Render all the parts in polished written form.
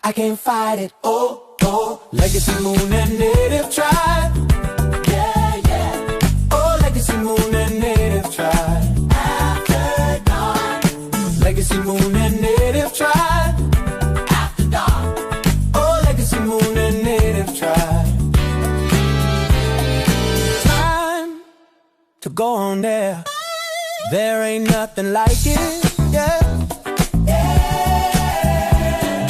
I can't fight it. Oh, oh, Legacy Moon and Native Tribe. Yeah, yeah. Oh, Legacy Moon and Native Tribe. After dark. Legacy Moon and Native Tribe. After dark. Oh, Legacy Moon and Native Tribe. Time to go on there. There ain't nothing like it. Yeah.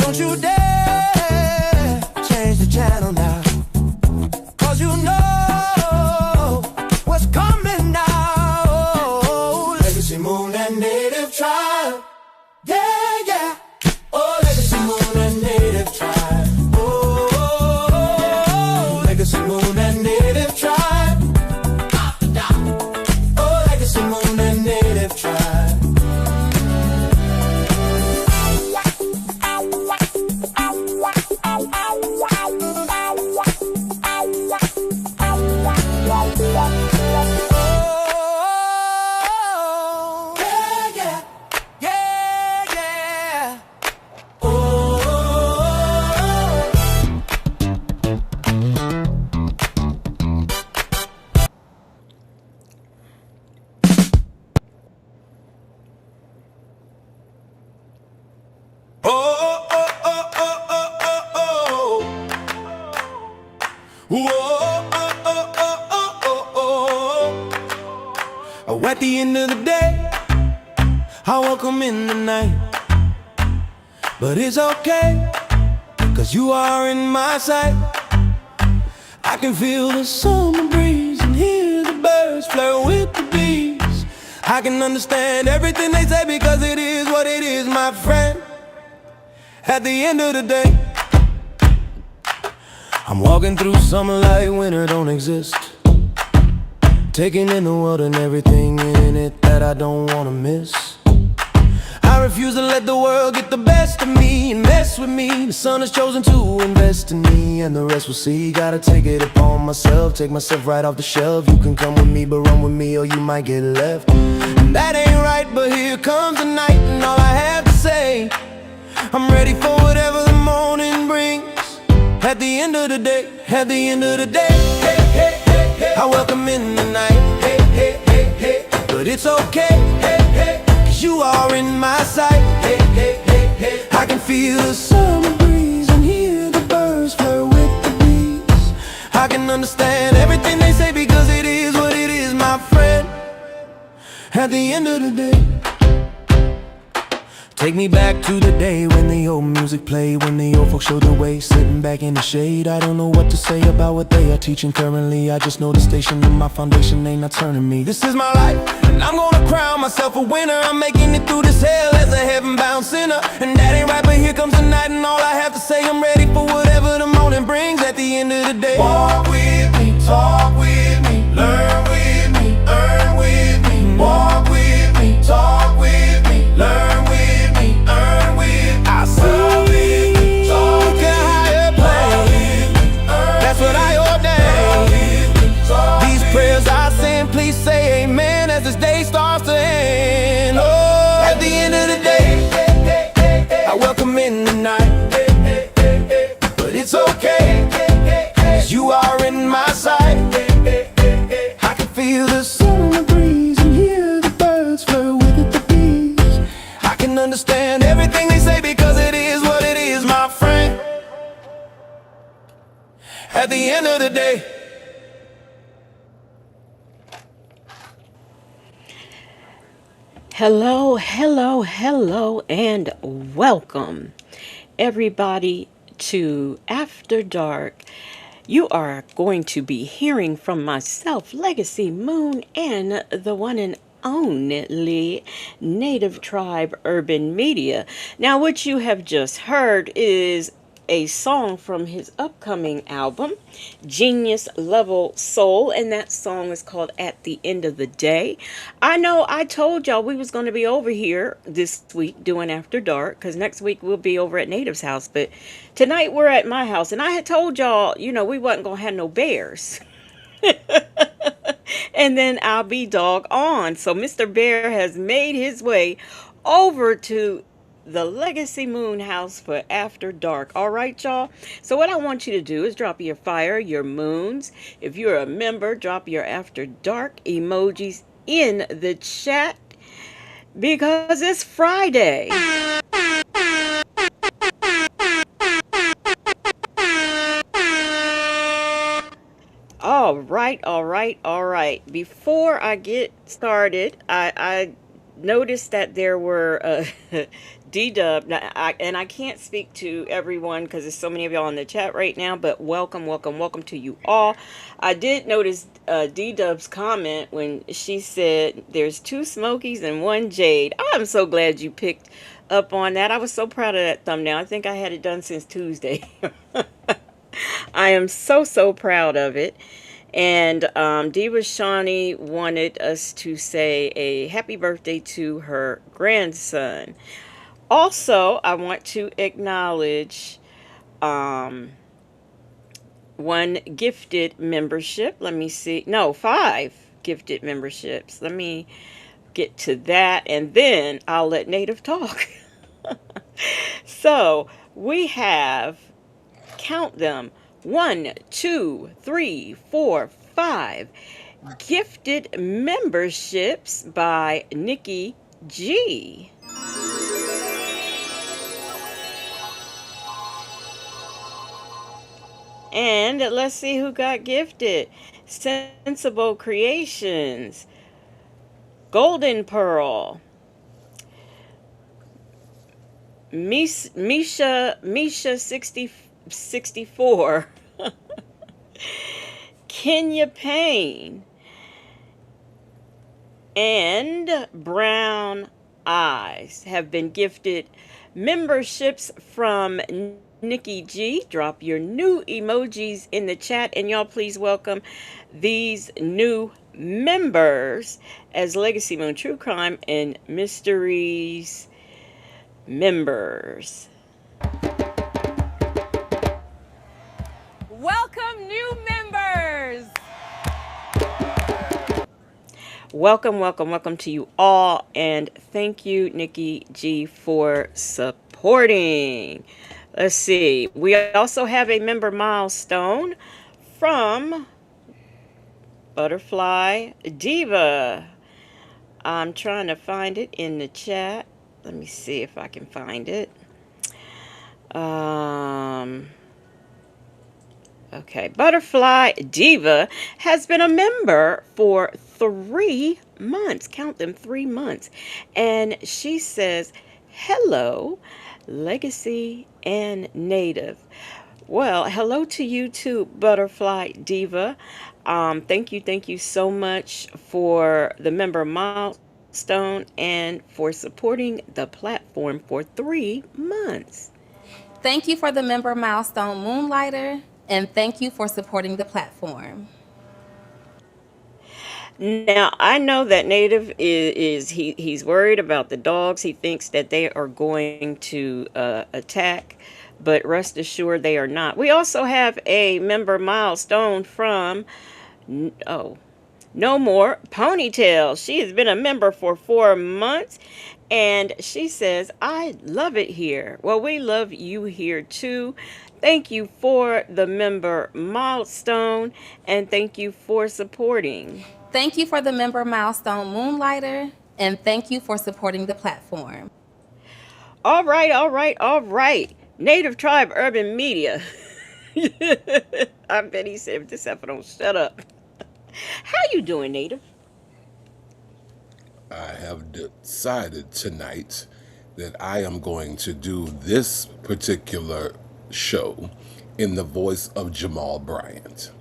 Don't you dare change the channel now, 'cause you know what's coming now. Legacy Moon and Native Tribe. Yeah, yeah. Oh, Legacy Moon and Native Tribe. Oh, oh, oh, Legacy Moon and Native Tribe. Oh, Legacy Moon and Native Tribe. At the end of the day, I welcome in the night. But it's okay, 'cause you are in my sight. I can feel the summer breeze and hear the birds flirt with the bees. I can understand everything they say, because it is what it is, my friend. At the end of the day, I'm walking through summer like winter don't exist, taking in the world and everything in it that I don't wanna miss. I refuse to let the world get the best of me and mess with me. The sun has chosen to invest in me, and the rest we'll see. Gotta take it upon myself, take myself right off the shelf. You can come with me, but run with me or you might get left. And that ain't right, but here comes the night, and all I have to say, I'm ready for whatever the morning brings. At the end of the day, at the end of the day, hey, hey, hey, hey, I welcome in the night. Hey, hey, hey, hey, but it's okay, hey, hey, 'cause you are in my sight. Hey, hey, hey, hey, I can feel the summer breeze and hear the birds flirt with the bees. I can understand everything they say, because it is what it is, my friend. At the end of the day, take me back to the day when the old music played, when the old folks showed the way, sitting back in the shade. I don't know what to say about what they are teaching currently. I just know the station and my foundation ain't not turning me. This is my life, and I'm gonna crown myself a winner. I'm making it through this hell as a heaven-bound sinner. And that ain't right, but here comes the night, and all I have to say, I'm ready for whatever the morning brings. At the end of the day, walk with me, talk with me, learn with me, earn with me. Walk with me, talk with me, learn with me. Prayers I send, please say amen as this day starts to end. Oh, at the end of the day, I welcome in the night. But it's okay, 'cause you are in my sight. I can feel the summer breeze and hear the birds flirt with the bees. I can understand everything they say, because it is what it is, my friend. At the end of the day. Hello, hello, hello, and welcome everybody to After Dark. You are going to be hearing from myself, Legacy Moon, and the one and only Native Tribe Urban Media. Now, what you have just heard is a song from his upcoming album, Genius Level Soul, and that song is called At the End of the Day. I know I told y'all we was going to be over here this week doing After Dark, because next week we'll be over at Native's house, but tonight we're at my house, and I had told y'all, you know, we wasn't going to have no bears. And then I'll be dog on. So Mr. Bear has made his way over to the Legacy Moon House for After Dark. All right, y'all? So, what I want you to do is drop your fire, your moons. If you're a member, drop your After Dark emojis in the chat because it's Friday. All right, all right, all right. Before I get started, I noticed that there were D-Dub, and I can't speak to everyone because there's so many of y'all in the chat right now, but welcome, welcome, welcome to you all. I did notice D-Dub's comment when she said there's two Smokies and one Jade. I'm so glad you picked up on that. I was so proud of that thumbnail. I think I had it done since Tuesday. I am so, so proud of it. And Diva Shawnee wanted us to say a happy birthday to her grandson. Also, I want to acknowledge um, one gifted membership. Let me see. No, five gifted memberships. Let me get to that and then I'll let Native talk. So we have, count them, 1, 2, 3, 4, 5 gifted memberships by Nikki G. And let's see who got gifted. Sensible Creations, Golden Pearl, Misha 64, Kenya Payne, and Brown Eyes have been gifted memberships from Nikki G. Drop your new emojis in the chat, and y'all please welcome these new members as Legacy Moon True Crime and Mysteries members. Welcome, new members! Welcome, welcome, welcome to you all, and thank you, Nikki G, for supporting. Let's see. We also have a member milestone from Butterfly Diva. I'm trying to find it in the chat. Let me see if I can find it. Okay, Butterfly Diva has been a member for 3 months. Count them, 3 months. And she says, hello, Legacy and Native. Well, hello to you too, Butterfly Diva. Thank you so much for the member milestone and for supporting the platform for 3 months. Thank you for the member milestone, Moonlighter, and thank you for supporting the platform. Now, I know that Native he's worried about the dogs. He thinks that they are going to attack, but rest assured they are not. We also have a member milestone from No More Ponytail. She has been a member for 4 months. And she says, I love it here. Well, we love you here too. Thank you for the member milestone and thank you for supporting. Thank you for the member milestone, Moonlighter, and thank you for supporting the platform. All right, all right, all right. Native Tribe Urban Media. I bet he said if this heifer don't shut up. How you doing, Native? I have decided tonight that I am going to do this particular show in the voice of Jamal Bryant.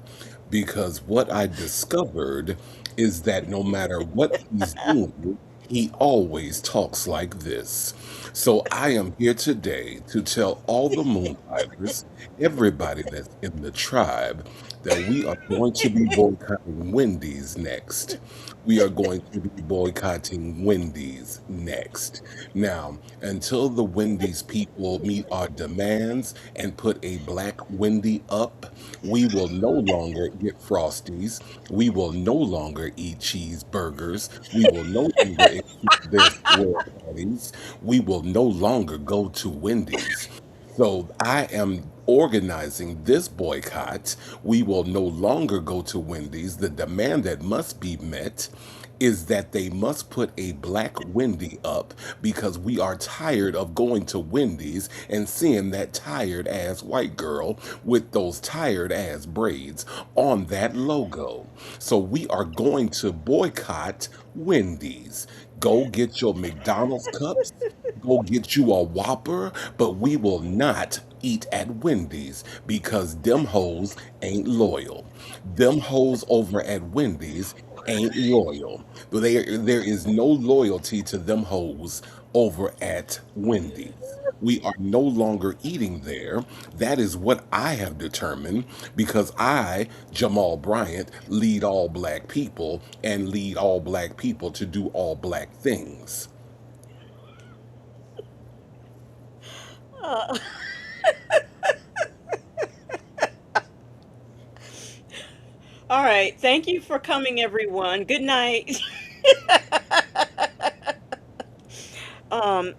Because what I discovered is that no matter what he's doing, he always talks like this. So I am here today to tell all the Moonlighters, everybody that's in the tribe, that we are going to be boycotting Wendy's next. we are going to be boycotting Wendy's next. Now, until the Wendy's people meet our demands and put a black Wendy up, we will no longer get Frosties. We will no longer eat cheeseburgers. We will no longer accept their square patties. We will no longer go to Wendy's. So I am organizing this boycott. We will no longer go to Wendy's. The demand that must be met is that they must put a black Wendy up because we are tired of going to Wendy's and seeing that tired ass white girl with those tired ass braids on that logo. So we are going to boycott Wendy's. Go get your McDonald's cups, go get you a Whopper, but we will not eat at Wendy's because them hoes ain't loyal. Them hoes over at Wendy's ain't loyal. There is no loyalty to them hoes over at Wendy's. We are no longer eating there. That is what I have determined because I, Jamal Bryant, lead all black people and lead all black people to do all black things. All right. Thank you for coming, everyone. Good night.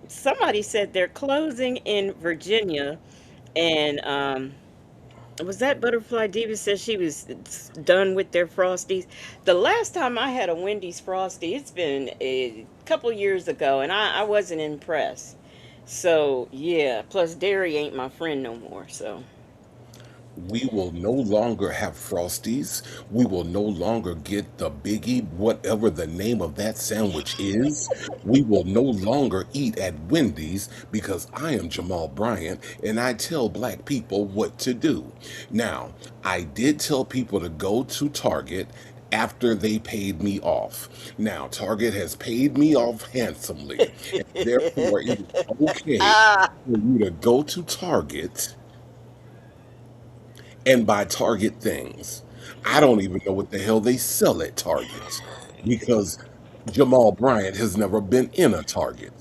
Somebody said they're closing in Virginia, and was that Butterfly Diva said she was done with their Frosties? The last time I had a Wendy's Frosty, it's been a couple years ago, and I wasn't impressed. So, yeah, plus dairy ain't my friend no more, so. We will no longer have Frosties. We will no longer get the Biggie, whatever the name of that sandwich is. We will no longer eat at Wendy's because I am Jamal Bryant and I tell black people what to do. Now, I did tell people to go to Target after they paid me off. Now, Target has paid me off handsomely, and therefore it is okay for you to go to Target and buy Target things. I don't even know what the hell they sell at Target because Jamal Bryant has never been in a Target.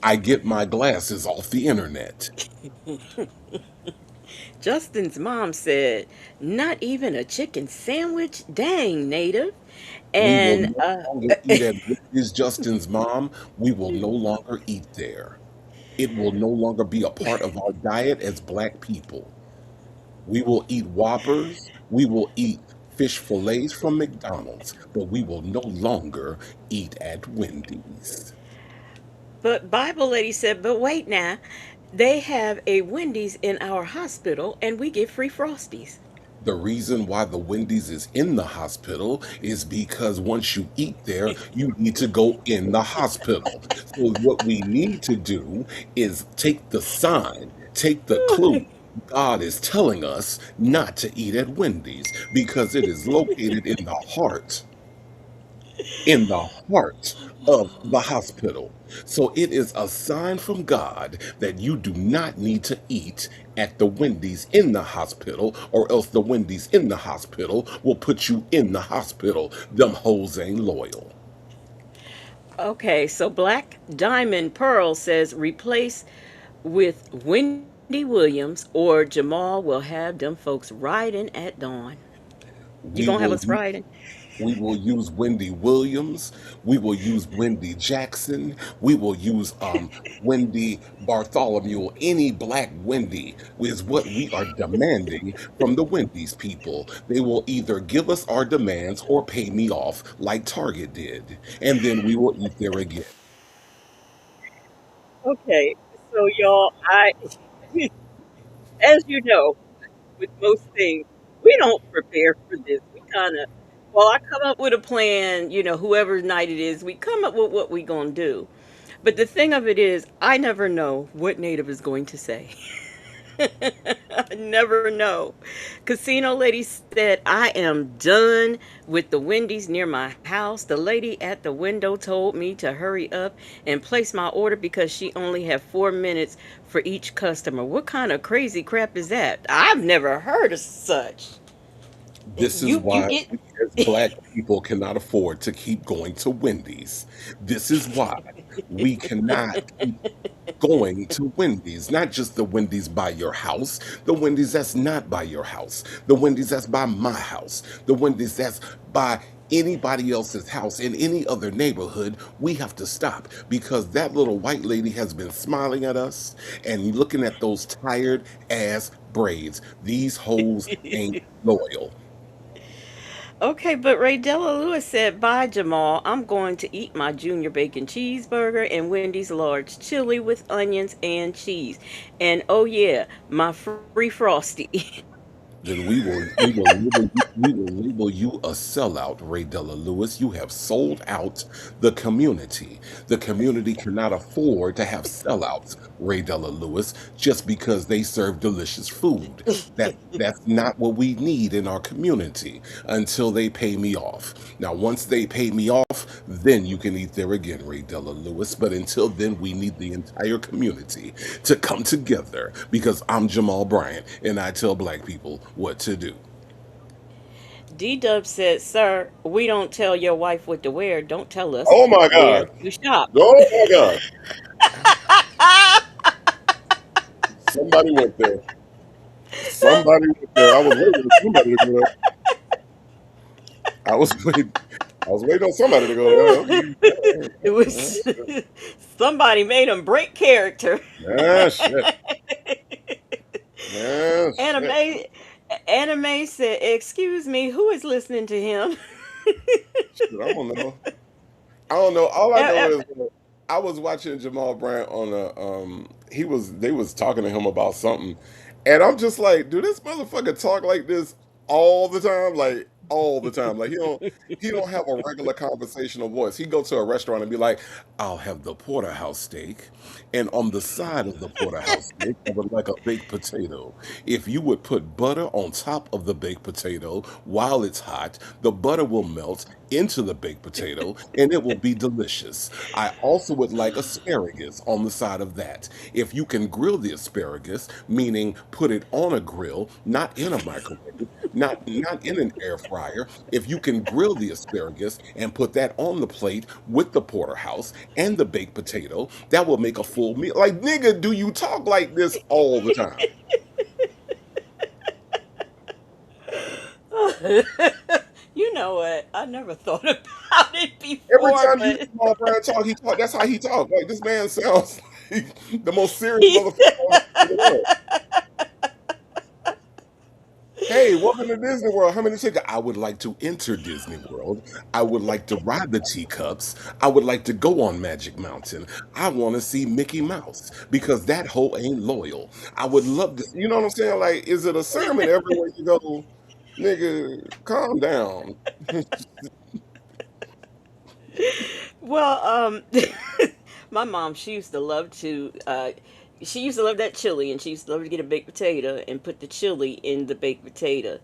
I get my glasses off the internet. Justin's mom said, not even a chicken sandwich? Dang, native. We will And no longer eat at Wendy's, Justin's mom. We will no longer eat there. It will no longer be a part of our diet as black people. We will eat Whoppers. We will eat fish fillets from McDonald's, but we will no longer eat at Wendy's. but Bible lady said, but wait now, they have a Wendy's in our hospital and we get free Frosties. The reason why the Wendy's is in the hospital is because once you eat there, you need to go in the hospital. So what we need to do is take the sign, take the clue. God is telling us not to eat at Wendy's because it is located in the heart of the hospital. So it is a sign from God that you do not need to eat at the Wendy's in the hospital, or else the Wendy's in the hospital will put you in the hospital. Them hoes ain't loyal. Okay, so Black Diamond Pearl says replace with Wendy Williams or Jamal will have them folks riding at dawn. You We gonna have will us riding? We will use Wendy Williams. We will use Wendy Jackson. We will use Wendy Bartholomew. Any black Wendy is what we are demanding from the Wendy's people. They will either give us our demands or pay me off like Target did. And then we will eat there again. Okay, so y'all, as you know, with most things, we don't prepare for this. We kind of, well, I come up with a plan, whoever night it is, we come up with what we gonna do. But the thing of it is, I never know what Native is going to say. I never know. Casino lady said, I am done with the Wendy's near my house. The lady at the window told me to hurry up and place my order because she only had 4 minutes for each customer. What kind of crazy crap is that? I've never heard of such. This is You why get we as black people cannot afford to keep going to Wendy's. This is why we cannot keep going to Wendy's, not just the Wendy's by your house, the Wendy's that's not by your house, the Wendy's that's by my house, the Wendy's that's by anybody else's house in any other neighborhood. We have to stop because that little white lady has been smiling at us and looking at those tired ass braids. These hoes ain't loyal. Okay, but Ray Della Lewis said, "Bye, Jamal. I'm going to eat my junior bacon cheeseburger and Wendy's large chili with onions and cheese. And oh yeah, my free frosty." Then we will label you a sellout, Ray Della Lewis. You have sold out the community. The community cannot afford to have sellouts, Ray Della Lewis, just because they serve delicious food. That's not what we need in our community until they pay me off. Now, once they pay me off, then you can eat there again, Ray Della Lewis. But until then, we need the entire community to come together because I'm Jamal Bryant and I tell black people what to do. D Dub said, "Sir, we don't tell your wife what to wear. Don't tell us Oh my where God. to shop." Oh my God. Somebody went there. Somebody went there. I was waiting for somebody to go there. I was waiting. I was waiting on somebody to go It was somebody made him break character. there. Ah, shit. Ah, shit. Anime Anime said, "Excuse me, who is listening to him?" Shit, I don't know. I don't know. All I Eh, know eh, is I was watching Jamal Bryant on a they was talking to him about something, and I'm just like, do this motherfucker talk like this all the time? Like all the time. Like he don't have a regular conversational voice. He go to a restaurant and be like, I'll have the porterhouse steak, and on the side of the porterhouse steak, I would like a baked potato. If you would put butter on top of the baked potato while it's hot, the butter will melt into the baked potato and it will be delicious. I also would like asparagus on the side of that. If you can grill the asparagus, meaning put it on a grill, not in a microwave, not in an air fryer. If you can grill the asparagus and put that on the plate with the porterhouse and the baked potato, that will make a full meal. Like, nigga, do you talk like this all the time? you know what? I never thought about it Every before, time you but small Brian talk, he talk. That's how he talk. Like, this man sounds like the most serious he's motherfucker in the world. Hey, welcome to Disney World. How many tickets? I would like to enter Disney World. I would like to ride the teacups. I would like to go on Magic Mountain. I want to see Mickey Mouse because that hoe ain't loyal. I would love to, you know what I'm saying? Like, is it a sermon everywhere you go? Nigga, calm down. well, my mom, she used to love that chili, and she used to love to get a baked potato and put the chili in the baked potato.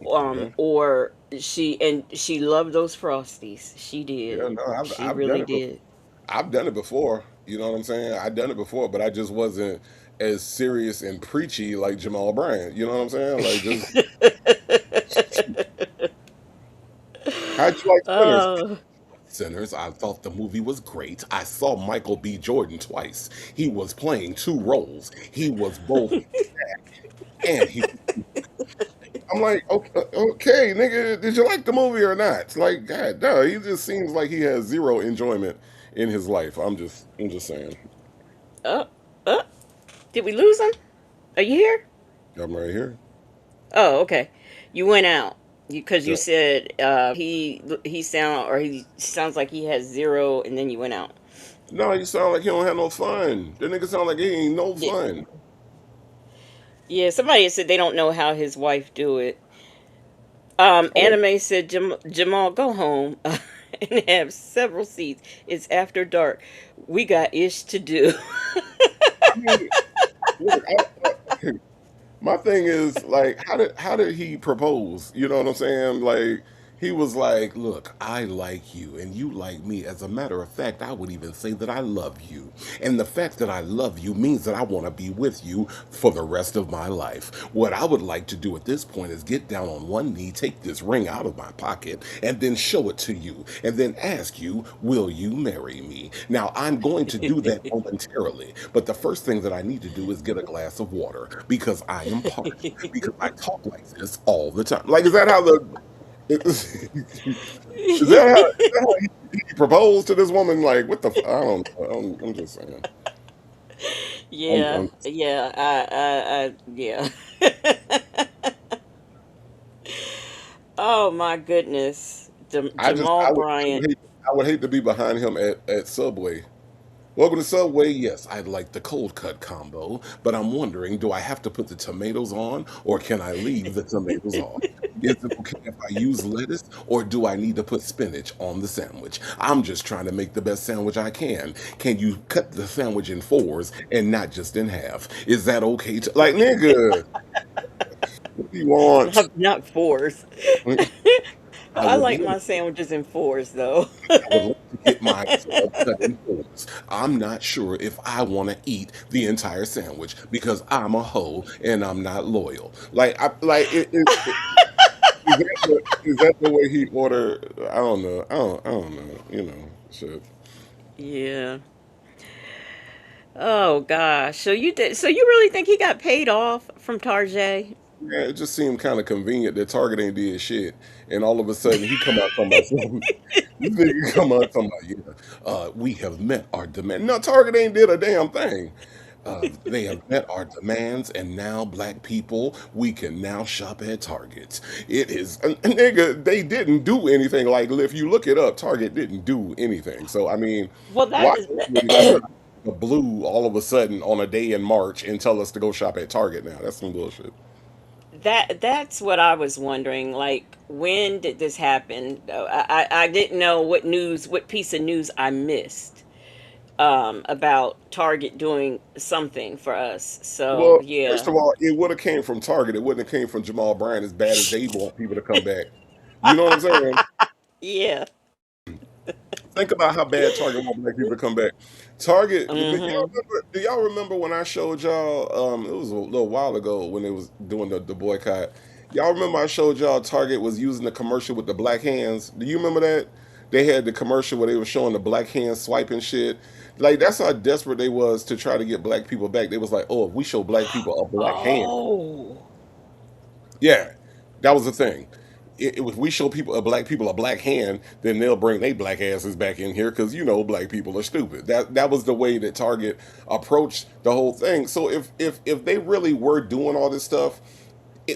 Okay. Or she loved those frosties. She Yeah, did. no, She I've done really it before. did. I've done it before. You know what I'm saying? I've done it before, but I just wasn't as serious and preachy like Jamal Bryant. You know what I'm saying? Like, just how'd you like Sinners? uh, Sinners, I thought the movie was great. I saw Michael B. Jordan twice. He was playing two roles. He was both and he. I'm like, okay, okay, nigga, did you like the movie or not? It's like, God, no, he just seems like he has zero enjoyment in his life. I'm just saying. uh, uh, did we lose him? Are you here? I'm right here. Oh, okay. You went out because you Yeah. said he sounds like he has zero, and then you went out. No, you sound like he don't have no fun. That nigga sound like he ain't no Yeah, fun. yeah. Somebody said they don't know how his wife do it. Oh, Anime said, Jamal, go home and have several seats. It's after dark. We got ish to do." I mean, look, my thing is like, how did he propose? You know what I'm saying? Like, He was like, look, I like you and you like me. As a matter of fact, I would even say that I love you. And the fact that I love you means that I want to be with you for the rest of my life. What I would like to do at this point is get down on one knee, take this ring out of my pocket, and then show it to you, and then ask you, will you marry me? Now, I'm going to do that momentarily, but the first thing that I need to do is get a glass of water because I am parched, because I talk like this all the time. Like, is that how the is that how he proposed to this woman? Like, what the? I don't. I'm just saying. Yeah, I'm yeah, yeah. Oh my goodness. I just. Jamal I would. I Bryant. would hate. I would hate to be behind him at Subway. Welcome to Subway. Yes, I'd like the cold cut combo, but I'm wondering, do I have to put the tomatoes on, or can I leave the tomatoes off? Is it okay if I use lettuce, or do I need to put spinach on the sandwich? I'm just trying to make the best sandwich I can. Can you cut the sandwich in fours and not just in half? Is that okay to like, nigga? What do you want? Not fours. I I would like love my sandwiches in fours though. I would like to get mine cut in fours. I'm not sure if I want to eat the entire sandwich because I'm a hoe and I'm not loyal. Like, is that the way he ordered? I don't know. I don't know. You know, shit. Yeah. Oh gosh. So you really think he got paid off from Tarjay? Yeah, it just seemed kind of convenient that Target ain't did shit, and all of a sudden he come out talking about something. This nigga come out talking about, yeah, we have met our demand. No, Target ain't did a damn thing. They have met our demands, and now black people, we can now shop at Targets. It is, nigga, they didn't do anything. Like, if you look it up, Target didn't do anything. So, I mean, Well, that why is the blue all of a sudden on a day in March and tell us to go shop at Target now? That's some bullshit. that's what I was wondering. Like, when did this happen? I didn't know what piece of news I missed about Target doing something for us. So Well, first yeah. of all, it would have came from Target. It wouldn't have came from Jamal Bryant as bad as they want people to come back. You know what I'm saying? Yeah. Think about how bad Target want black people to come back. Target, Mm-hmm. do y'all remember when I showed y'all, it was a little while ago when they was doing the boycott. Y'all remember I showed y'all Target was using the commercial with the black hands? Do you remember that? They had the commercial where they were showing the black hands swiping shit. Like, that's how desperate they was to try to get black people back. They was like, oh, if we show black people a black hand, Oh. yeah, that was the thing. If we show people black people a black hand, then they'll bring they black asses back in here because you know black people are stupid. That was the way that Target approached the whole thing. So if they really were doing all this stuff,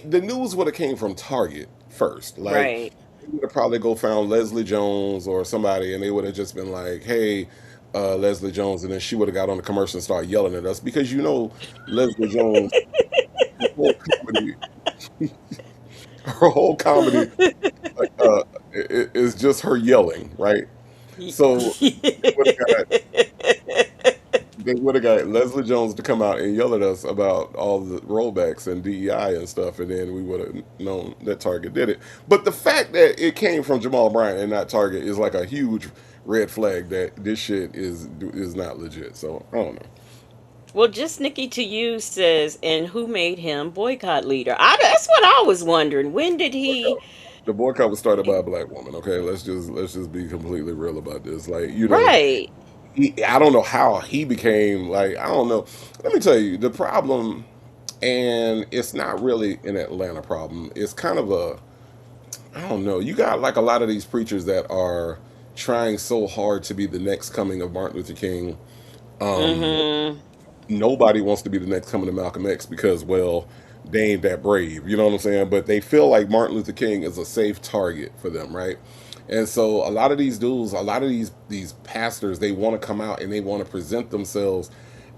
the news would have came from Target first. Like, Right. they would have probably go found Leslie Jones or somebody, and they would have just been like, "Hey, Leslie Jones," and then she would have got on the commercial and started yelling at us because you know Leslie Jones, her whole comedy, her whole comedy like, is just her yelling, right? So they would have got Leslie Jones to come out and yell at us about all the rollbacks and DEI and stuff, and then we would have known that Target did it. But the fact that it came from Jamal Bryant and not Target is like a huge red flag that this shit is not legit. So I don't know. Well, just Nikki to you says, and who made him boycott leader? That's what I was wondering. When did he? The boycott was started by a black woman. Okay, let's just be completely real about this. Like, you know, Right. I don't know how he became like, I don't know. Let me tell you the problem, and it's not really an Atlanta problem. It's kind of a, I don't know. You got like a lot of these preachers that are trying so hard to be the next coming of Martin Luther King. Um, Mm-hmm. Nobody wants to be the next coming of Malcolm X because, well, they ain't that brave. You know what I'm saying? But they feel like Martin Luther King is a safe target for them, right? And so a lot of these dudes, a lot of these pastors, they want to come out and they want to present themselves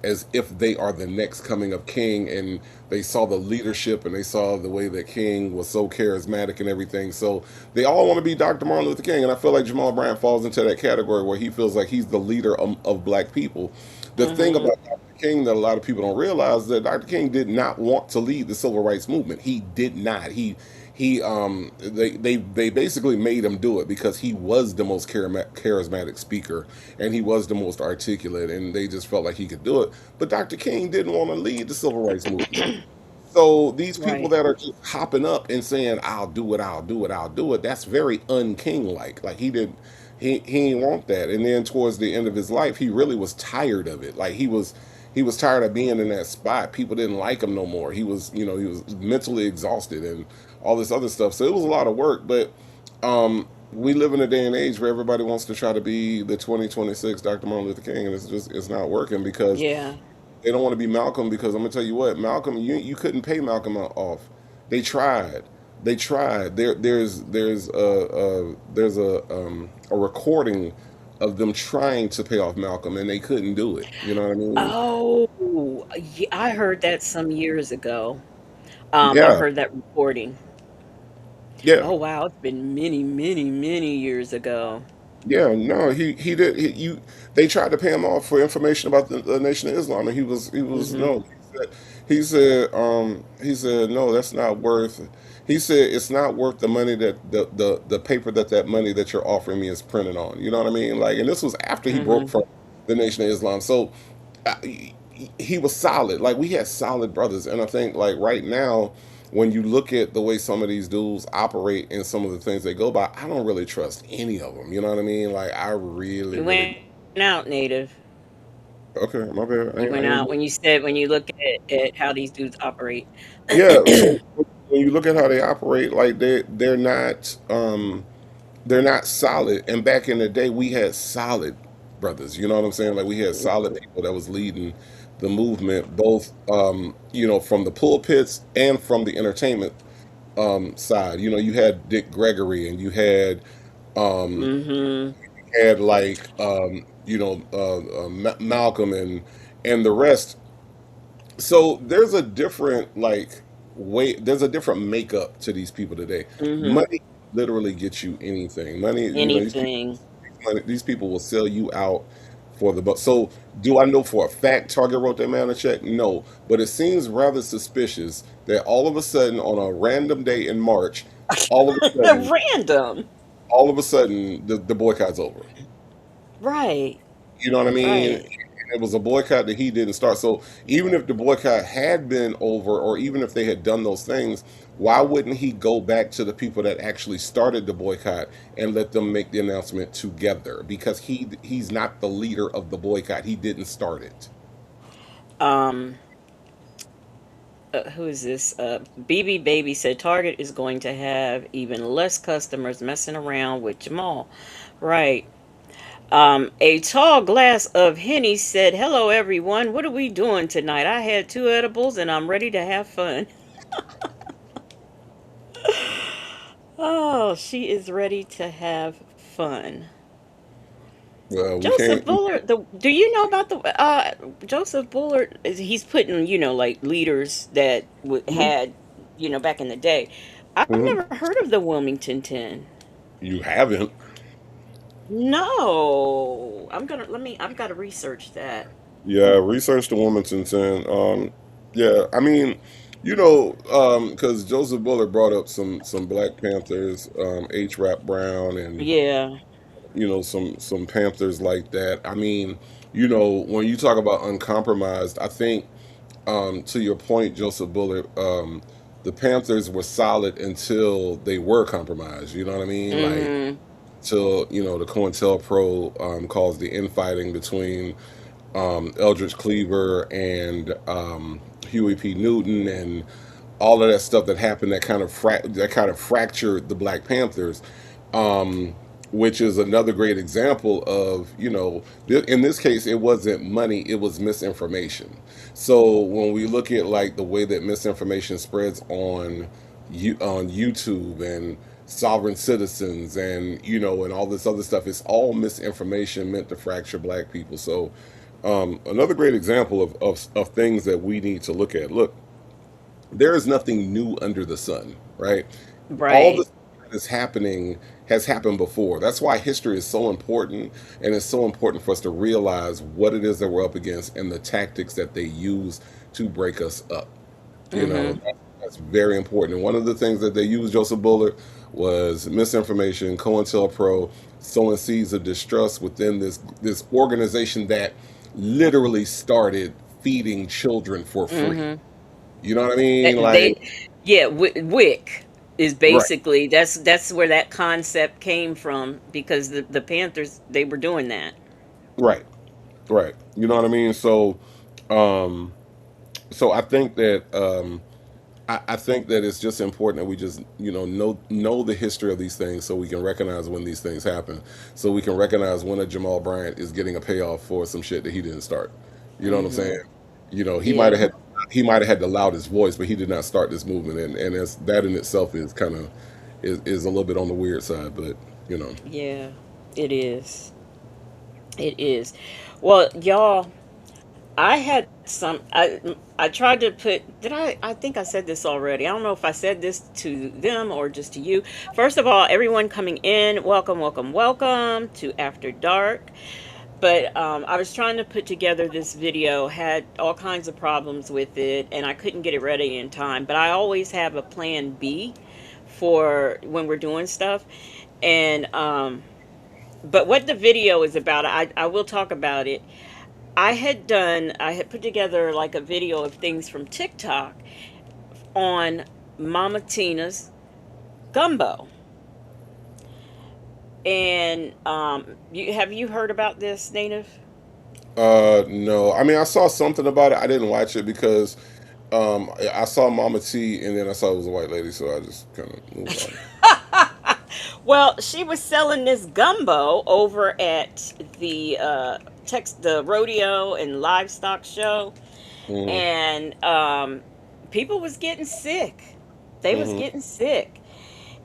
as if they are the next coming of King, and they saw the leadership and they saw the way that King was so charismatic and everything. So they all want to be Dr. Martin Luther King, and I feel like Jamal Bryant falls into that category where he feels like he's the leader of black people. The thing Mm-hmm. about Dr. King that a lot of people don't realize is that Dr. King did not want to lead the civil rights movement. He did not. They basically made him do it because he was the most charismatic speaker, and he was the most articulate, and they just felt like he could do it. But Dr. King didn't want to lead the civil rights movement. So these people Right. that are just hopping up and saying, "I'll do it, I'll do it, I'll do it," that's very un-King like. Like he didn't want that. And then towards the end of his life, he really was tired of it. Like he was tired of being in that spot. People didn't like him no more. He was, he was mentally exhausted and all this other stuff. So it was a lot of work. But we live in a day and age where everybody wants to try to be the 2026 Dr. Martin Luther King, and it's not working because Yeah. they don't want to be Malcolm. Because I'm gonna tell you what, Malcolm, you couldn't pay Malcolm off. They tried. They tried. There's a recording of them trying to pay off Malcolm, and they couldn't do it. You know what I mean? Oh, yeah, I heard that some years ago. I Yeah, heard that recording. yeah, Oh wow, it's been many, many, many years ago. yeah. No, he did. They tried to pay him off for information about the Nation of Islam, and he was Mm-hmm. no. He said no. That's not worth. He said it's not worth the money that the paper that money that you're offering me is printed on. You know what I mean? Like, and this was after he broke Mm-hmm. from the Nation of Islam. So he was solid. Like, we had solid brothers, and I think, like, right now, when you look at the way some of these dudes operate and some of the things they go by, I don't really trust any of them. You know what I mean? Like, I really, You really. went out, native. Okay, my bad. You I went ain't. out when you said when you look at how these dudes operate. Yeah. So when you look at how they operate, like, they're not solid. And back in the day, we had solid brothers. You know what I'm saying? Like, we had solid people that was leading the movement, both from the pulpits and from the entertainment side. You had Dick Gregory, and Mm-hmm. had like Malcolm and the rest. So there's a different, like, way. There's a different makeup to these people today. Mm-hmm. Money literally gets you anything. Money, Anything. these people will sell you out for the buck. So, do I know for a fact Target wrote that man a check? No, but it seems rather suspicious that all of a sudden, on a random day in March, all of a sudden, Random. the boycott's over. Right. You know what I mean? Right. And it was a boycott that he didn't start. So even if the boycott had been over, or even if they had done those things, why wouldn't he go back to the people that actually started the boycott and let them make the announcement together? Because he's not the leader of the boycott. He didn't start it. Um. Who is this? BB Baby said Target is going to have even less customers messing around with Jamal. Right. A tall glass of Henny said, "Hello, everyone. What are we doing tonight? I had two edibles and I'm ready to have fun." Oh, she is ready to have fun. Well, we Joseph can't. Bullard, do you know about the Joseph Bullard? He's putting, like leaders that Mhm, had, back in the day. I've mhm. never heard of the Wilmington 10. You haven't. No, I've got to research that. Yeah, research the Wilmington 10. Yeah, I mean, because Joseph Bullard brought up some Black Panthers, H. Rap Brown, and Yeah. some Panthers like that. I mean, when you talk about uncompromised, I think, to your point, Joseph Bullard, the Panthers were solid until they were compromised. You know what I mean? Like, Mm-hmm. till the COINTELPRO caused the infighting between Eldridge Cleaver and Huey P. Newton, and all of that stuff that happened, that kind of fractured the Black Panthers, which is another great example of, in this case, it wasn't money, it was misinformation. So when we look at, like, the way that misinformation spreads on YouTube and sovereign citizens, and and all this other stuff, it's all misinformation meant to fracture Black people. So another great example of things that we need to look at. Look, there is nothing new under the sun, right? All Right. this that is happening has happened before. That's why history is so important, and it's so important for us to realize what it is that we're up against and the tactics that they use to break us up. Mm-hmm. That's That's very important. And one of the things that they used Joseph Bullard was misinformation, COINTELPRO, sowing seeds of distrust within this organization that literally started feeding children for free. Mm-hmm. You know what I mean? They, Like, yeah, WIC is right, basically that's where that concept came from because the Panthers they were doing that. right, right. You know what I mean? Um, so I think that I think that it's just important that we just know the history of these things so we can recognize when these things happen, so we can recognize when a Jamal Bryant is getting a payoff for some shit that he didn't start. You know what I'm Mm-hmm. saying? You know, Yeah, he might have had the loudest voice, but he did not start this movement, and as that in itself is kind of is a little bit on the weird side, but you know. yeah, it is. It is. Well, y'all, I had some. I tried to put. Did I? I think I said this already. I don't know if I said this to them or just to you. First of all, everyone coming in, welcome, welcome, welcome to After Dark. But I was trying to put together this video, had all kinds of problems with it, and I couldn't get it ready in time. But I always have a plan B for when we're doing stuff. And but what the video is about, I will talk about it. I had put together like a video of things from TikTok on Mama Tina's gumbo. And have you heard about this, Native? No, I mean I saw something about it. I didn't watch it because I saw Mama T, and then I saw it was a white lady, so I just kind of moved on. Well, she was selling this gumbo over at the the rodeo and livestock show, Mm-hmm. and people was getting sick. They was Mm-hmm. getting sick.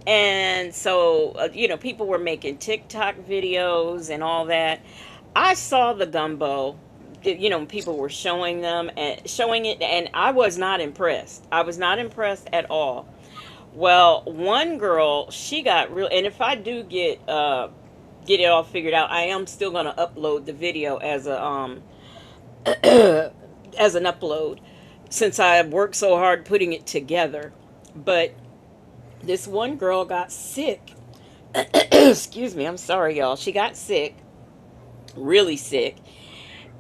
And so, people were making TikTok videos and all that. I saw the gumbo. People were showing them and showing it, and I was not impressed. I was not impressed at all. Well, one girl, she got real, and if I do get it all figured out, I am still gonna upload the video as a as an upload, since I worked so hard putting it together. But this one girl got sick. Excuse me, I'm sorry, y'all. She got sick, really sick,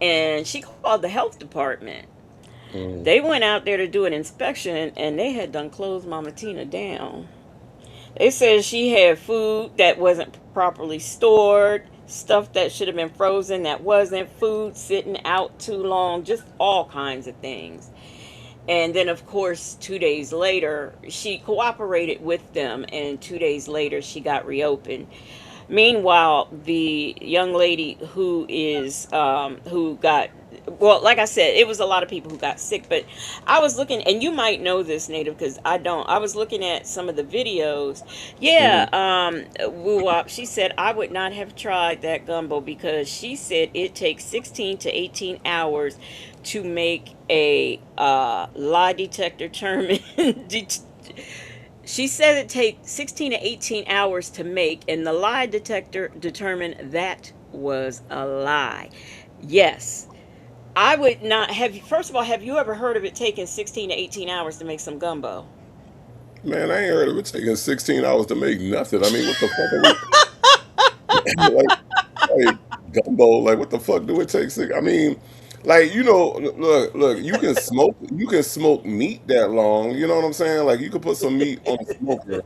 and she called the health department. Mm-hmm. They went out there to do an inspection, and they had done closed Mama Tina down. They said she had food that wasn't properly stored, stuff that should have been frozen that wasn't, food sitting out too long, just all kinds of things. And then, of course, 2 days later, she cooperated with them, and 2 days later, she got reopened. Meanwhile, the young lady who got, well, like I said, it was a lot of people who got sick, but I was looking, and you might know this, Native, because I don't. I was looking at some of the videos. Yeah, Mm-hmm. Woo Wop, she said I would not have tried that gumbo because she said it takes 16 to 18 hours to make a lie detector term. She said it takes 16 to 18 hours to make, and the lie detector determined that was a lie. Yes. I would not have. First of all, have you ever heard of it taking 16 to 18 hours to make some gumbo? Man, I ain't heard of it taking 16 hours to make nothing. I mean, what the fuck are we like? Like gumbo? Like, what the fuck do it take? I mean, like look, you can smoke meat that long. You know what I'm saying? Like, you could put some meat on a smoker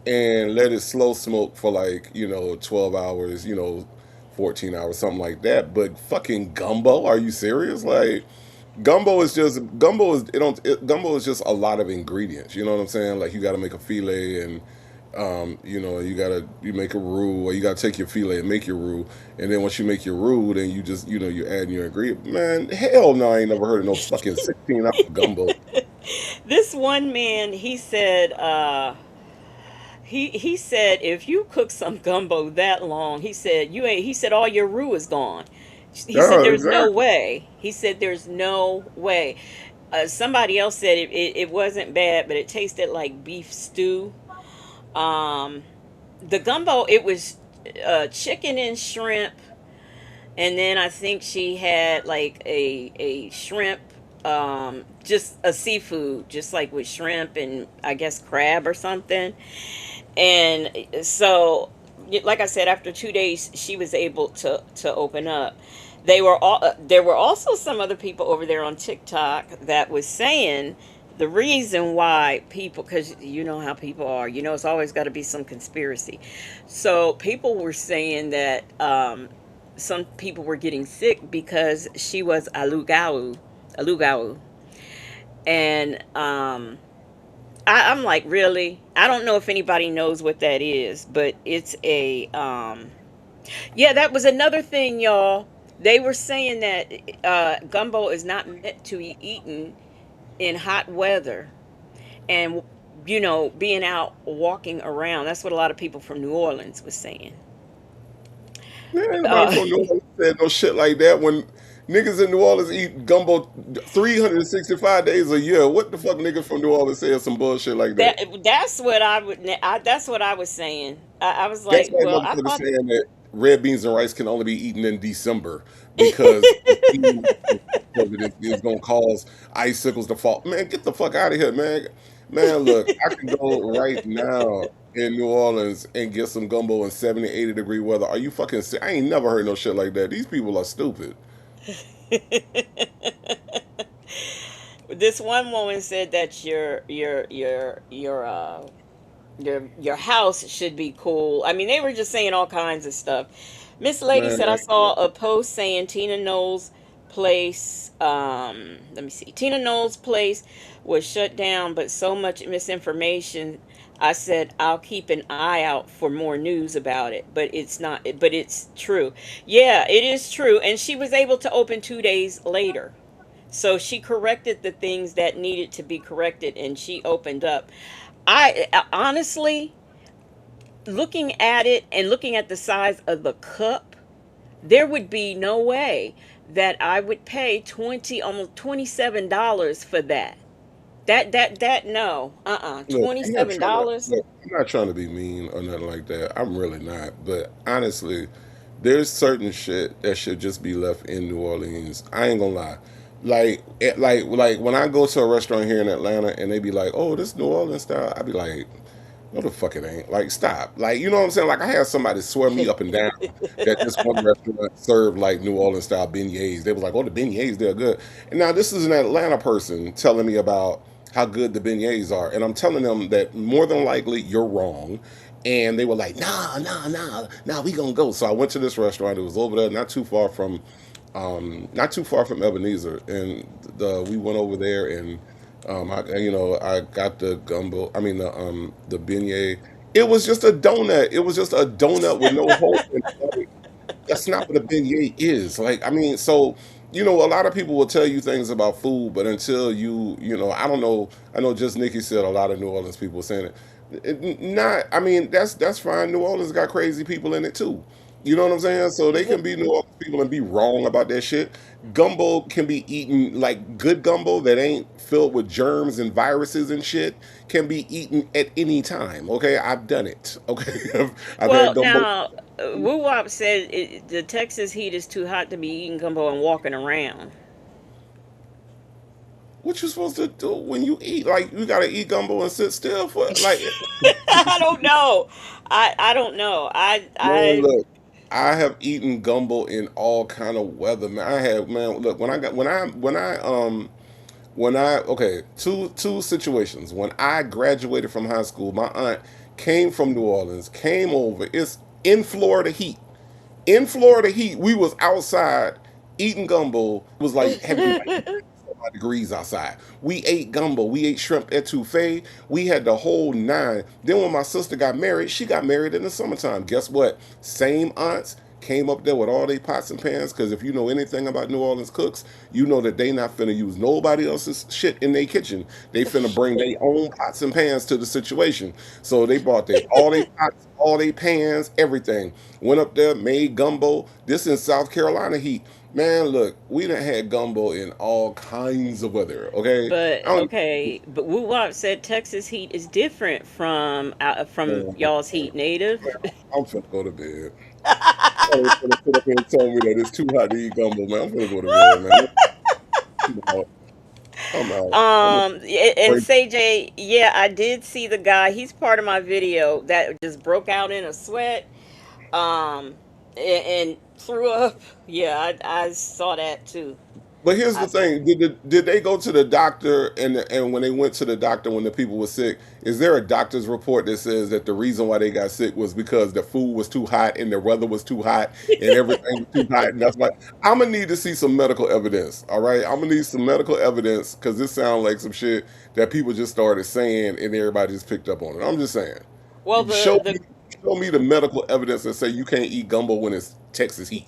and let it slow smoke for like 12 hours, 14 hours, something like that. But fucking gumbo? Are you serious? Like, gumbo is just a lot of ingredients. You know what I'm saying? Like, you got to make a filet, and you make a roux, or you gotta take your filet and make your roux, and then once you make your roux, then you just you add your ingredient. Man, hell no, I ain't never heard of no fucking 16-hour gumbo. This one man, he said, he said if you cook some gumbo that long, he said you ain't. He said all your roux is gone. He said Yeah, there's no exactly. way. He said there's no way. Somebody else said it wasn't bad, but it tasted like beef stew. Um, the gumbo, it was chicken and shrimp, and then I think she had like a shrimp just a seafood, just like with shrimp and I guess crab or something. And so, like I said, after 2 days, she was able to open up. There were also some other people over there on TikTok that was saying the reason why people, because you know how people are, it's always got to be some conspiracy. So people were saying that some people were getting sick because she was alugau, and I'm like, really? I don't know if anybody knows what that is, but it's a yeah, that was another thing, y'all. They were saying that gumbo is not meant to be eaten in hot weather, and being out walking around. That's what a lot of people from New Orleans was saying. Man, ain't nobody Uh, from New Orleans said no shit like that when niggas in New Orleans eat gumbo 365 days a year. What the fuck nigga from New Orleans said some bullshit like that? that's what I was saying. I was That's like, why well, I motherfuckers thought. saying that red beans and rice can only be eaten in December because it's gonna cause icicles to fall. Man, get the fuck out of here, man. Man, look, I can go right now in New Orleans and get some gumbo in 70, 80-degree weather. Are you fucking sick? I ain't never heard no shit like that. These people are stupid. This one woman said that your house should be cool. I mean, they were just saying all kinds of stuff. Miss Lady Man, said I saw a post saying Tina Knowles' place. Let me see. Tina Knowles' place was shut down, but so much misinformation. I said I'll keep an eye out for more news about it, but it's not. But it's true. Yeah, it is true. And she was able to open 2 days later. So she corrected the things that needed to be corrected, and she opened up. I honestly, looking at it and looking at the size of the cup, there would be no way that I would pay almost $27 for that. That no, look, I'm not trying to $27. look. I'm not trying to be mean or nothing like that. I'm really not. But honestly, there's certain shit that should just be left in New Orleans. I ain't gonna lie. Like when I go to a restaurant here in Atlanta and they be like, "Oh, this New Orleans style," I be like, "No, the fuck it ain't." Like, stop. Like, you know what I'm saying? Like, I had somebody swear me up and down that this one restaurant served like New Orleans style beignets. They was like, "Oh, the beignets, they're good." And now this is an Atlanta person telling me about how good the beignets are, and I'm telling them that more than likely you're wrong. And they were like, "Nah, nah, nah, nah, we gonna go." So I went to this restaurant. It was over there, not too far from Ebenezer, and we went over there and I got the gumbo. I mean the beignet. It was just a donut. It was just a donut with no hole in it. Like, that's not what a beignet is. Like, I mean, so a lot of people will tell you things about food, but until I don't know. I know just Nikki said a lot of New Orleans people saying it. Not, I mean, that's fine. New Orleans got crazy people in it too. You know what I'm saying? So they can be New Orleans people and be wrong about that shit. Gumbo can be eaten like good gumbo that ain't filled with germs and viruses and shit can be eaten at any time. Okay, I've done it. Okay, I've had Well, gumbo. now, Woo Wop said the Texas heat is too hot to be eating gumbo and walking around. What you supposed to do when you eat? Like you gotta eat gumbo and sit still for like. I don't know. I don't know. Man, look, I have eaten gumbo in all kind of weather, man. I have, man. Look, okay, two situations. When I graduated from high school, my aunt came from New Orleans, came over. It's in Florida heat. In Florida heat, we was outside eating gumbo. It was like had to be like 5 degrees outside. We ate gumbo. We ate shrimp etouffee. We had the whole nine. Then when my sister got married, she got married in the summertime. Guess what? Same aunts came up there with all their pots and pans. Because if you know anything about New Orleans cooks, you know that they not finna use nobody else's shit in their kitchen. They finna bring their own pots and pans to the situation. So they bought all their pots, all their pans, everything. Went up there, made gumbo. This in South Carolina heat. Man, look, we done had gumbo in all kinds of weather. Okay, But I don't. okay, but Woo Wop said Texas heat is different from Man, y'all's heat, native. I'm finna go to bed. I ain't finna sit up here and tell me that it's too hot to eat gumbo, man. I'm finna go to bed, man. I'm out. I'm a And break. say Jay, yeah, I did see the guy. He's part of my video that just broke out in a sweat, um, and threw up. Yeah, I saw that too. But here's I the saw. thing: did they go to the doctor? And when they went to the doctor when the people were sick, is there a doctor's report that says that the reason why they got sick was because the food was too hot and the weather was too hot and everything was too hot? And that's why I'm gonna need to see some medical evidence. All right, I'm gonna need some medical evidence because this sounds like some shit that people just started saying and everybody just picked up on it. I'm just saying, Well, show the me show me the medical evidence that say you can't eat gumbo when it's Texas heat.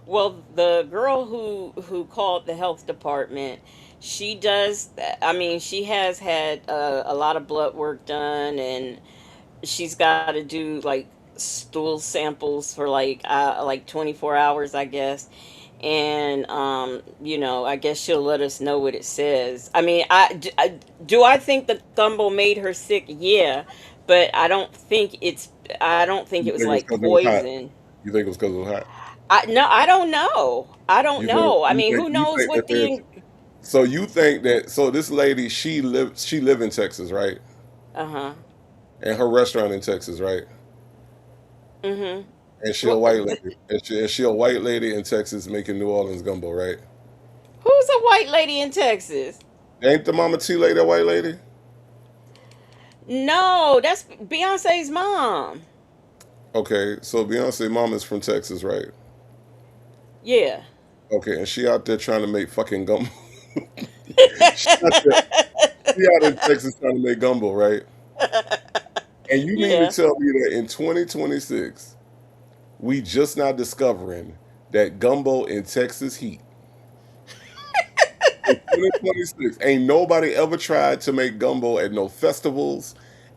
Well, the girl who called the health department, she does. I mean, she has had a lot of blood work done, and she's got to do like stool samples for like 24 hours, I guess. And I guess she'll let us know what it says. I mean, do I think the gumbo made her sick? Yeah, but I don't think You it was think it was like because it was hot? poison. You think it was because it was hot? I don't know. I don't You think know. I mean, who you knows think that what there's so you think that so this lady she live in Texas, right? uh-huh. And her restaurant in Texas, right? Mhm. And she a Well, white lady. And she a white lady in Texas making New Orleans gumbo, right? who's a white lady in Texas? Ain't the mama T lady a white lady? No, that's Beyonce's mom. Okay, so Beyonce mom is from Texas, right? Yeah. Okay, and she out there trying to make fucking gumbo. she out there, she out in Texas trying to make gumbo, right? And you mean to Yeah. tell me that in 2026 we just now discovering that gumbo in Texas heat in 2026 ain't nobody ever tried to make gumbo at no festivals,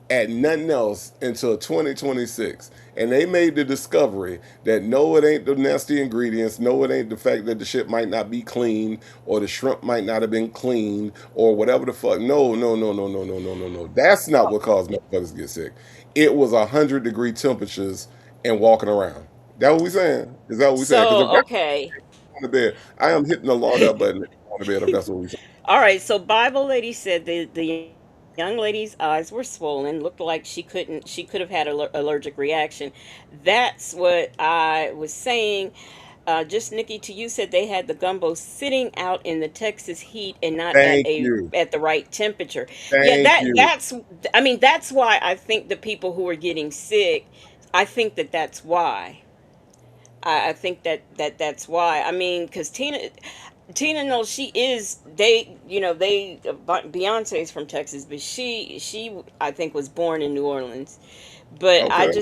at nothing else until 2026. And they made the discovery that no, it ain't the nasty ingredients. No, it ain't the fact that the shit might not be clean or the shrimp might not have been clean or whatever the fuck. No, no, no, no, no, no, no, no, no. That's not what caused motherfuckers to get sick. It was 100-degree temperatures and walking around. That what we saying? Is that what we saying? Because So, if that's okay. on the bed, I am hitting the log out button on the bed if that's what we saying. All right, so Bible lady said the young lady's eyes were swollen, looked like she could have had an allergic reaction. That's what I was saying. Just Nikki, to you said they had the gumbo sitting out in the Texas heat and not Thank you. at the right temperature. Yeah, Thank you. I mean that's why I think the people who are getting sick, I think that that's why. I think that's why. I mean, because Tina knows she is. Beyonce's from Texas, but she I think was born in New Orleans. But Okay.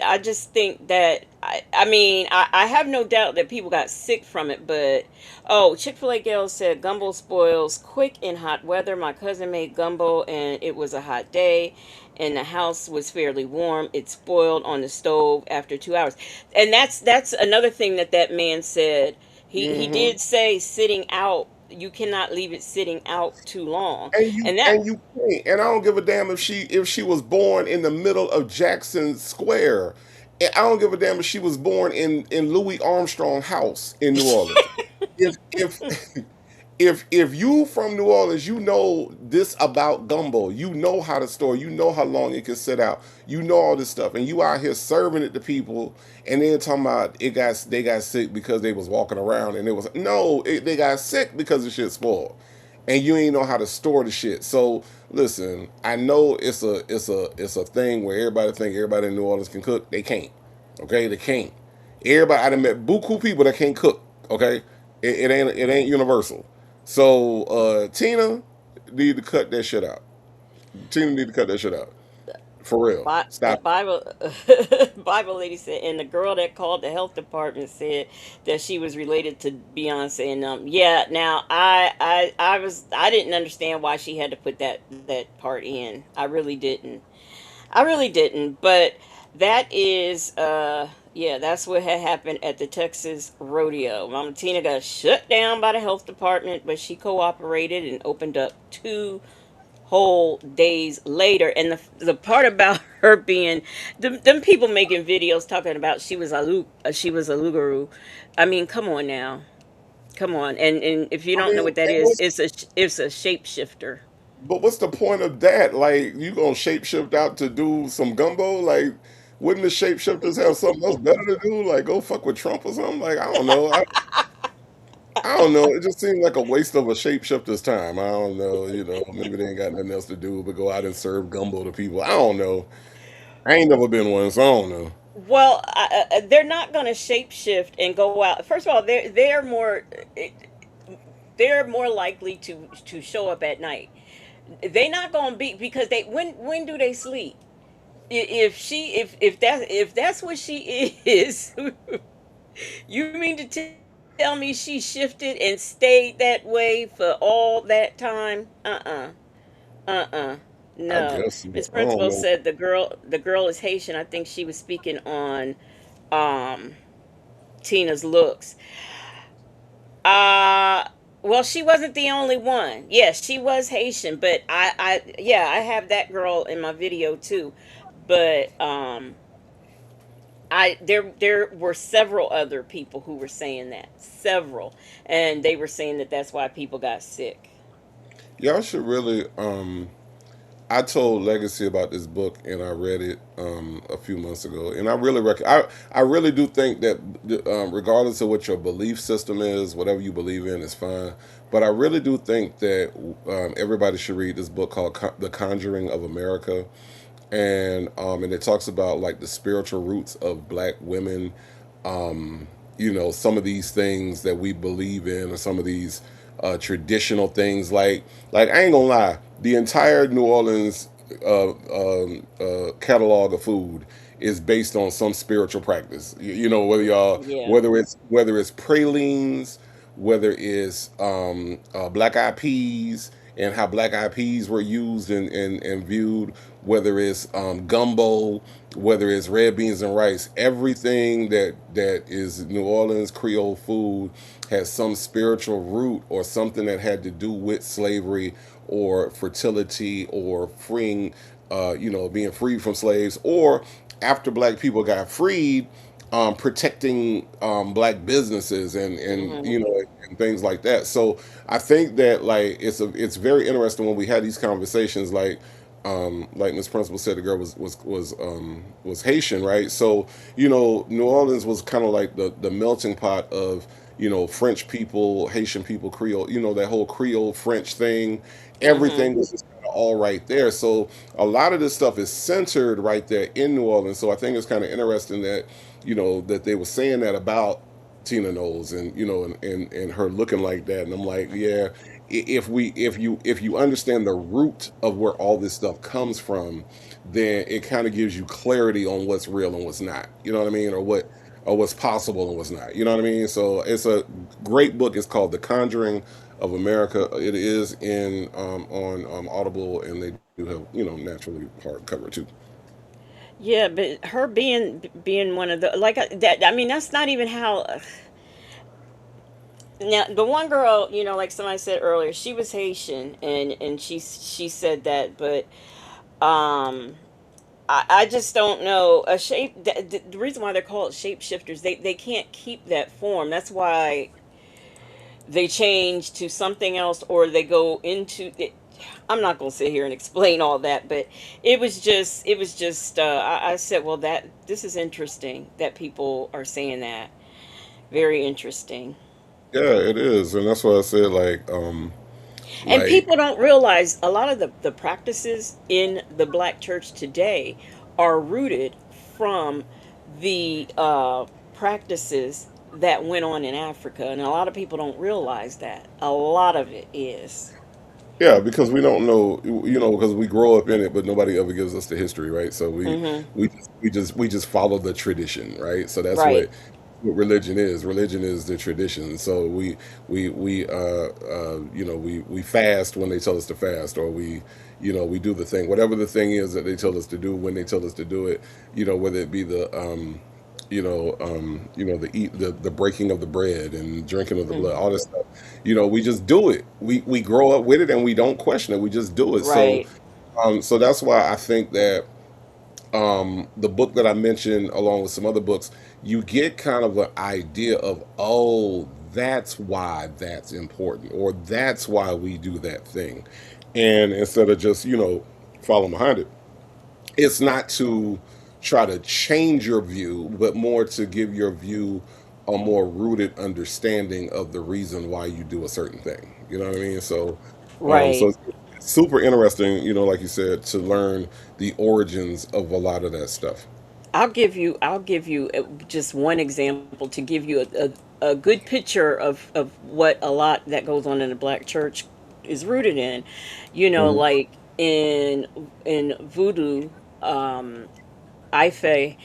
I just think that I mean I have no doubt that people got sick from it. But oh, Chick-fil-A gal said gumbo spoils quick in hot weather. My cousin made gumbo and it was a hot day and the house was fairly warm. It spoiled on the stove after 2 hours. And that's another thing that man said. He Hmm. did say sitting out. You cannot leave it sitting out too long. And you And that and you can't. And I don't give a damn if she was born in the middle of Jackson Square. And I don't give a damn if she was born in Louis Armstrong House in New Orleans. If if you from New Orleans, you know this about gumbo. You know how to store. You know how long it can sit out. You know all this stuff, and you out here serving it to people, and then talking about they got sick because they was walking around, and it was no, they got sick because the shit spoiled, and you ain't know how to store the shit. So listen, I know it's a thing where everybody think everybody in New Orleans can cook. They can't. Okay, they can't. Everybody I done met buku people that can't cook. Okay, it ain't universal. So Tina need to cut that shit out. Tina need to cut that shit out. For real. The Stop. Bible Bible lady said, and the girl that called the health department said that she was related to Beyonce. And yeah, now I didn't understand why she had to put that part in. I really didn't. I really didn't. But that is yeah, that's what had happened at the Texas rodeo. Mama Tina got shut down by the health department, but she cooperated and opened up two whole days later. And the part about her being them people making videos talking about she was a lugaroo. I mean, come on now. Come on, and if you I don't know mean, what that and is, what's it's a shapeshifter. but what's the point of that? Like, you gonna shapeshift out to do some gumbo? Like, wouldn't the shapeshifters have something else better to do? Like, go fuck with Trump or something? Like, I don't know. I don't know. It just seemed like a waste of a shapeshifter's time. I don't know. Maybe they ain't got nothing else to do but go out and serve gumbo to people. I don't know. I ain't never been one, so I don't know. Well, they're not going to shapeshift and go out. First of all, they're more likely to show up at night. They're not going to be because they when do they sleep? If that's what she is, you mean to tell me she shifted and stayed that way for all that time? I No. guess Miss I don't Principal know. said the girl is Haitian. I think she was speaking on um Tina's looks. Uh well, she wasn't the only one. Yes, she was Haitian, but yeah, I have that girl in my video too. But there were several other people who were saying that. Several. And they were saying that that's why people got sick. Y'all should really. I told Legacy about this book, and I read it a few months ago, and I really I really do think that regardless of what your belief system is, whatever you believe in is fine. But I really do think that everybody should read this book called The Conjuring of America, and it talks about like the spiritual roots of Black women. Some of these things that we believe in, or some of these traditional things. Like I ain't gonna lie, the entire New Orleans catalog of food is based on some spiritual practice. Yeah. Whether it's pralines, whether it's black eyed peas, and how black eyed peas were used and viewed, whether it's gumbo, whether it's red beans and rice, everything that is New Orleans Creole food has some spiritual root or something that had to do with slavery or fertility or freeing, being freed from slaves, or after black people got freed, protecting black businesses and Hmm. and things like that. So I think that like it's very interesting when we had these conversations. Like Miss Principal said, the girl was Haitian, right? So New Orleans was kind of like the melting pot of French people, Haitian people, Creole. That whole Creole French thing. Hmm. Everything was just kind of all right there. So a lot of this stuff is centered right there in New Orleans. So I think it's kind of interesting that that they were saying that about Tina Knowles, and and her looking like that. And I'm like, yeah, if you understand the root of where all this stuff comes from, then it kind of gives you clarity on what's real and what's not. You know what I mean? Or what's possible and what's not. You know what I mean? So it's a great book. It's called The Conjuring of America. It is in on Audible, and they do have naturally hardcover too. Yeah, but her being one of the like that. I mean, that's not even how. Now, the one girl, like somebody said earlier, she was Haitian, and she said that, but um, I just don't know a shape. The reason why they're called shapeshifters, they can't keep that form. That's why they change to something else, or they go into it. I'm not gonna sit here and explain all that, but it was just I said, well, that this is interesting that people are saying that. Very interesting. Yeah, it is, and that's why I said And like people don't realize a lot of the practices in the black church today are rooted from the practices that went on in Africa. And a lot of people don't realize that. A lot of it is. yeah, because we don't know, because we grow up in it, but nobody ever gives us the history, right? So we Mm-hmm. we we just follow the tradition, right? So that's Right. what religion is. Religion is the tradition. So we fast when they tell us to fast, or we do the thing, whatever the thing is that they tell us to do when they tell us to do it. Whether it be the breaking of the bread and drinking of the blood, Mm-hmm. all this stuff. We just do it. We grow up with it and we don't question it. We just do it. So, Right. so that's why I think that the book that I mentioned, along with some other books, you get kind of an idea of, oh, that's why that's important, or that's why we do that thing. And instead of just, following behind it, it's not to try to change your view, but more to give your view a more rooted understanding of the reason why you do a certain thing. You know what I mean? So Right. it's super interesting, like you said, to learn the origins of a lot of that stuff. I'll give you just one example to give you a good picture of what a lot that goes on in the black church is rooted in. Hmm. Like in voodoo, um, Ife,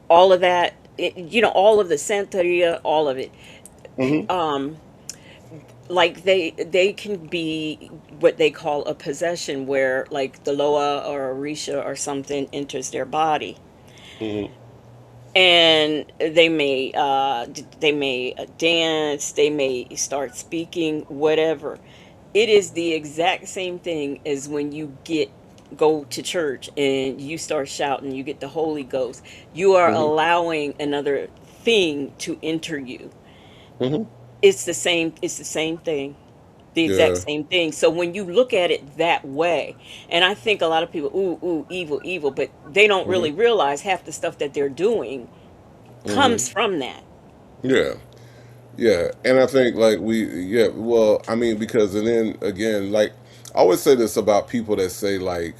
all of that, all of the Santeria, all of it. Hmm. Um, like they can be what they call a possession, where like the Loa or Orisha or something enters their body, Hmm. and they may dance, they may start speaking, whatever. It is the exact same thing as when you go to church and you start shouting, you get the Holy Ghost. You are Hmm. allowing another thing to enter you. Hmm. It's the same thing, the exact Yeah. same thing. So when you look at it that way, and I think a lot of people, ooh, evil, evil, but they don't Hmm. really realize half the stuff that they're doing Hmm. comes from that. Yeah. Yeah, and I think like yeah, well, I mean, because and then again, like I always say this about people that say like,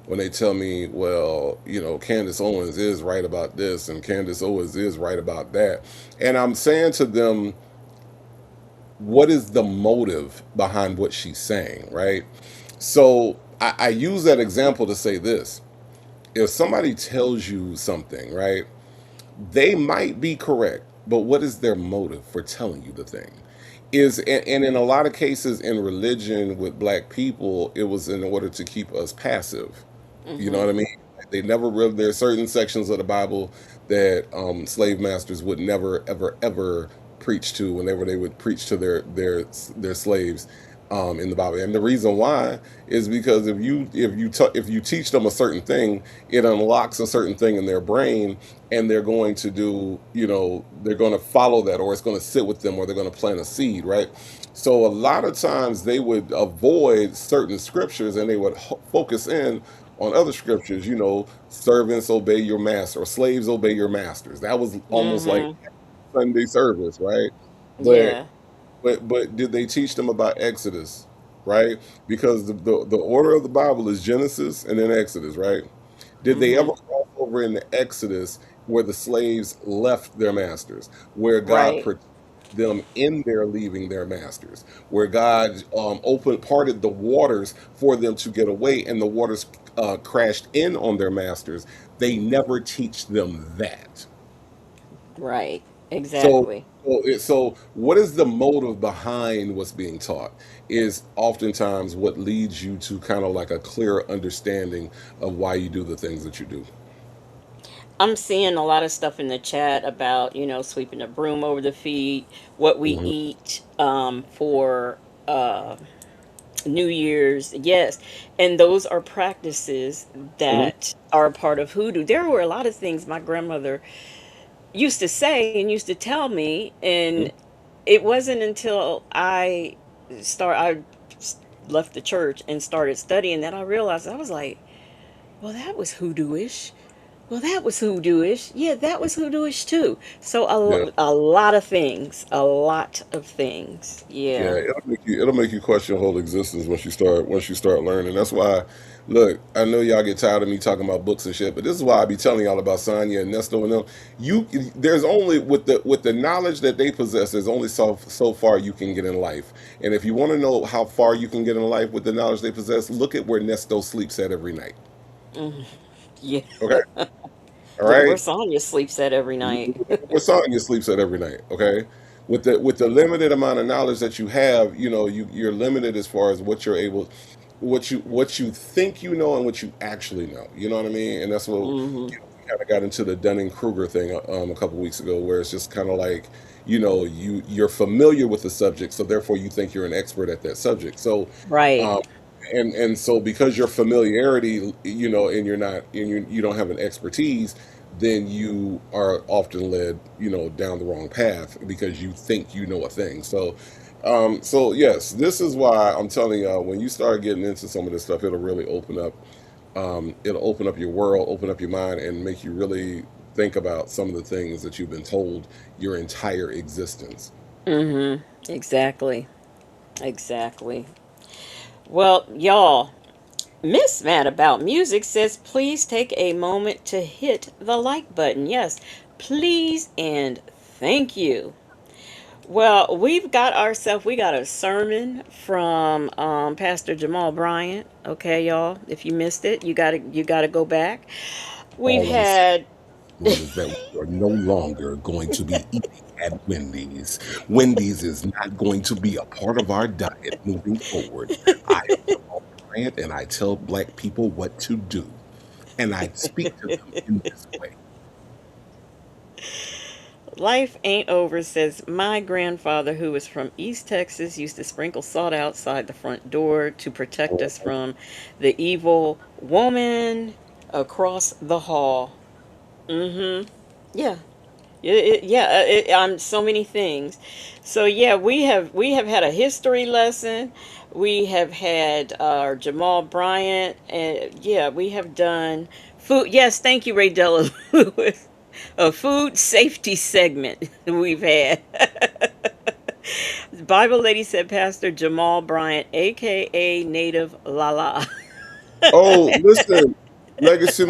when they tell me, well, Candace Owens is right about this and Candace Owens is right about that, and I'm saying to them, what is the motive behind what she's saying, right? So I use that example to say this: if somebody tells you something, right, they might be correct, but what is their motive for telling you the thing? And in a lot of cases in religion with black people, it was in order to keep us passive. You know Hmm. what I mean? They never read. There are certain sections of the Bible that slave masters would never, ever, ever preach to whenever they would preach to their slaves in the Bible. And the reason why is because if you teach them a certain thing, it unlocks a certain thing in their brain, and they're going to do, they're going to follow that, or it's going to sit with them, or they're going to plant a seed, right? So a lot of times they would avoid certain scriptures and they would focus in on other scriptures, servants obey your master, or slaves obey your masters. That was almost like Hmm. Sunday service, right? But Yeah. but did they teach them about Exodus, right? Because the order of the Bible is Genesis and then Exodus, right? Did they ever Hmm. cross over in the Exodus where the slaves left their masters, where God Right. protected them in their leaving their masters, where God parted the waters for them to get away, and the waters crashed in on their masters? They never teach them that. Right. So, Exactly. so what is the motive behind what's being taught? Is oftentimes what leads you to kind of like a clear understanding of why you do the things that you do. I'm seeing a lot of stuff in the chat about, sweeping the broom over the feet, what we Hmm. eat for New Year's. Yes. And those are practices Hmm. that are a part of hoodoo. There were a lot of things my grandmother used to say and used to tell me, and it wasn't until I left the church and started studying that I realized. I was like, well, that was hoodoo-ish. Well, that was hoodoo-ish. Yeah, that was hoodoo-ish too. So Yeah. a lot of things, a lot of things. Yeah, Yeah. it'll make you question your whole existence once you start learning. That's why, look, I know y'all get tired of me talking about books and shit, but this is why I be telling y'all about Sonya and Nesto and them. There's only with the knowledge that they possess, there's only so far you can get in life. And if you want to know how far you can get in life with the knowledge they possess, look at where Nesto sleeps at every night. Mhm. Yeah. Okay, all Look at where right. Sonya sleeps at every night. What song you sleeps at every night? Okay, with the limited amount of knowledge that you have, you're limited as far as what you're able, what you think you know and what you actually know. You know what I mean? And that's what Hmm. we kind of got into the Dunning Kruger thing a couple weeks ago, where it's just kind of like you're familiar with the subject, so therefore you think you're an expert at that subject. So, Right. um, and so because your familiarity, and you're not and you don't have an expertise, then you are often led, down the wrong path because you think you know a thing. So yes, this is why I'm telling you, when you start getting into some of this stuff, it'll really it'll open up your world, open up your mind, and make you really think about some of the things that you've been told your entire existence. Mm-hmm. Exactly. Exactly. Well, y'all, Miss Mad About Music says please take a moment to hit the like button. Yes, please and thank you. Well, we got a sermon from Pastor Jamal Bryant. Okay, y'all. If you missed it, you gotta go back. We've All I'm saying had is that we are no longer going to be eating at Wendy's. Wendy's is not going to be a part of our diet moving forward. I am Jamal Bryant, and I tell black people what to do, and I speak to them in this way. Life Ain't Over says my grandfather, who was from East Texas, used to sprinkle salt outside the front door to protect us from the evil woman across the hall. Mm-hmm. Yeah. So many things. So yeah, we have had a history lesson. We have had our Jamal Bryant, and yeah, we have done food. Yes, thank you, Ray Della Lewis. A food safety segment we've had. Bible lady said Pastor Jamal Bryant, aka Native Lala. Oh, listen, Legacy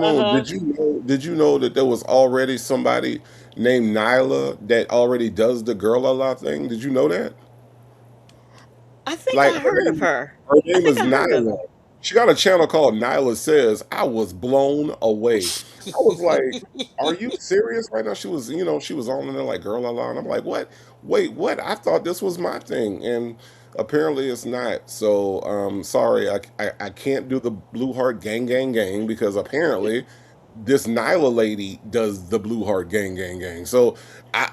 Uh Moon. huh. Did you know that there was already somebody named Nyla that already does the girl a lot thing? Did you know that? I think Like I heard of her. her I name think is I heard of Nyla. She got a channel called Nyla Says. I was blown away. I was like, "Are you serious right now?" She was on there like girl la la, and I'm like, "What? Wait, what? I thought this was my thing, and apparently it's not." So, sorry, I can't do the Blue Heart Gang Gang Gang because apparently this Nyla lady does the Blue Heart Gang Gang Gang. So I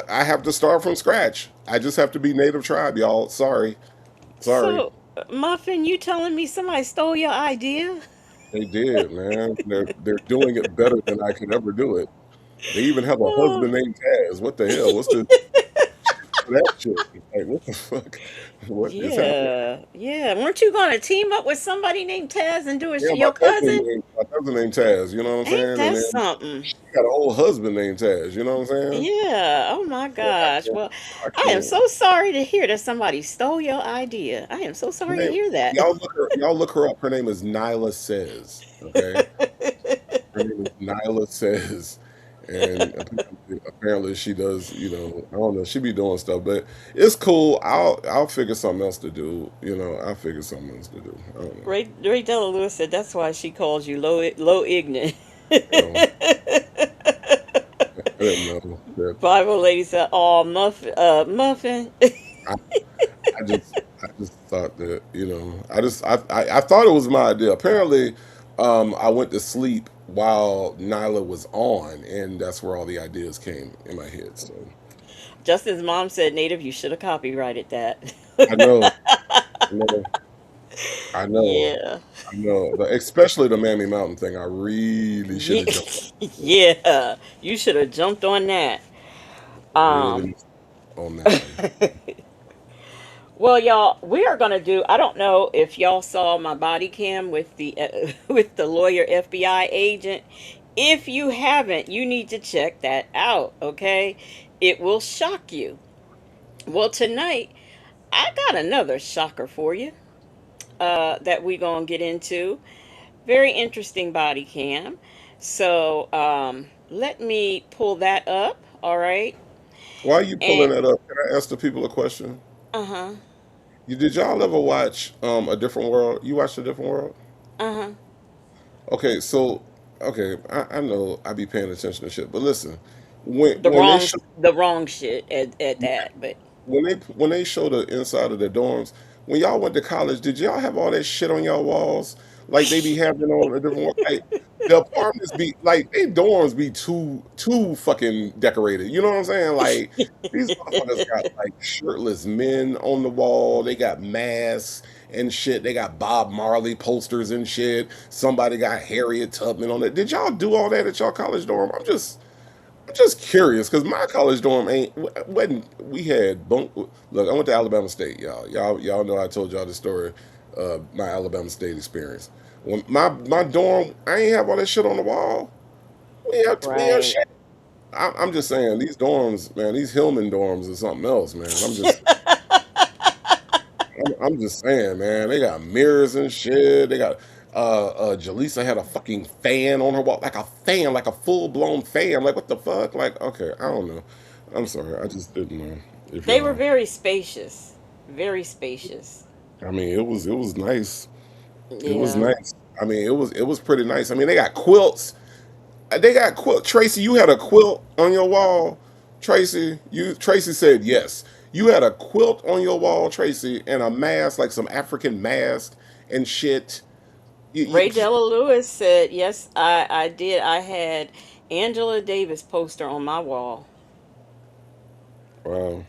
have to start from scratch. I just have to be Native Tribe, y'all. Sorry. So, Muffin, you telling me somebody stole your idea? They did, man. They're doing it better than I could ever do it. They even have a Oh, husband named Taz. What the hell? What's the for that shit? Like what the fuck? What is happening? yeah, yeah. Weren't you gonna team up with somebody named Taz and do it? Yeah, Your cousin? my cousin named Taz. You know what I'm Ain't saying? And that then something? she got an old husband named Taz. You know what I'm saying? Yeah. Oh my So I gosh. can't. Well, I I am can't. so sorry to hear that somebody stole your idea. I am so Her sorry to name, hear that. y'all look her up. Her name is Nyla Says. Okay. Her name is Nyla Says, and apparently she does. I don't know. She be doing stuff, but it's cool. I'll figure something else to do. I'll figure something else to do. I don't know. Ray Della Lewis said that's why she calls you low ignorant. You know, I didn't know that. Bible lady said, "Oh, muffin." I, I just thought that. I thought it was my idea. Apparently, I went to sleep while Nyla was on, and that's where all the ideas came in my head. So Justin's mom said, "Native, you should have copyrighted that." I know. I know. I know. Yeah. I know, especially the Mammy Mountain thing. I really should Yeah, have jumped yeah, you should have jumped on that. Um, really on that one. well, y'all, we are gonna do. I don't know if y'all saw my body cam with the with the lawyer FBI agent. If you haven't, you need to check that out. Okay, it will shock you. Well, tonight I got another shocker for you. That we gonna get into. Very interesting body cam. So let me pull that up. All right. Why are you pulling And that up? Can I ask the people a question? uh huh. Did y'all ever watch A Different World? You watched A Different World? Uh huh. Okay, so okay, I know I be paying attention to shit, but listen, when The when they wrong show the wrong shit at that. But when they show the inside of the dorms, when y'all went to college, did y'all have all that shit on y'all walls? like they be having on a different one. Like the apartments be like they dorms be too fucking decorated. You know what I'm saying? Like these motherfuckers got like shirtless men on the wall. They got masks and shit. They got Bob Marley posters and shit. Somebody got Harriet Tubman on it. Did y'all do all that at y'all college dorm? I'm just curious because my college dorm ain't when we had bunk. Look, I went to Alabama State, y'all. Y'all know I told y'all the story, my Alabama State experience. When my dorm, I ain't have all that shit on the wall. We have Right. shit. I'm just saying these dorms, man. These Hillman dorms is something else, man. I'm just saying, man. They got mirrors and shit. They got Jaleesa had a fucking fan on her wall, like a fan, like a full blown fan. Like what the fuck? Like okay, I don't know. I'm sorry, I just didn't know if They were y'all. very spacious. Very spacious. I mean, it was nice. It was Yeah. nice. I mean, it was pretty nice. I mean, they got quilts. They got quilt. Tracy, you had a quilt on your wall. Tracy said yes. You had a quilt on your wall, Tracy, and a mask, like some African mask and shit. Ray You, Della Lewis said, yes, I did. I had Angela Davis poster on my wall. wow,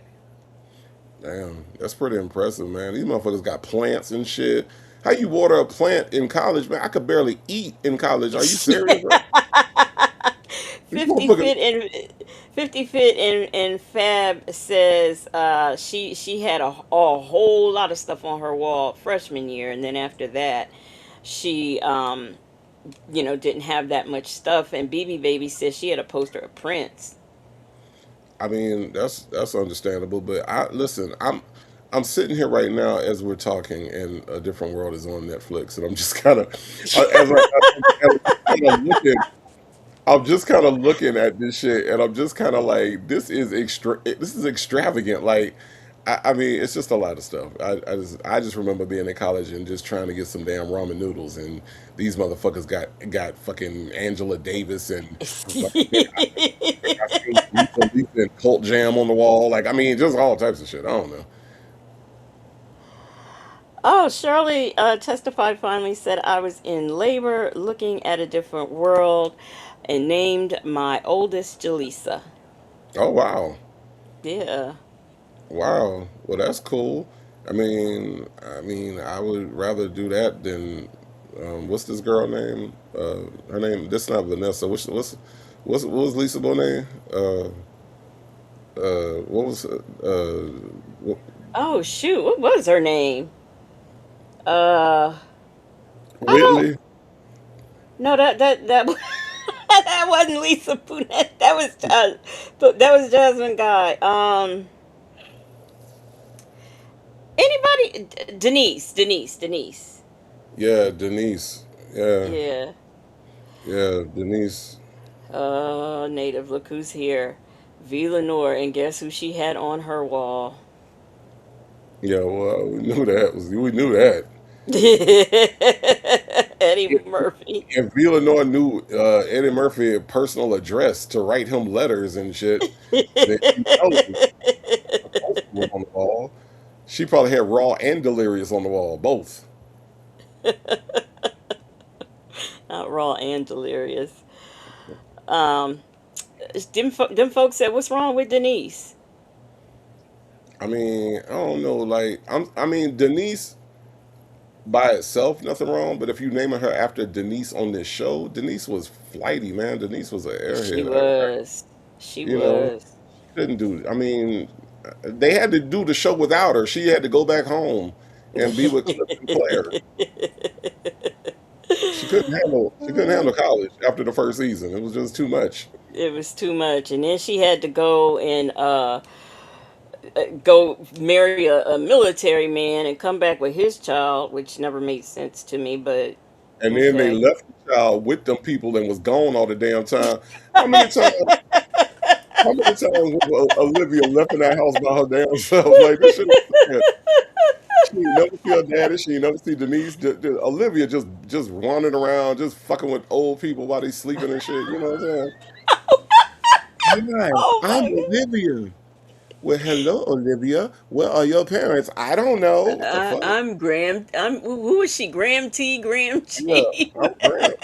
damn, that's pretty impressive, man. These motherfuckers got plants and shit. How you water a plant in college, man? I could barely eat in college. Are you serious, bro? These 50 motherfuckers. fit and 50 fit and Fab says she had a whole lot of stuff on her wall freshman year, and then after that she didn't have that much stuff. And BB Baby says she had a poster of Prince. I mean, that's understandable, but I listen. I'm sitting here right now as we're talking, and A Different World is on Netflix, and I'm just kind of as I'm kind of looking. I'm just kind of looking at this shit, and I'm just kind of like, this is This is extravagant. Like, I mean, it's just a lot of stuff. I just remember being in college and just trying to get some damn ramen noodles, and these motherfuckers got fucking Angela Davis and fucking I seen Lisa and Cult Jam on the wall. Like, I mean, just all types of shit. I don't know. Oh, Shirley testified finally, said I was in labor looking at a different world and named my oldest Jaleesa. Oh wow, Yeah. wow. Well, that's cool. I mean, I would rather do that than what's this girl name? Her name. This not Vanessa. What was Lisa Bonet? What was what, Oh, shoot. What was her name? Uh, I don't. Whitley? No, that that wasn't Lisa Bonet. That was Jasmine Guy. Anybody? Denise. Yeah, Denise. Yeah, Yeah. yeah, Denise. Native. Look who's here. V. Lenore, and guess who she had on her wall? Yeah, well, we knew that. We knew that. Eddie Murphy. If Villanor knew Eddie Murphy personal address to write him letters and shit, then you know a poster was on the wall. She probably had Raw and Delirious on the wall, both. Not raw and delirious. Um, them folks said, "What's wrong with Denise?" I mean, I don't know. Like, I mean, Denise by itself, nothing wrong. But if you naming her after Denise on this show, Denise was flighty, man. Denise was an She airhead. was. She You know, was. didn't do. I mean, they had to do the show without her. She had to go back home and be with Cliff and Claire. She couldn't handle college after the first season. It was just too much. It was too much, and then she had to go and go marry a military man and come back with his child, which never made sense to me. But And then they okay. left the child with them people and was gone all the damn time. How many times? How many times was Olivia left in that house by her damn self? Like this shit. She ain't never see her daddy. She ain't never see Denise. Olivia just wandering around, just fucking with old people while they sleeping and shit. You know what I'm saying? Hi, Oh I'm my Olivia. Well, hello, Olivia. Where are your parents? I don't know. What the fuck? I'm Graham. Who is she? Graham T. Graham Yeah, T. I'm Graham.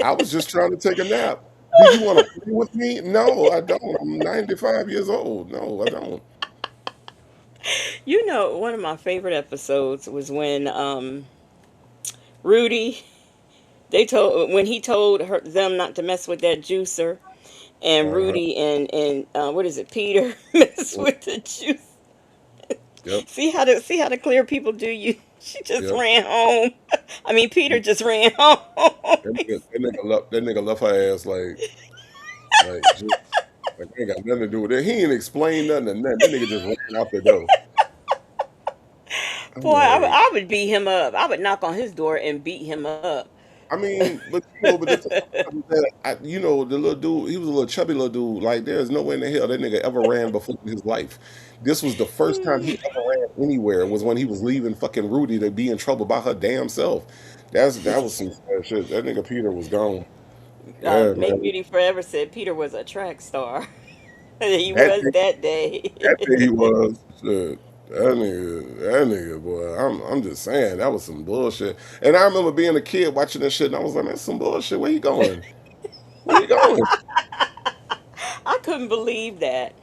I was just trying to take a nap. Do you want to play with me? No, I don't. I'm 95 years old. No, I don't. You know, one of my favorite episodes was when Rudy, they told when he told them not to mess with that juicer, and Uh-huh. Rudy and what is it, Peter mess with the juice. Yep, See how the clear people do you. She just yep. ran home. I mean, Peter just ran home. That nigga left her ass just like ain't got nothing to do with it. He ain't explained nothing to nothing. That nigga just ran out the door. I'm Boy, like, I would beat him up. I would knock on his door and beat him up. I mean, but the thing about it is that the little dude, he was a little chubby little dude. Like, there's no way in the hell that nigga ever ran before in his life. This was the first time he ever ran anywhere. Was when he was leaving fucking Rudy to be in trouble by her damn self. That was some sad shit. That nigga Peter was gone. Yeah, Make man. Beauty Forever said Peter was a track star. He That was day, that day. that day he was shit. That nigga, boy. I'm just saying that was some bullshit. And I remember being a kid watching that shit, and I was like, that's some bullshit. Where you going? Where you going? I couldn't believe that.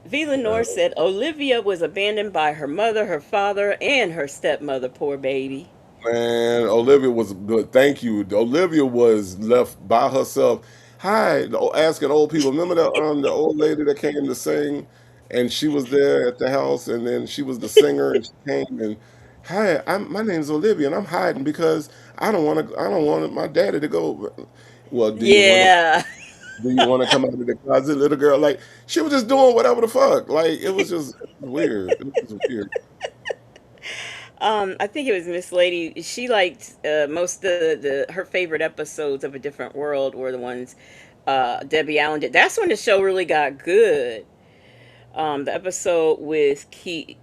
Uh, Villanor said Olivia was abandoned by her mother, her father, and her stepmother. Poor baby. Man, Olivia was good. Thank you. Olivia was left by herself. Hi, asking old people. Remember the old lady that came to sing, and she was there at the house, and then she was the singer, and she came and hi, my name's Olivia, and I'm hiding because I don't want my daddy to go. Well, Yeah. do you want to come out of the closet, little girl? Like she was just doing whatever the fuck. Like it was weird. It was weird. I think it was Miss Lady. She liked most of the her favorite episodes of A Different World were the ones Debbie Allen did. That's when the show really got good. The episode with Kiki,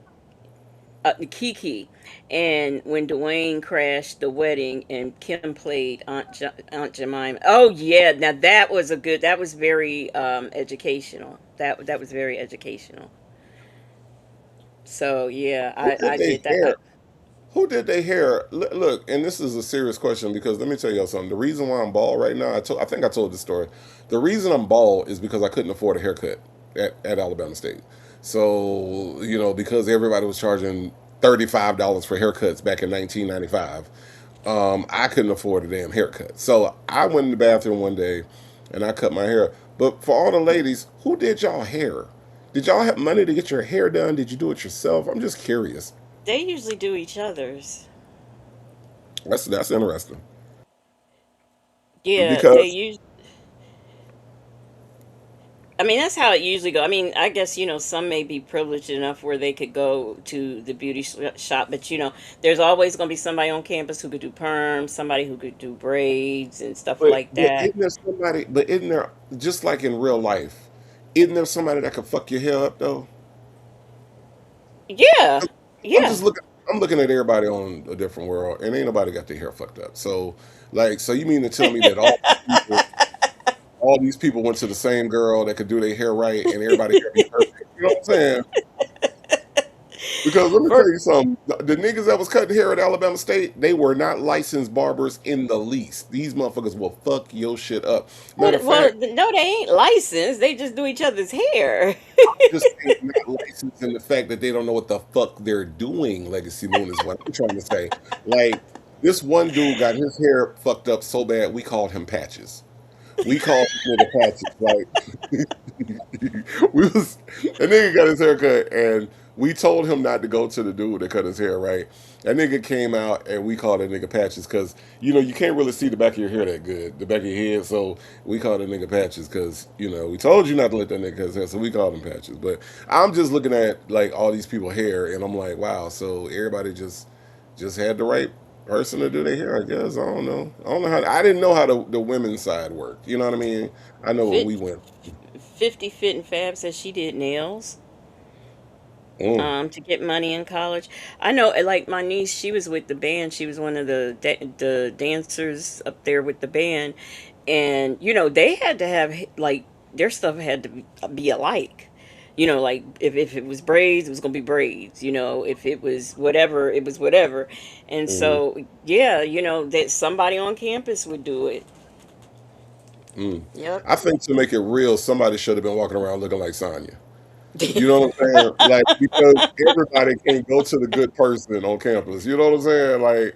and when Dwayne crashed the wedding and Kim played Aunt Jemima. Oh yeah, now that was a good. That was very educational. That was very educational. So yeah, Who I did they did that. hair? Who did they hair? Look, and this is a serious question because let me tell y'all something. The reason why I'm bald right now, I think I told this story. The reason I'm bald is because I couldn't afford a haircut at Alabama State. So, because everybody was charging $35 for haircuts back in 1995, I couldn't afford a damn haircut. So I went in the bathroom one day and I cut my hair. But for all the ladies, who did y'all hair? Did y'all have money to get your hair done? Did you do it yourself? I'm just curious. They usually do each other's. That's interesting Yeah, they because use. I mean, that's how it usually go. I mean, I guess some may be privileged enough where they could go to the beauty shop, but there's always going to be somebody on campus who could do perms, somebody who could do braids and stuff but like but that. isn't there somebody? But isn't there just like in real life? Isn't there somebody that could fuck your hair up though? Yeah, I'm yeah. just looking. I'm looking at everybody on A Different World, and ain't nobody got their hair fucked up. So, so you mean to tell me that all these people went to the same girl that could do their hair right, and everybody hair be perfect? You know what I'm saying? Because let me For tell you something. The niggas that was cutting hair at Alabama State, they were not licensed barbers in the least. These motherfuckers will fuck your shit up. Matter well, of well, fact, no, they ain't licensed. They just do each other's hair. I'm just saying not licensed in the fact that they don't know what the fuck they're doing. Legacy Moon is what I'm trying to say. Like this one dude got his hair fucked up so bad we called him Patches. We called this nigga Patches. Like we was that nigga got his hair cut and we told him not to go to the dude that cut his hair, right? That nigga came out and we called that nigga Patches because you can't really see the back of your hair that good, the back of your head. So we called that nigga Patches because we told you not to let that nigga cut his hair, so we called him Patches. But I'm just looking at like all these people hair and I'm like, wow. So everybody just had the right person to do their hair. I guess I don't know. I don't know how. I didn't know how the women's side worked. You know what I mean? I know when we Fit went. 50 Fit and Fab says she did nails Mm, to get money in college. I know, like my niece, she was with the band. She was one of the dancers up there with the band, and they had to have like their stuff had to be alike. Like if it was braids, it was gonna be braids. If it was whatever, it was whatever. And Mm, so yeah, that somebody on campus would do it. mm. Yep. I think to make it real, somebody should have been walking around looking like Sonya. You know what I'm saying? Like, because everybody can't go to the good person on campus. You know what I'm saying? Like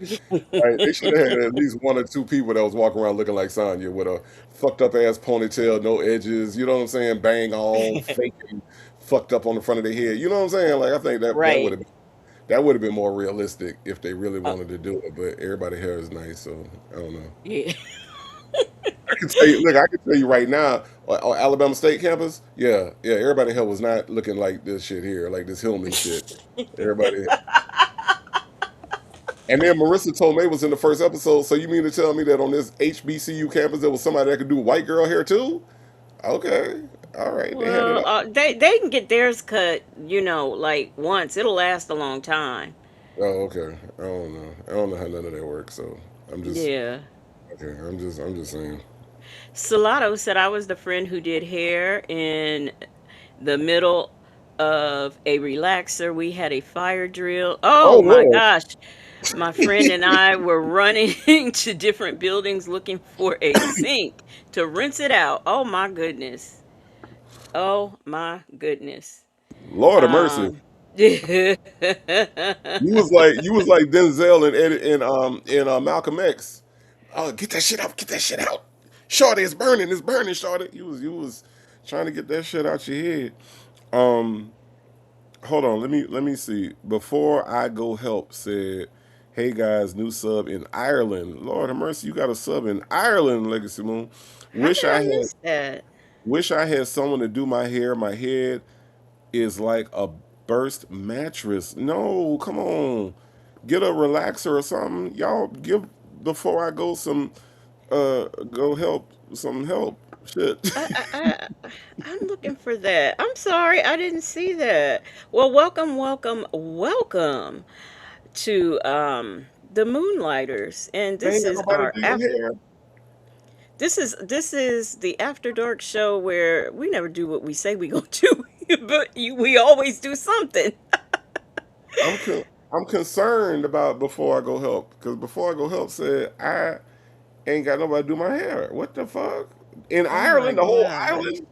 they should have had at least one or two people that was walking around looking like Sonya with a fucked up ass ponytail, no edges. You know what I'm saying? Bang on, fake and fucked up on the front of their head. You know what I'm saying? Like I think Right. that would have been more realistic if they really Uh, wanted to do it. But everybody hair is nice, so I don't know. yeah. I can tell you, look, I can tell you right now, on Alabama State campus, yeah, everybody here was not looking like this shit here, like this Hillman shit. Everybody, and then Marissa Tomei was in the first episode. So you mean to tell me that on this HBCU campus there was somebody that could do white girl hair too? Okay, all right, they had it Well, up. they can get theirs cut, like once. It'll last a long time. Oh, okay. I don't know. I don't know how none of that works. So I'm just Yeah. okay. I'm just saying. Salato said I was the friend who did hair in the middle of a relaxer. We had a fire drill. Oh Oh my Lord, gosh. My friend and I were running to different buildings looking for a sink to rinse it out. Oh my goodness. Oh my goodness. Lord of mercy. Um yeah. You was like Denzel and Malcolm X. Oh, get that shit out! Get that shit out! Shorty, it's burning, Shorty. You was trying to get that shit out your head. Um, hold on, let me see. Before I go help said, hey guys, new sub in Ireland. Lord have mercy, you got a sub in Ireland, Legacy Moon. How Wish did I I had miss that? wish I had someone to do my hair. My head is like a burst mattress. No, come on. Get a relaxer or something. Y'all give before I go go help some help. Shit. I'm looking for that. I'm sorry, I didn't see that. Well, welcome, welcome, welcome to the Moonlighters, and They ain't this got is nobody to our do your after. hair. This is the After Dark show where we never do what we say we gonna do, but we always do something. I'm concerned about before I go help because before I go help said I ain't got nobody to do my hair. What the fuck? In Oh my Ireland, the whole gosh. island,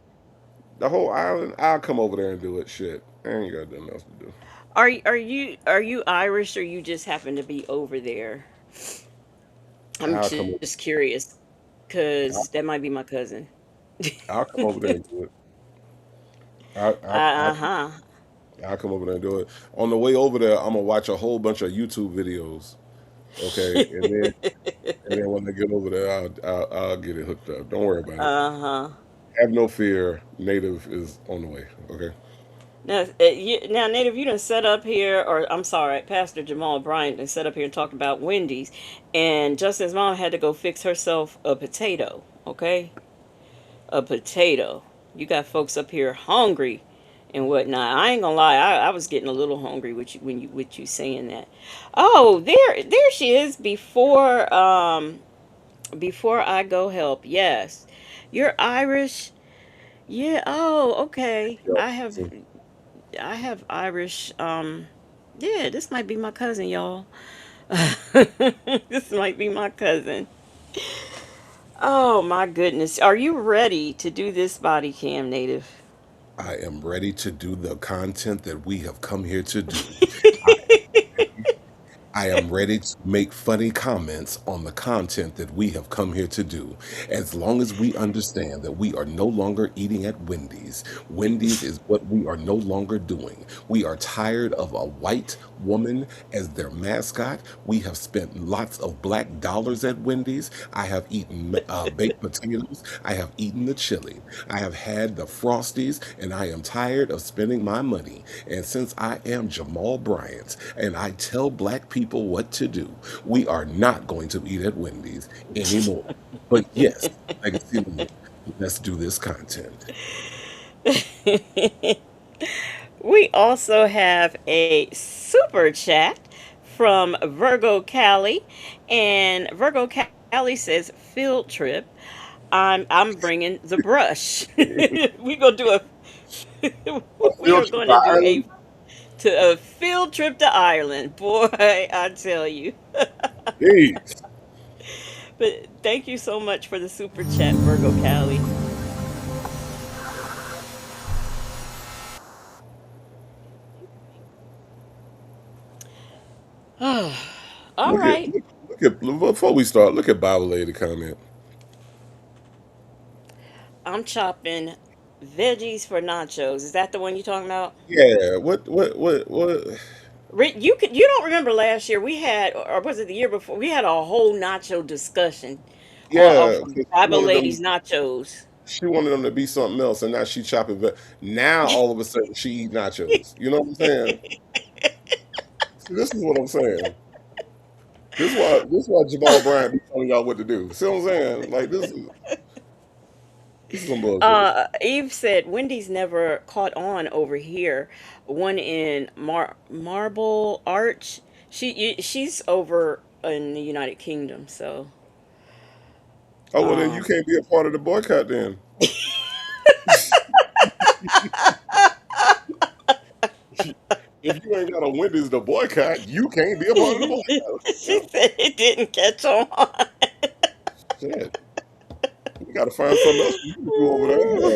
the whole island. I'll come over there and do it. Shit, I ain't got nothing else to do. Are you Irish or you just happen to be over there? I'm I'll just come. curious because that I'll, might be my cousin. I'll come over there and do it. I, I, I, Uh-huh. I'll come over there and do it. On the way over there, I'm gonna watch a whole bunch of YouTube videos. Okay, and then when I get over there, I'll get it hooked up. Don't worry about it. Uh-huh. Have no fear. Native is on the way. Okay. Now, Native, you done set up here, or I'm sorry, Pastor Jamal Bryant done set up here and talked about Wendy's, and Justin's mom had to go fix herself a potato, okay? A potato. You got folks up here hungry and whatnot. I ain't gonna lie, I was getting a little hungry with you with you saying that. Oh, there she is before I go help. Yes. You're Irish. Yeah. Oh, okay. Yep. I have Irish. Yeah, this might be my cousin, y'all. This might be my cousin. Oh my goodness. Are you ready to do this body cam, Native? I am ready to do the content that we have come here to do. I am ready to make funny comments on the content that we have come here to do. As long as we understand that we are no longer eating at Wendy's, Wendy's is what we are no longer doing. We are tired of a white woman as their mascot. We have spent lots of black dollars at Wendy's. I have eaten baked potatoes. I have eaten the chili. I have had the Frosties, and I am tired of spending my money. And since I am Jamal Bryant and I tell black people what to do, we are not going to eat at Wendy's anymore. But yes, Legacy Lee, let's do this content. We also have a super chat from Virgo Cali, and Virgo Cali says, "Field trip. I'm bringing the brush. We gonna do a we Field are trip going to to do Ireland? a field trip to Ireland. Boy, I tell you. Jeez. But thank you so much for the super chat, Virgo Cali. All Look at right. before we start, look at Bible Lady comment. I'm chopping veggies for nachos. Is that the one you're talking about? Yeah, what You don't remember last year we had, or was it the year before? We had a whole nacho discussion yeah, of 'cause Bible Ladies nachos. she wanted them to be something else, and now she chopping now all of a sudden she eat nachos. You know what I'm saying? See, this is what I'm saying. This is why Jamal Bryant be telling y'all what to do. See what I'm saying? Like this is some bullshit. Eve said Wendy's never caught on over here. One in Marble Arch. She's over in the United Kingdom, so Oh well, then you um can't be a part of the boycott then. If you ain't got a Wendy's to boycott, you can't be a part of the boycott. What the she hell? said it didn't catch on. Shit, we got to find something else for you to do over there. Hell.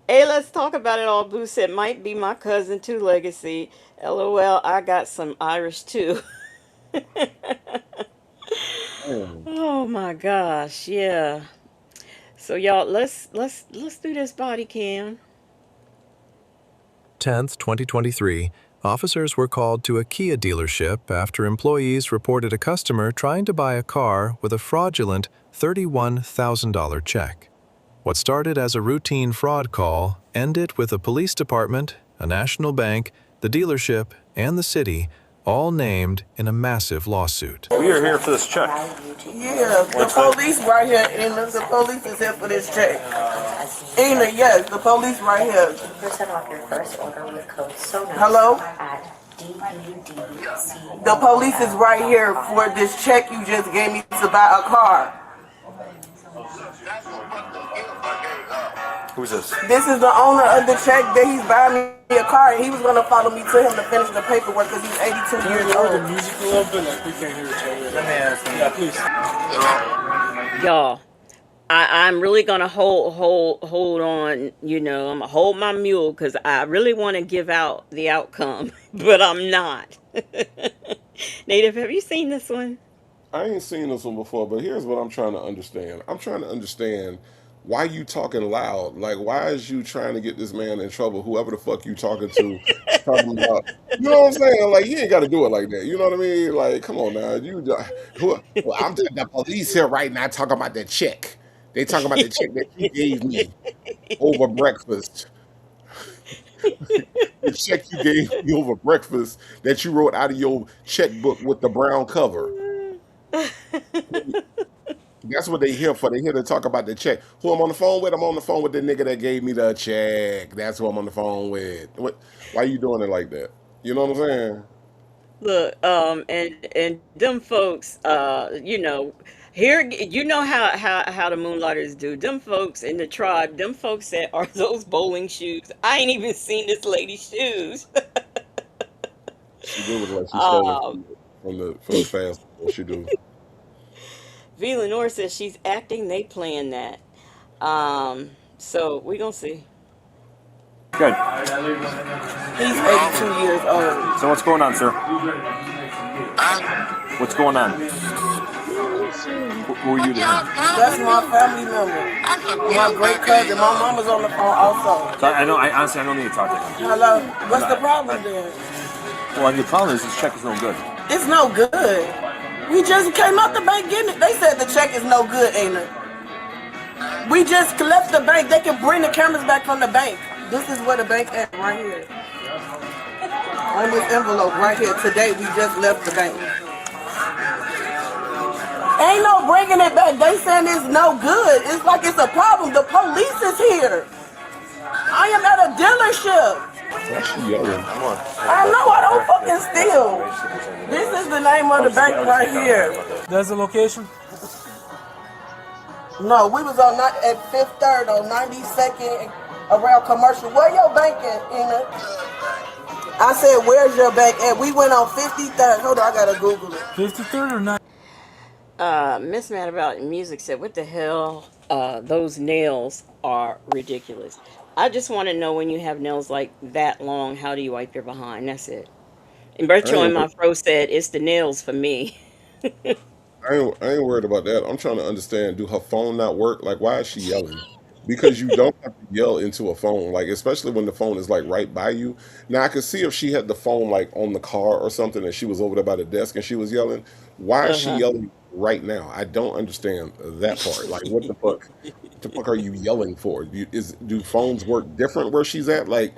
Hey, let's talk about it all. Boo said might be my cousin too. Legacy. LOL. I got some Irish too. Man. Oh my gosh, yeah. So y'all, let's do this body cam. 10th, 2023, officers were called to a Kia dealership after employees reported a customer trying to buy a car with a fraudulent $31,000 check. What started as a routine fraud call ended with a police department, a national bank, the dealership, and the city all named in a massive lawsuit. We are here for this check. Yeah, the police right here, Ina. The police is here for this check. Ina, yes, the police right here. 10% off your first order with code SONA. Hello? At DUDC. The police is right here for this check you just gave me to buy a car. Who's this? This is the owner of the check that he's buying me a car, and he was going to follow me to him to finish the paperwork because he's 82 years Lower the old. music a little bit, like we can't hear each other. Let me ask him. Yeah, please. Y'all, I'm really gonna hold on. You know, I'm gonna hold my mule because I really want to give out the outcome, but I'm not. Native, have you seen this one? I ain't seen this one before, but here's what I'm trying to understand. I'm trying to understand why you talking loud. Like, why is you trying to get this man in trouble? Whoever the fuck you talking to, talking about. You know what I'm saying? Like, you ain't got to do it like that. You know what I mean? Like, come on now. I'm the police here right now talking about the check. They talking about the check that you gave me over breakfast. The check you gave me over breakfast that you wrote out of your checkbook with the brown cover. That's what they here for. They here to talk about the check. Who I'm on the phone with? I'm on the phone with the nigga that gave me the check. That's who I'm on the phone with. What? Why you doing it like that? You know what I'm saying? Look, and them folks, you know, here, you know how the Moonlighters do. Them folks in the tribe, them folks said, "Are those bowling shoes?" I ain't even seen this lady's shoes. She do look like she stole it um, from the fast food. She do. V. Lenore says she's acting. They playing that. So we gonna see. Good. He's 82 years old. So what's going on, sir? What's going on? Who are you there? That's my family member. My great cousin. My mama's on the phone also. So I know. Honestly, I don't need to talk to him. Hello? What's the problem then? Well, the problem is this check is no good. It's no good. We just came out the bank getting it. They said the check is no good, ain't it? We just left the bank. They can bring the cameras back from the bank. This is where the bank at, right here. On this envelope right here. Today we just left the bank. Ain't no bringing it back. They saying it's no good. It's like it's a problem. The police is here. I am at a dealership. Why she yelling? I know I don't fucking steal. This is the name of the bank Right here. That's the location? No, we was on not at Fifth Third on 92nd around Commercial. Where your bank at, Ina? I said, where's your bank at? We went on 53rd. Hold on, I gotta Google it. 53rd or not? Miss Mad About Music said, "What the hell? Those nails are ridiculous. I just want to know when you have nails like that long, how do you wipe your behind? That's it." And I Bertram in ain't, my fro said, "It's the nails for me." I ain't worried about that. I'm trying to understand. Do her phone not work? Like, why is she yelling? Because you don't have to yell into a phone, like especially when the phone is like right by you. Now I could see if she had the phone like on the car or something, and she was over there by the desk and she was yelling. Why is she Uh yelling right now? I don't understand that part. Like, what the fuck? What the fuck are you yelling for? Do phones work different where she's at? Like,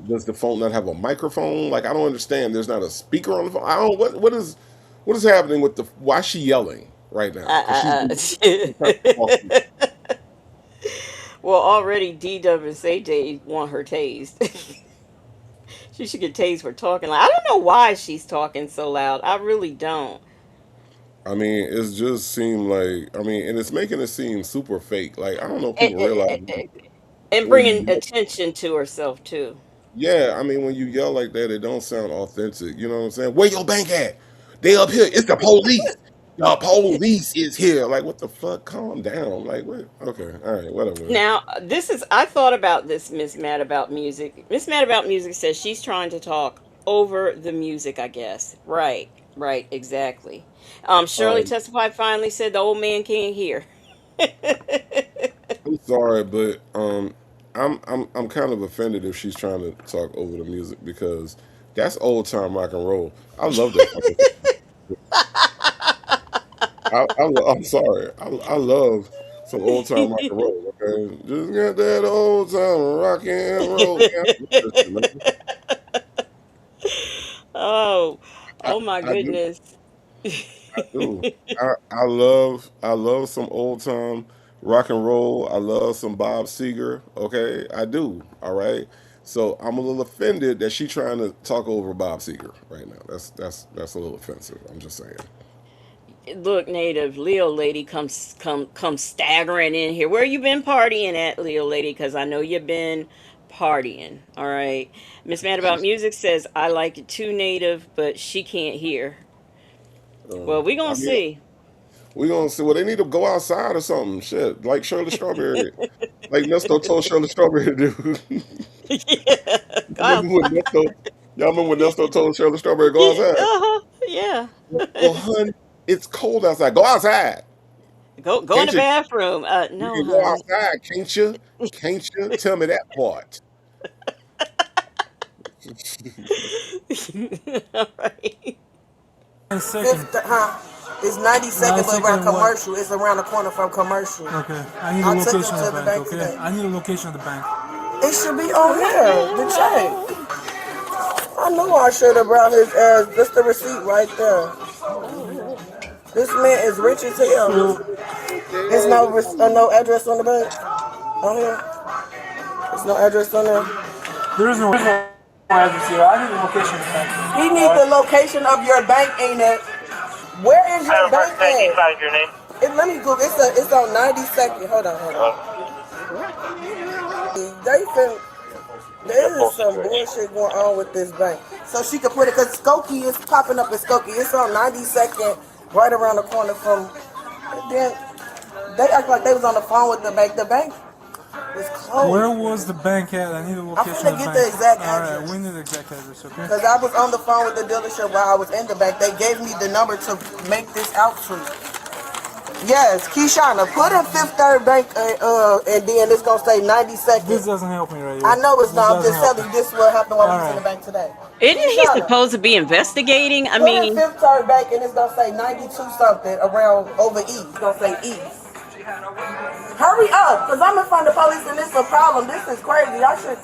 does the phone not have a microphone? Like, I don't understand. There's not a speaker on the phone. I don't. What is happening with the? Why is she yelling right now? Because she's trying to talk to you. huh. Well, already DW and CJ want her tased. She should get tased for talking loud. I don't know why she's talking so loud. I really don't. I mean, it's just seemed like and it's making it seem super fake. Like, I don't know if And, people realize and when you bringing attention to herself too. yeah, I mean when you yell like that, it don't sound authentic. You know what I'm saying? Where your bank at? They up here. It's the police. The police is here. Like, what the fuck? Calm down. Like, what? Okay, all right, whatever. Now, this is, I thought about this, Miss Mad About Music. Miss Mad About Music says she's trying to talk over the music, I guess. Right, right, exactly. Shirley Um, testified finally said the old man can't hear. I'm sorry, but I'm kind of offended if she's trying to talk over the music because that's old time rock and roll. I love that fucking thing. I'm sorry. I love some old time rock and roll. Okay, just got that old time rock and roll. Yeah, I love that shit, man. Oh, I, oh my I do. goodness. I do. I love some old time rock and roll. I love some Bob Seger. Okay, I do. All right. So I'm a little offended that she trying to talk over Bob Seger right now. That's a little offensive. I'm just saying. Look, native Leo lady come staggering in here. Where you been partying at, Leo lady? Because I know you've been partying. All right. Miss Mad About Music says I like it too, native, but she can't hear. Well, we I gonna mean, see. we gonna see. Well, they need to go outside or something. Shit, like Shirley Strawberry, like Nesto told Shirley Strawberry to do. Yeah. Go Remember when outside. Nesto? Y'all remember when Nesto told Shirley Strawberry go Yeah, outside? uh-huh. Yeah. Well, hun, it's cold outside. Go outside. Go in Can't the you? bathroom. You No, can go honey. outside, can't you? Can't you? Tell me that part. All right. Second. It's 92nd, but 92nd around and what? Commercial. It's around the corner from Commercial. Okay. I need a I took location him of to the the bank, bank okay? today. I need a location of the bank. It should be on here. The check. I know I should have brought his ass. Just the receipt right there. This man is rich as hell. So, There's no address on the bank. On here. There's no address on there. there is no address here. I need a location of the bank. He needs the location of your bank, ain't it? Where is your bank at? Your name? Let me Google. It's on 92nd. Hold on. They fin. There is some bullshit going on with this bank. So she could put it, because Skokie is popping up at Skokie. It's on 92nd, right around the corner from. Then they act like they was on the phone with the bank. The bank is Where closed. was the bank at? I need a I'm location finna of the get bank. the exact Alright, address. we need the exact address, okay? Because I was on the phone with the dealership while I was in the bank. They gave me the number to make this out to. Yes, Keyshana, put in Fifth Third Bank, and then it's gonna say 92nd. This doesn't help me right here. I know it's This not. I'm doesn't just help telling me. you, this is what happened while we was in the Alright. bank today. Isn't he Keyshana, supposed to be investigating? I put in mean, Fifth Third Bank, and it's gonna say 92 something around over east. It's gonna say east. Hurry up, cause I'm in front of the police, and this is a problem. This is crazy. I should.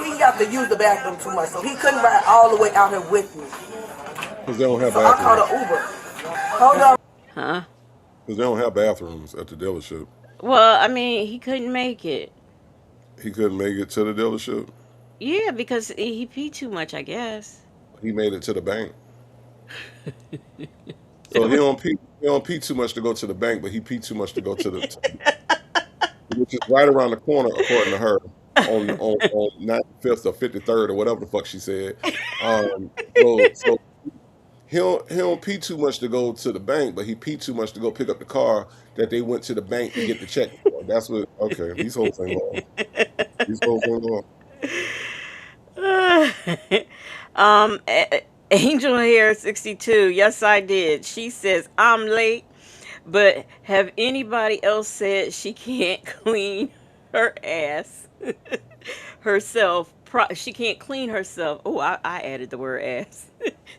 He got to use the bathroom too much, so he couldn't ride all the way out here with me. Because they don't have So I called bathrooms. an Uber. Hold on. huh? Because they don't have bathrooms at the dealership. Well, I mean, he couldn't make it. He couldn't make it to the dealership. Yeah, because he peed too much, I guess. He made it to the bank. So he don't pee too much to go to the bank, but he pee too much to go to which is right around the corner, according to her, on 95th or 53rd or whatever the fuck she said. So he don't pee too much to go to the bank, but he pee too much to go pick up the car that they went to the bank to get the check for. That's what. Okay, these whole thing long. These whole thing long. Angel Hair 62. Yes, I did. She says, I'm late, but have anybody else said she can't clean her ass herself? She can't clean herself. Oh, I added the word ass.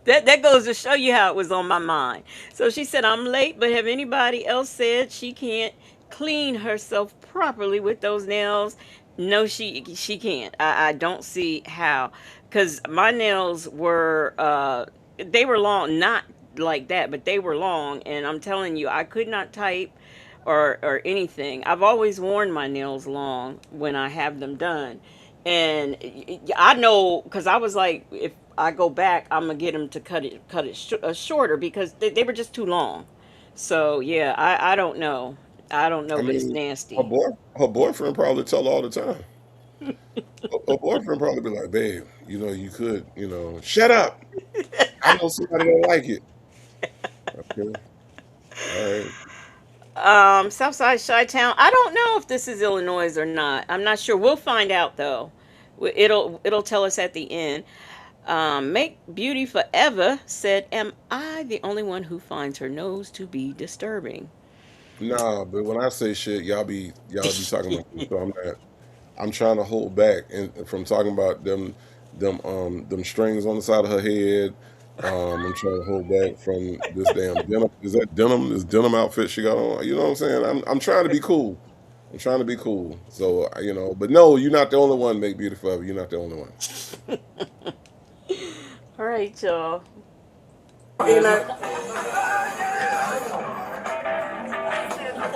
That goes to show you how it was on my mind. So she said, I'm late, but have anybody else said she can't clean herself properly with those nails? No, she can't. I don't see how, because my nails were they were long, not like that, but they were long, and I'm telling you, I could not type or anything. I've always worn my nails long when I have them done, and I know because I was like, if I go back, I'm gonna get them to cut it shorter because they were just too long. So yeah, I don't know. I don't know, I but it's mean, her nasty. boy, her boyfriend probably tell her all the time. Her boyfriend probably be like, "Babe, you could, shut up. I know somebody don't like it." Okay, all right. Southside Chi-Town. I don't know if this is Illinois or not. I'm not sure. We'll find out though. It'll tell us at the end. Make Beauty Forever said, "Am I the only one who finds her nose to be disturbing?" Nah, but when I say shit, y'all be talking about me, so I'm not. I'm trying to hold back and from talking about them strings on the side of her head. I'm trying to hold back from this damn denim. Is that denim? This denim outfit she got on? You know what I'm saying? I'm trying to be cool. I'm trying to be cool. So but no, you're not the only one. Make Beauty Forever. You're not the only one. All right, y'all. You know,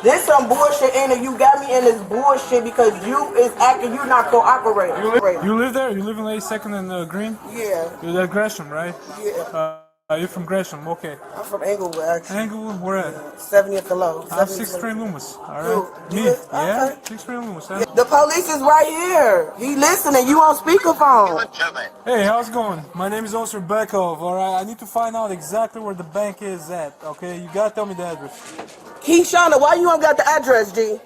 this some bullshit, and you got me in this bullshit because you is acting, you not cooperating. You live there? You live in 82nd and Green? Yeah, You're at Gresham, right? yeah. You're from Gresham, okay. I'm from Englewood, actually. Englewood, where at? 70th and low. I'm 70th 6th Train Loomis, Who? alright? Me, You? yeah? Okay. 6th Train Loomis, huh? The police is right here. He listening. You on speakerphone. Hey, how's it going? My name is Officer Beckhoff, alright? I need to find out exactly where the bank is at, okay? You gotta tell me the address. Keishana, why you don't got the address, G?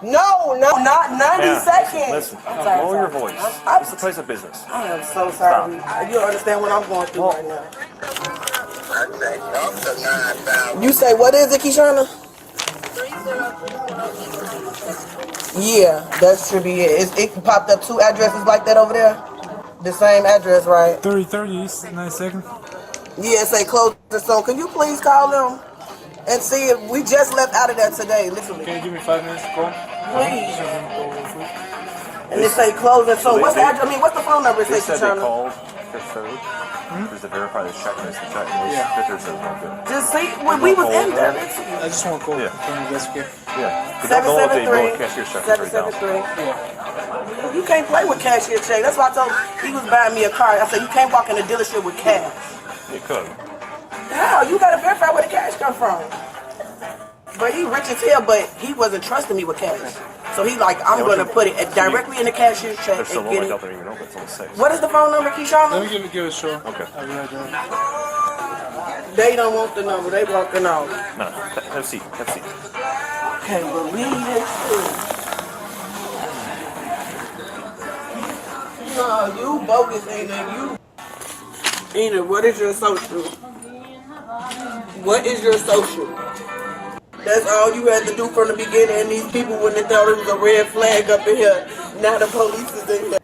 No, not 90 Yeah, seconds. listen, I'm sorry, lower your sorry. voice. I'm- It's a place of business. I am so sorry. You don't understand what I'm going through right now. You say, what is it, Keishana? Yeah, that should be it. It popped up two addresses like that over there. The same address, right? 3030 East, 92nd. Yeah, say close the soon. Can you please call them and see if we just left out of there today, literally. Can you give me 5 minutes to call? Please. And they say closing soon. What's the address? I mean, what's the phone number? They Say said they Keishana. called Fifth Third just to verify the check, and it's the check. And Fifth Third says no good. Just see when we was in there. I just want to call. Yeah. That's okay. Yeah. But don't know if they know a cashier's check is right now. 773. You can't play with cashier check. That's why I told him he was buying me a car. I said you can't walk in the dealership with cash. You could. How? You gotta verify where the cash come from. But he rich as hell, but he wasn't trusting me with cash. So he like, I'm gonna put it directly in the cashier's check There's still and one get like it. out there, you know, but it's only 6. What is the phone number, Let Keishana? me give it a show. Okay. I'll be right there. They don't want the number. They walking out. No, have a seat. Have a seat. Can't believe it. No, you bogus, Ina. You. Ina, what is your social? What is your social? That's all you had to do from the beginning, and these people wouldn't have thought it was a red flag up in here. Now the police is in here.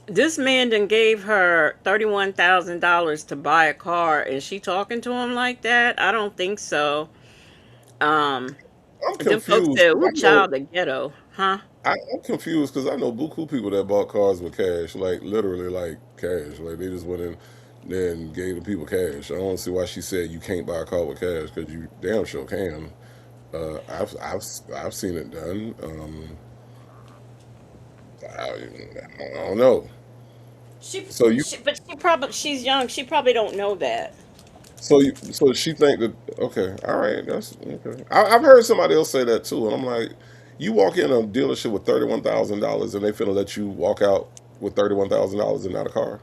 This man done gave her $31,000 to buy a car. Is she talking to him like that? I don't think so. I'm Them folks confused. said, "Ooh, child, the ghetto, huh?" I'm confused because I know buku people that bought cars with cash, like literally like cash. Like they just went in there and gave the people cash. I don't see why she said you can't buy a car with cash because you damn sure can. I've seen it done. I don't know. So you, but she's young. She probably don't know that. so she think that okay, all right, that's okay. I've heard somebody else say that too, and I'm like, you walk in a dealership with $31,000 and they finna let you walk out with $31,000 and not a car.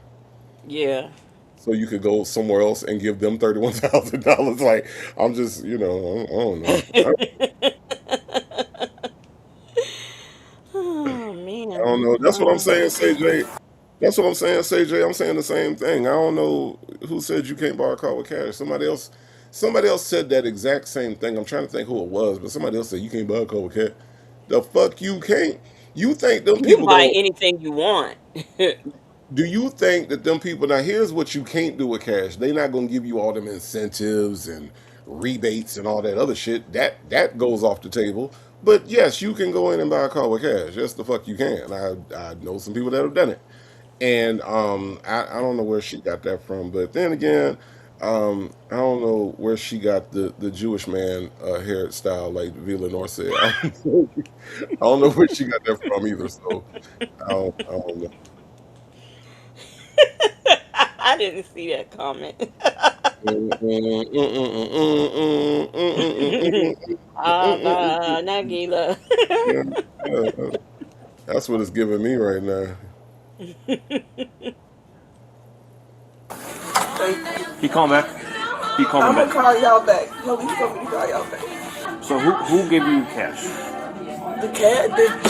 Yeah. So you could go somewhere else and give them $31,000. Like I'm just, I don't know. Oh I man. don't know. That's what I'm saying, CJ. That's what I'm saying, CJ. I'm saying the same thing. I don't know who said you can't buy a car with cash. Somebody else said that exact same thing. I'm trying to think who it was, but somebody else said you can't buy a car with cash. The fuck you can't. You think them You can people buy gonna anything you want. do you think that them people now here's what you can't do with cash. They not gonna give you all them incentives and rebates and all that other shit. That goes off the table. But yes, you can go in and buy a car with cash. Yes, the fuck you can. I know some people that have done it. And I don't know where she got that from, but then again, I don't know where she got the Jewish man hairstyle, like Vila said. I don't know where she got that from either. So I don't know. I didn't see that comment. Abba Nagila. Yeah, that's what it's giving me right now. Thank you. He called back. He called him I'm gonna back. call y'all back. No, he told me to call y'all back. So who gave you cash? The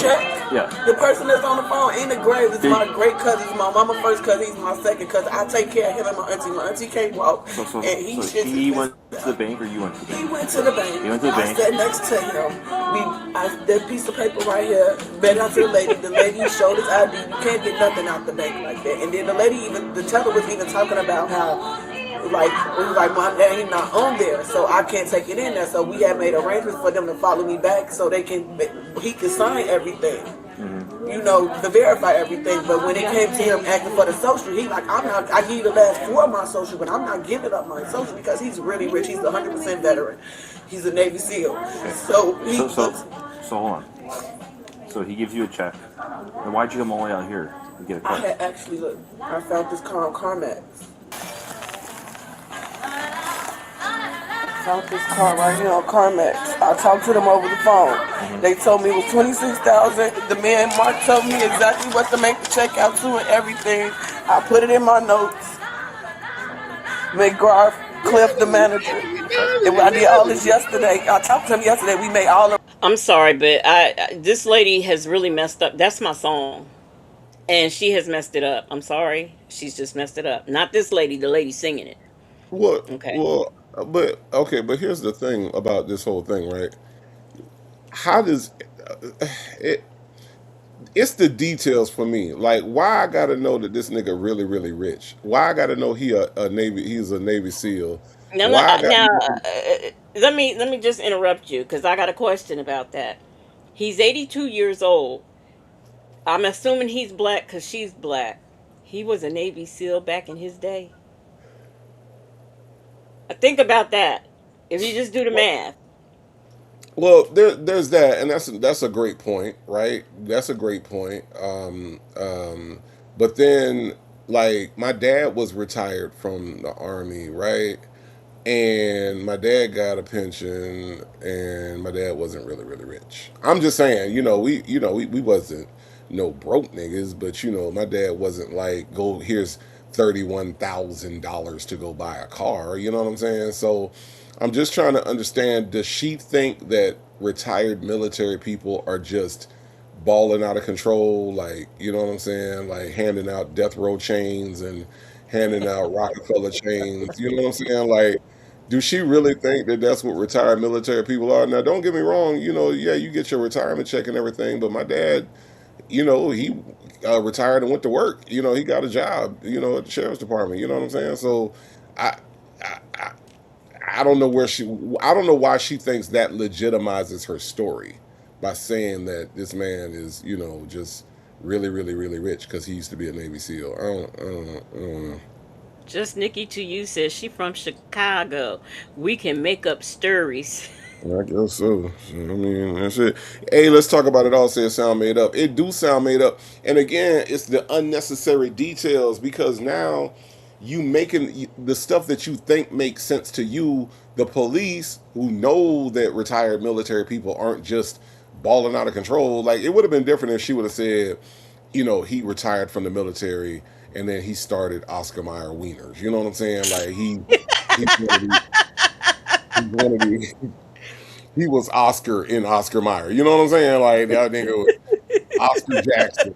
check, Yeah. the person that's on the phone in the grave is Did- my great cousin. He's my mama first cousin. He's my second cousin. I take care of him and my auntie. My auntie can't walk, So and he so shits he his went fist. to the bank or you went to the He bank? went to the bank. He went to the I bank. sat next to him. That piece of paper right here, bet out to the lady. The lady showed his ID. You can't get nothing out the bank like that. And then the teller was even talking about how, like, we was like, my name not on there, so I can't take it in there. So we had made arrangements for them to follow me back so he can sign everything. To verify everything. But when it came to him asking for the social, he like, I give you the last 4 of my social, but I'm not giving up my social because he's really rich. He's a 100% veteran. He's a Navy SEAL. So he So hold on. So he gives you a check. And why'd you come all the way out here to get a I car? had actually I found this car on CarMax. Found this car right here on CarMax. I talked to them over the phone. They told me it was $26,000. The man Mark told me exactly what to make the check out to and everything. I put it in my notes. McGrath, Cliff, the manager. And I did all this yesterday. I talked to him yesterday. We made all of. I'm sorry, but this lady has really messed up. That's my song. And she has messed it up. I'm sorry. She's just messed it up. Not this lady, the lady singing it. Well, Okay. well, but okay, but here's the thing about this whole thing, right? How does it? It's the details for me. Like, why I gotta know that this nigga really, really rich? Why I gotta know he's a Navy SEAL? Now, Why I gotta now, know? let me just interrupt you because I got a question about that. He's 82 years old. I'm assuming he's black because she's black. He was a Navy SEAL back in his day. Think about that. If you just do the math. Well, there's that, and that's a great point, right? That's a great point. But then, like, my dad was retired from the army, right? And my dad got a pension, and my dad wasn't really, really rich. I'm just saying, we wasn't no broke niggas, but my dad wasn't like, go here's $31,000 to go buy a car. You know what I'm saying? So I'm just trying to understand. Does she think that retired military people are just balling out of control? Like, you know what I'm saying? Like handing out death row chains and handing out Rockefeller chains. You know what I'm saying? Like, do she really think that that's what retired military people are? Now, don't get me wrong. Yeah, you get your retirement check and everything, but my dad, he retired and went to work. He got a job, at the sheriff's department. You know what I'm saying? So, I, I, I don't know I don't know why she thinks that legitimizes her story by saying that this man is, just really, really, really rich because he used to be a Navy SEAL. I don't know. Just Nikki to you says she from Chicago. We can make up stories. I guess so. I mean, that's it. Hey, let's talk about it all. Say it sound made up. It do sound made up. And again, it's the unnecessary details because now you making the stuff that you think makes sense to you. The police who know that retired military people aren't just balling out of control. Like it would have been different if she would have said, he retired from the military and then he started Oscar Mayer Wieners. You know what I'm saying? Like he's one of the he was Oscar in Oscar Mayer. You know what I'm saying? Like that nigga was Oscar Jackson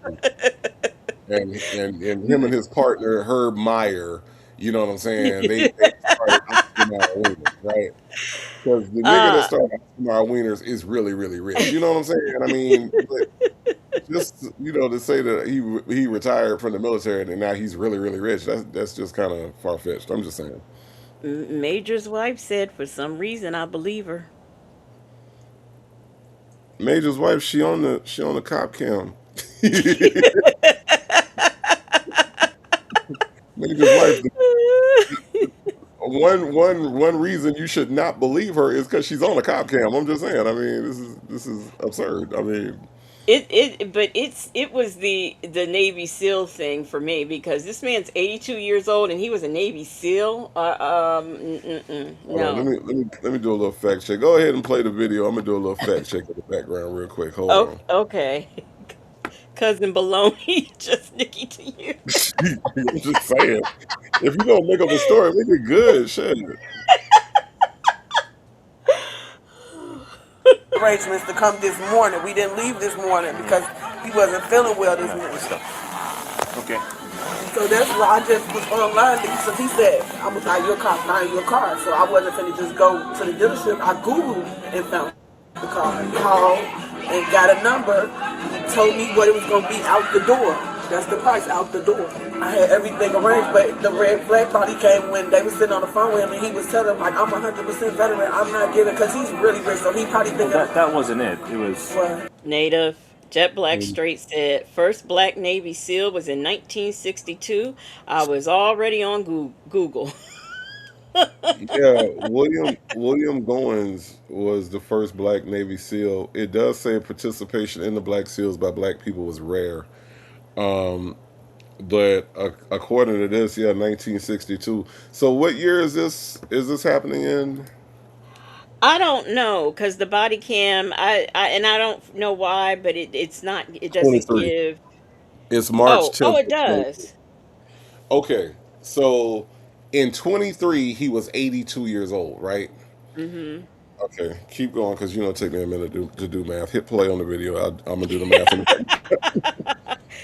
and him and his partner Herb Meyer. You know what I'm saying? They started Oscar Mayer Wieners, right? Because the nigga that uh, started Oscar Mayer Wieners is really really rich. You know what I'm saying? I mean, but just to say that he retired from the military and now he's really really rich. That's just kind of far fetched. I'm just saying. Major's wife said for some reason I believe her. Major's wife, she on the cop cam. Major's wife. One reason you should not believe her is because she's on a cop cam. I'm just saying. I mean, this is absurd. I mean, It was the Navy SEAL thing for me because this man's 82 years old and he was a Navy SEAL. hold on. Let No. me let me do a little fact check. Go ahead and play the video. I'm gonna do a little fact check in the background real quick. Hold Oh, on. okay. Cousin Baloney, just Nikki to you. I'm just saying. If you don't make up a story, make it good. Shit. Arrangements to come this morning. We didn't leave this morning because he wasn't feeling well this morning. Okay. So that's why I just was online because he said, I'm gonna buy your car, buying your car. So I wasn't finna just go to the dealership. I Googled and found the car, called and got a number, told me what it was gonna be out the door. That's the price out the door. I had everything arranged, but the red flag probably came when they was sitting on the phone with him and he was telling them, like, I'm 100% veteran, I'm not giving, because he's really rich, so he probably Well, thinking, that wasn't it. It was. well, Native. Jet Black Straight said, first black Navy SEAL was in 1962. I was already on Google. Yeah, William Goins was the first black Navy SEAL. It does say participation in the Black SEALs by black people was rare. Um, but according to this, yeah, 1962. So what year is this? Is this happening in? I don't know because the body cam, and I don't know why, but it's not, it doesn't 23. give. It's March Oh, 10th. it does. Okay, so in 23 he was 82 years old, right? Mm-hmm. Okay, keep going because it take me a minute to do math. Hit play on the video. I'm gonna do the math.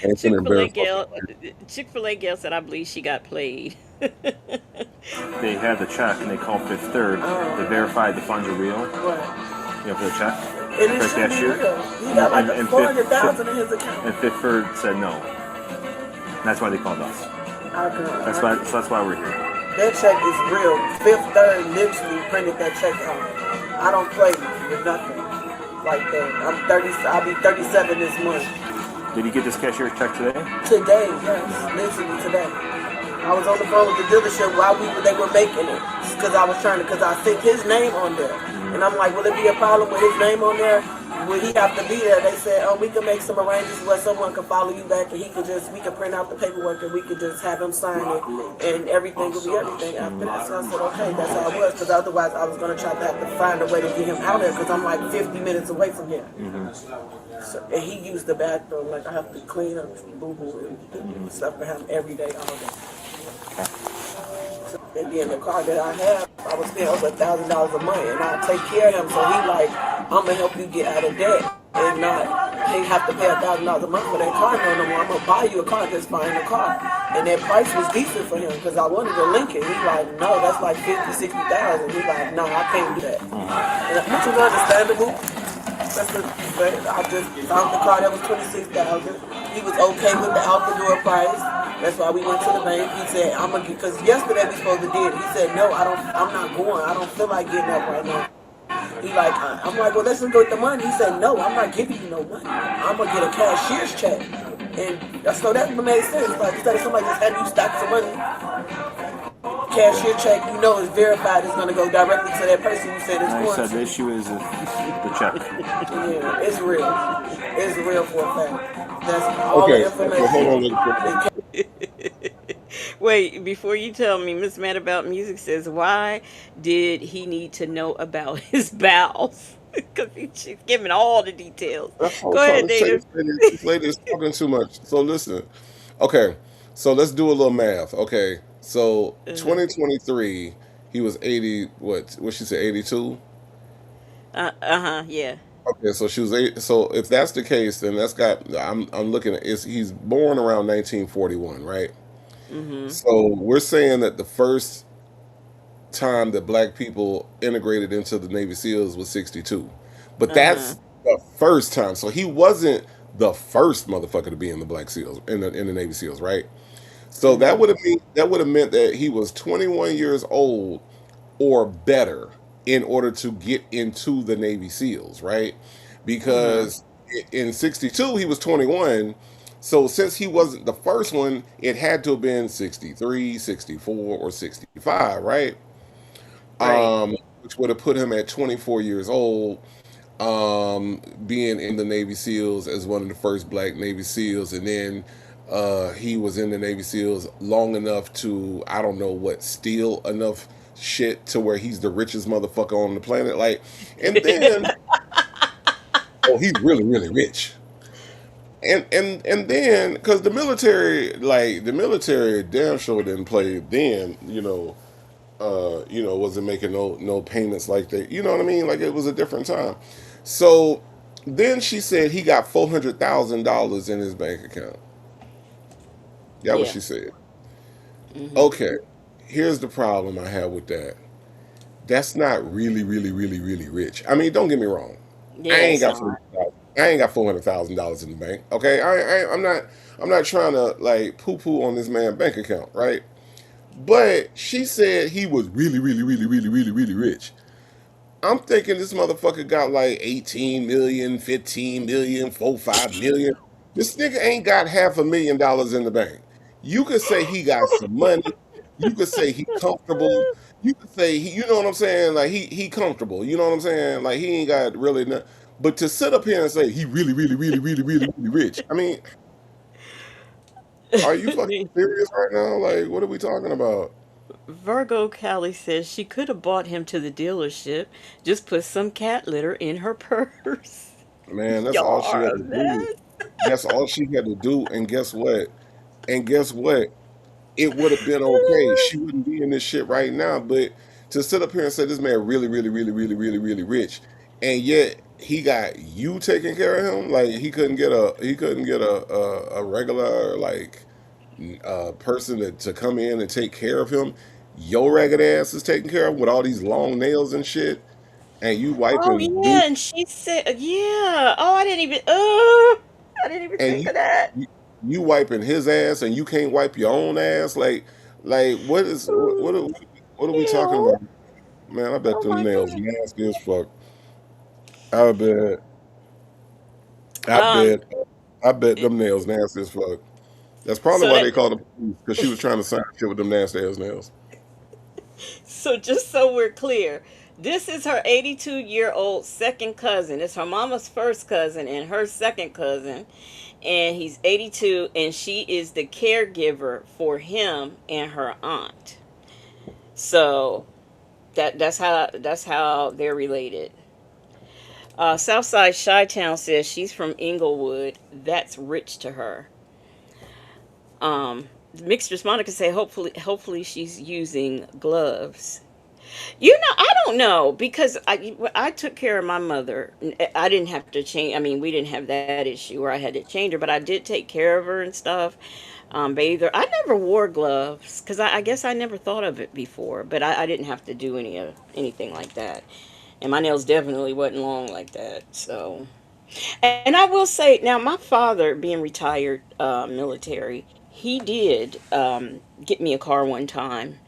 I ain't finna Chick-fil-A embarrass Gail, myself. Chick-fil-A Gail said, I believe she got played. They had the check and they called Fifth Third. They verified the funds are real. what? For the check. And it For should be cashier. real. He got like And 400,000 in his account. And Fifth Third said no. That's why they called us. That's why we're here. That check is real. Fifth Third literally printed that check out. I don't play with nothing like that. I'm 30. I'll be 37 this month. Did you get this cashier's check today? Today, yes, literally today. I was on the phone with the dealership while they were making it, because I think his name on there, and I'm like, will it be a problem with his name on there? Will he have to be there? They said, oh, we can make some arrangements where someone can follow you back, and we can print out the paperwork, and we can just have him sign it, and everything will be everything after that. So I said, okay, that's how it was, because otherwise I was gonna try to have to find a way to get him out there, because I'm like 50 minutes away from here. So, and he used the bathroom, like I have to clean up boo-boo and stuff for him every day, all day. So, and then the car that I have, I was paying over $1,000 a month, and I take care of him. So he like, I'm gonna help you get out of debt and not have to pay $1,000 a month for that car no more. I'm gonna buy you a car, just buying a car. And that price was decent for him because I wanted a Lincoln. He's like, no, that's like 50, 60,000. He's like, no, I can't do that. Which was understandable. But I just found the car that was 26,000. He was okay with the out the door price. That's why we went to the bank. He said, I'm gonna get, because yesterday we supposed to did. He said, no, I'm not going. I don't feel like getting up right now. He like, I'm like, well, let's just go with the money. He said, no, I'm not giving you no money. I'm gonna get a cashier's check. And so that made sense. Like, instead of somebody just having you stack some money, Okay. cashier check, you know it's verified. It's gonna go directly to that person you said it's And I going said the to. issue is the check. Yeah, it's real. It's real for a fact. That's all the Okay, okay, hold on. information. Wait, before you tell me, Miss Mad About Music says, why did he need to know about his bowels? Because she's giving all the details. That's what I Go was trying ahead, to say. Data. This lady is talking too much. So listen. Okay, so let's do a little math. Okay, so uh, 2023, he was 80. What she said, 82. uh-huh, yeah. Okay, so she was eight. So if that's the case, then that's got. I'm looking at. Is he's born around 1941, right? Mm-hmm. So we're saying that the first time that black people integrated into the Navy SEALs was 62. But Uh-huh. that's the first time. So he wasn't the first motherfucker to be in the Black SEALs in the Navy SEALs, right? So Mm-hmm. that would have meant that he was 21 years old or better in order to get into the Navy SEALs, right? Uh-huh. Because in 62 he was 21. So since he wasn't the first one, it had to have been 63, 64, or 65, right? Right. Which would have put him at 24 years old, being in the Navy SEALs as one of the first black Navy SEALs, and then he was in the Navy SEALs long enough to, I don't know what, steal enough shit to where he's the richest motherfucker on the planet. Like, and then, oh, he's really, really rich. And then, because the military damn sure didn't play then, wasn't making no payments like that. You know what I mean? Like it was a different time. So then she said he got $400,000 in his bank account. That what Yeah. she said. Mm-hmm. Okay, here's the problem I have with that. That's not really, really, really, really rich. I mean, don't get me wrong. I Yeah, ain't it's got not. $400,000. I ain't got $400,000 in the bank. Okay, I'm not trying to like poo poo on this man's bank account, right? But she said he was really, really, really, really, really, really rich. I'm thinking this motherfucker got like 18 million, 15 million, 4, 5 million. This nigga ain't got $500,000 in the bank. You could say he got some money. You could say he comfortable. You could say you know what I'm saying? Like he comfortable. You know what I'm saying? Like he ain't got really nothing. But to sit up here and say he really, really, really, really, really, really rich. I mean, are you fucking serious right now? Like, what are we talking about? Virgo Callie says she could have bought him to the dealership, just put some cat litter in her purse. Man, that's all Y'all she are had a to do. mess. That's all she had to do. And guess what? And guess what? It would have been okay. She wouldn't be in this shit right now. But to sit up here and say this man really, really, really, really, really, really rich, and yet he got you taking care of him, like he couldn't get a regular like person to come in and take care of him. Your ragged ass is taken care of with all these long nails and shit, and you Oh wiping new yeah, and she said, yeah. Oh, I didn't even. Oh, I didn't even and think of that. you, you wiping his ass and you can't wipe your own ass. Like Ooh, what are we talking ew. about? Man, I bet Oh them my nails god. nasty as fuck. I bet, I Um. bet, I bet them nails nasty as fuck. That's probably So why that. they called the police because she was trying to sign shit with them nasty ass nails. So just so we're clear, this is her 82-year-old second cousin. It's her mama's first cousin and her second cousin, and he's 82, and she is the caregiver for him and her aunt. So that's how they're related. Southside Chi-Town says she's from Inglewood. That's rich to her. Mixtress Monica say hopefully she's using gloves. I don't know because I took care of my mother. I didn't have to change. I mean, we didn't have that issue where I had to change her, but I did take care of her and stuff. Bathe her. I never wore gloves because I guess I never thought of it before, but I didn't have to do anything like that. And my nails definitely wasn't long like that. So, and I will say now, my father, being retired military, he did get me a car one time,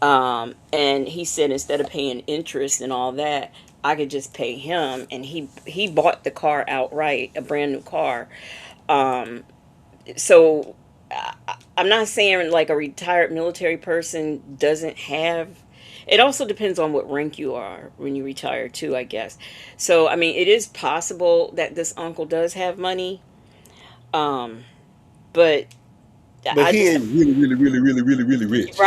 and he said instead of paying interest and all that, I could just pay him, and he bought the car outright, a brand new car. So I'm not saying like a retired military person doesn't have. It also depends on what rank you are when you retire too, I guess. So I mean, it is possible that this uncle does have money, um, but But I he just ain't really, really, really, really, really, really rich.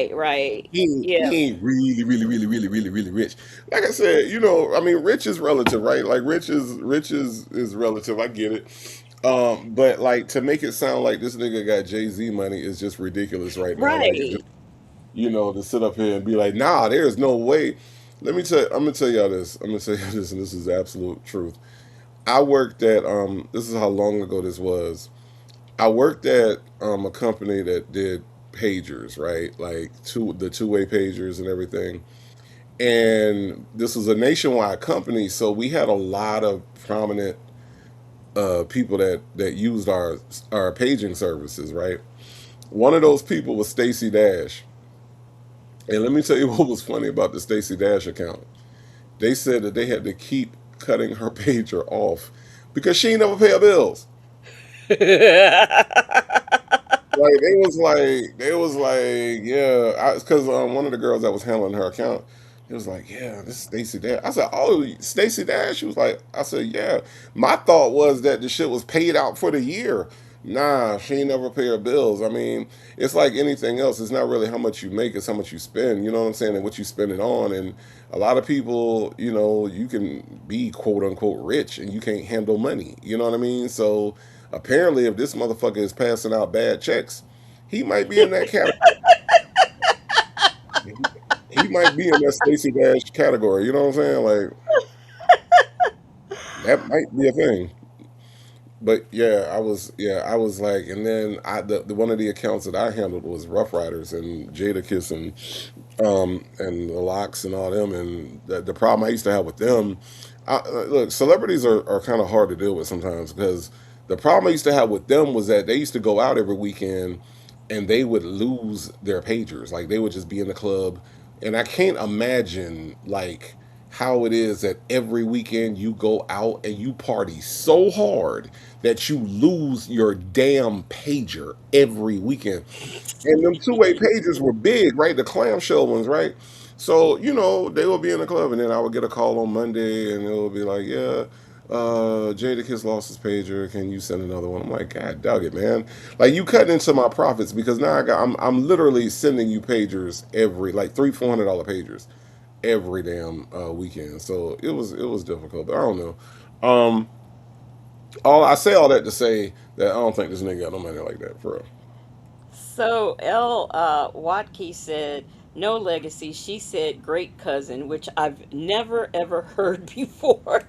right. Yeah, He ain't really, really, really, really, really, really rich. Like I said, I mean, rich is relative, right? Like rich is relative. I get it. But like to make it sound like this nigga got Jay-Z money is just ridiculous right now. Like right. to sit up here and be like, nah, there's no way. I'm gonna tell y'all this. I'm gonna tell you this, and this is absolute truth. I worked at this is how long ago this was. I worked at a company that did pagers, right? Like two-way pagers and everything. And this was a nationwide company, so we had a lot of prominent people that used our paging services, right? One of those people was Stacy Dash. And let me tell you what was funny about the Stacy Dash account. They said that they had to keep cutting her pager off because she ain't never pay her bills. Like they was like, yeah, because one of the girls that was handling her account, it was like, yeah, this is Stacy Dash. I said, oh, Stacy Dash. She was like, I said, yeah. My thought was that the shit was paid out for the year. Nah, she ain't never pay her bills. I mean, it's like anything else. It's not really how much you make; it's how much you spend. You know what I'm saying? And what you spend it on. And a lot of people, you can be quote unquote rich and you can't handle money. You know what I mean? So apparently, if this motherfucker is passing out bad checks, he might be in that category. He might be in that Stacey Dash category. You know what I'm saying? Like that might be a thing. But I was like, and then the one of the accounts that I handled was Rough Riders and Jadakiss and the Locks and all them, and the problem I used to have with them, look, celebrities are kind of hard to deal with sometimes because the problem I used to have with them was that they used to go out every weekend and they would lose their pagers, like they would just be in the club, and I can't imagine like how it is that every weekend you go out and you party so hard that you lose your damn pager every weekend. And them two-way pages were big, right? The clamshell ones, right? So, they would be in the club and then I would get a call on Monday and it would be like, yeah, Jadakiss lost his pager. Can you send another one? I'm like, God dog it, man. Like you cutting into my profits because now I'm literally sending you pagers every like $300-$400 pagers every damn weekend. So it was difficult, but I don't know. Um, all I say all that to say that I don't think this nigga got no money like that for real. So L. Watke said, no legacy. She said great cousin, which I've never ever heard before.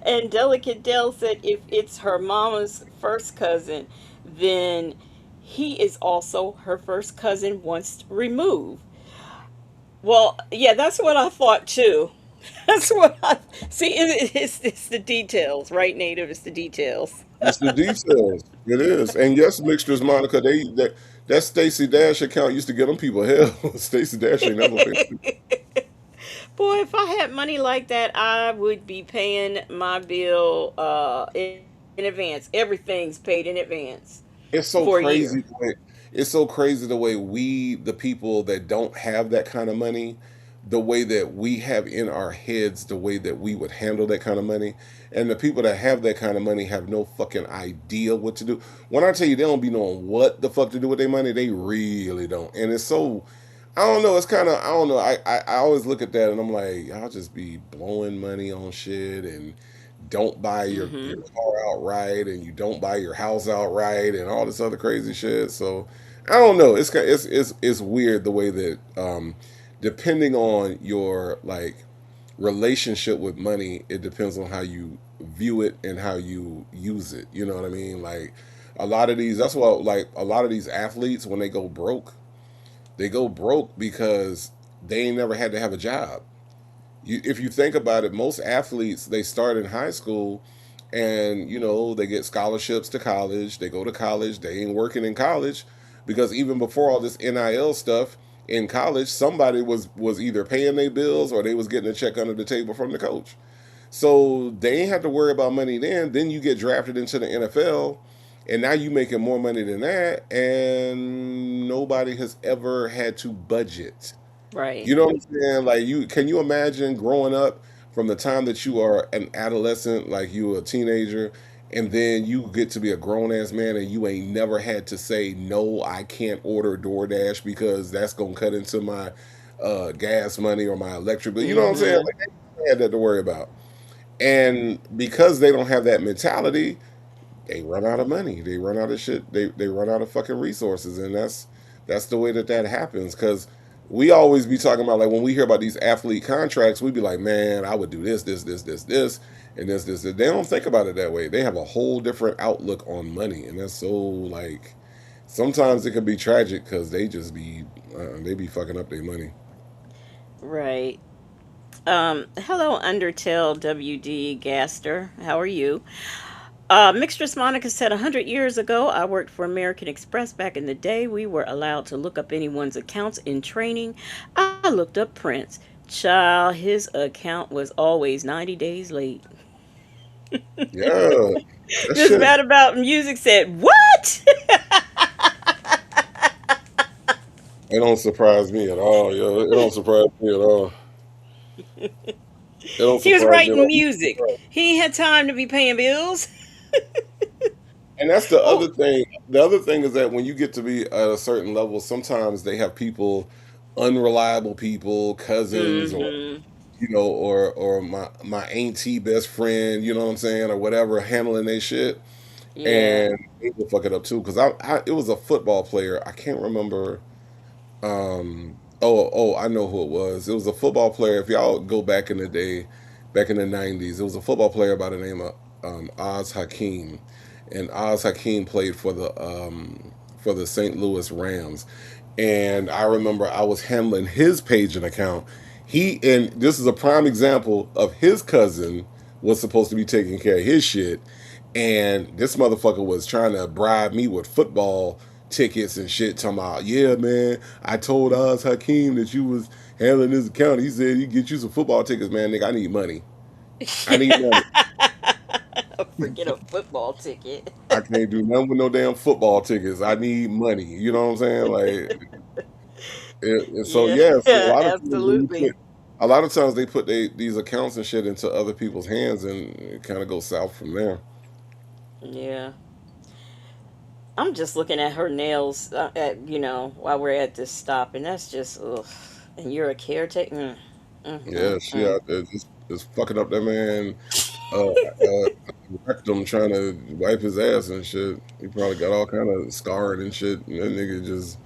And Delicate Dell said if it's her mama's first cousin, then he is also her first cousin once removed. Well, yeah, that's what I thought too. That's what I see. It's the details, right? Native, it's the details. It's the details. It is, and yes, mixtures, Monica. That Stacey Dash account used to get them people hell. Stacey Dash ain't never paid. Boy, if I had money like that, I would be paying my bill in advance. Everything's paid in advance It's so for a crazy year. the way it's so crazy the way we, the people that don't have that kind of money, the way that we have in our heads the way that we would handle that kind of money. And the people that have that kind of money have no fucking idea what to do. When I tell you they don't be knowing what the fuck to do with their money, they really don't. And it's so I don't know, it's kinda I don't know. I always look at that and I'm like, y'all just be blowing money on shit and don't buy your Hmm. car outright and you don't buy your house outright and all this other crazy shit. So I don't know. It's weird the way that depending on your like relationship with money, it depends on how you view it and how you use it. You know what I mean? Like a lot of these that's why like a lot of these athletes when they go broke because they ain't never had to have a job. If you think about it, most athletes they start in high school, and they get scholarships to college. They go to college. They ain't working in college because even before all this NIL stuff in college, somebody was either paying their bills or they was getting a check under the table from the coach. So they ain't have to worry about money then. Then you get drafted into the NFL, And now you making more money than that, and nobody has ever had to budget. Right. You know what I'm saying? Like, you can you imagine growing up from the time that you are an adolescent, like you were a teenager, and then you get to be a grown ass man and you ain't never had to say no, I can't order DoorDash because that's gonna cut into my gas money or my electric bill. You know what I'm saying? Mm-hmm. Like, they never had that to worry about. And because they don't have that mentality, they run out of money. They run out of shit. They run out of fucking resources, and that's the way that that happens. Because we always be talking about, like, when we hear about these athlete contracts, we be like, man, I would do this, and this. They don't think about it that way. They have a whole different outlook on money, and that's so, like, sometimes it can be tragic because they just be they be fucking up their money. Right. Hello, Undertale WD Gaster. How are you? Mixtress Monica said 100 years ago, I worked for American Express. Back in the day, we were allowed to look up anyone's accounts in training. I looked up Prince. Child, his account was always 90 days late. Yeah, that Just shit. Bad About Music said, what? It don't surprise me at all, yo. It don't surprise me at all. It don't He was surprise me at writing all. music. He ain't had time to be paying bills. And that's the Oh, other thing. The other thing is that when you get to be at a certain level, sometimes they have people, unreliable people, cousins, or mm-hmm. or my auntie best friend, you know what I'm saying, or whatever, handling their shit, Yeah. and they will fuck it up too. Because I it was a football player. I can't remember. Oh, I know who it was. It was a football player. If y'all go back in the day, back in the '90s, it was a football player by the name of Oz Hakeem, and Oz Hakeem played for the St. Louis Rams. And I remember I was handling his paging account. And this is a prime example of his cousin was supposed to be taking care of his shit, and this motherfucker was trying to bribe me with football tickets and shit, talking about, yeah, man, I told Oz Hakeem that you was handling this account. He said he get you some football tickets, man. Nigga, I need money. I need money. Forget a football ticket. I can't do nothing with no damn football tickets. I need money. You know what I'm saying? Like, so Yeah, yeah. So absolutely. a lot of times they put these accounts and shit into other people's hands, and it kind of goes south from there. Yeah. I'm just looking at her nails, while we're at this stop, and that's just, ugh. And you're a caretaker? Yeah, she Mm. out there just fucking up that man rectum, trying to wipe his ass and shit. He probably got all kind of scarred and shit. And that nigga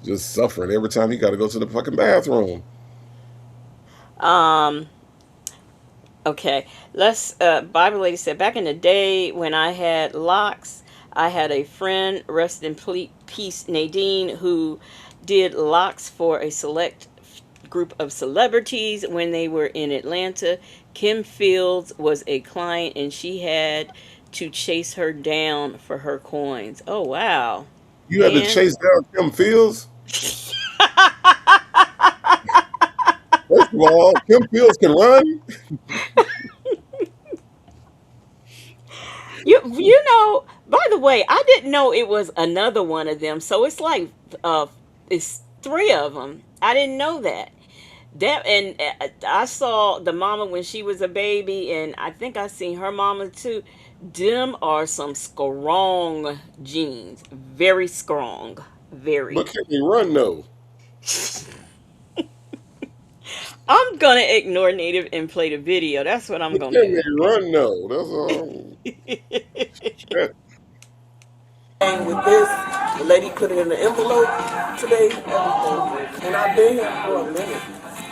just suffering every time he got to go to the fucking bathroom. Um, okay. Bible Lady said, back in the day when I had locks, I had a friend, rest in peace, Nadine, who did locks for a select group of celebrities when they were in Atlanta. Kim Fields was a client and she had to chase her down for her coins. Oh, wow. You had to And chase down Kim Fields. First of all, Kim Fields can run. by the way, I didn't know it was another one of them. So it's like it's three of them. I didn't know that. I saw the mama when she was a baby, and I think I seen her mama too. Them are some strong genes, very strong, But very. can he run though? I'm gonna ignore native and play the video. That's what I'm But gonna can he do. run though? That's all. Shit. With this, the lady put it in the envelope today, everything. And I've been here for a minute.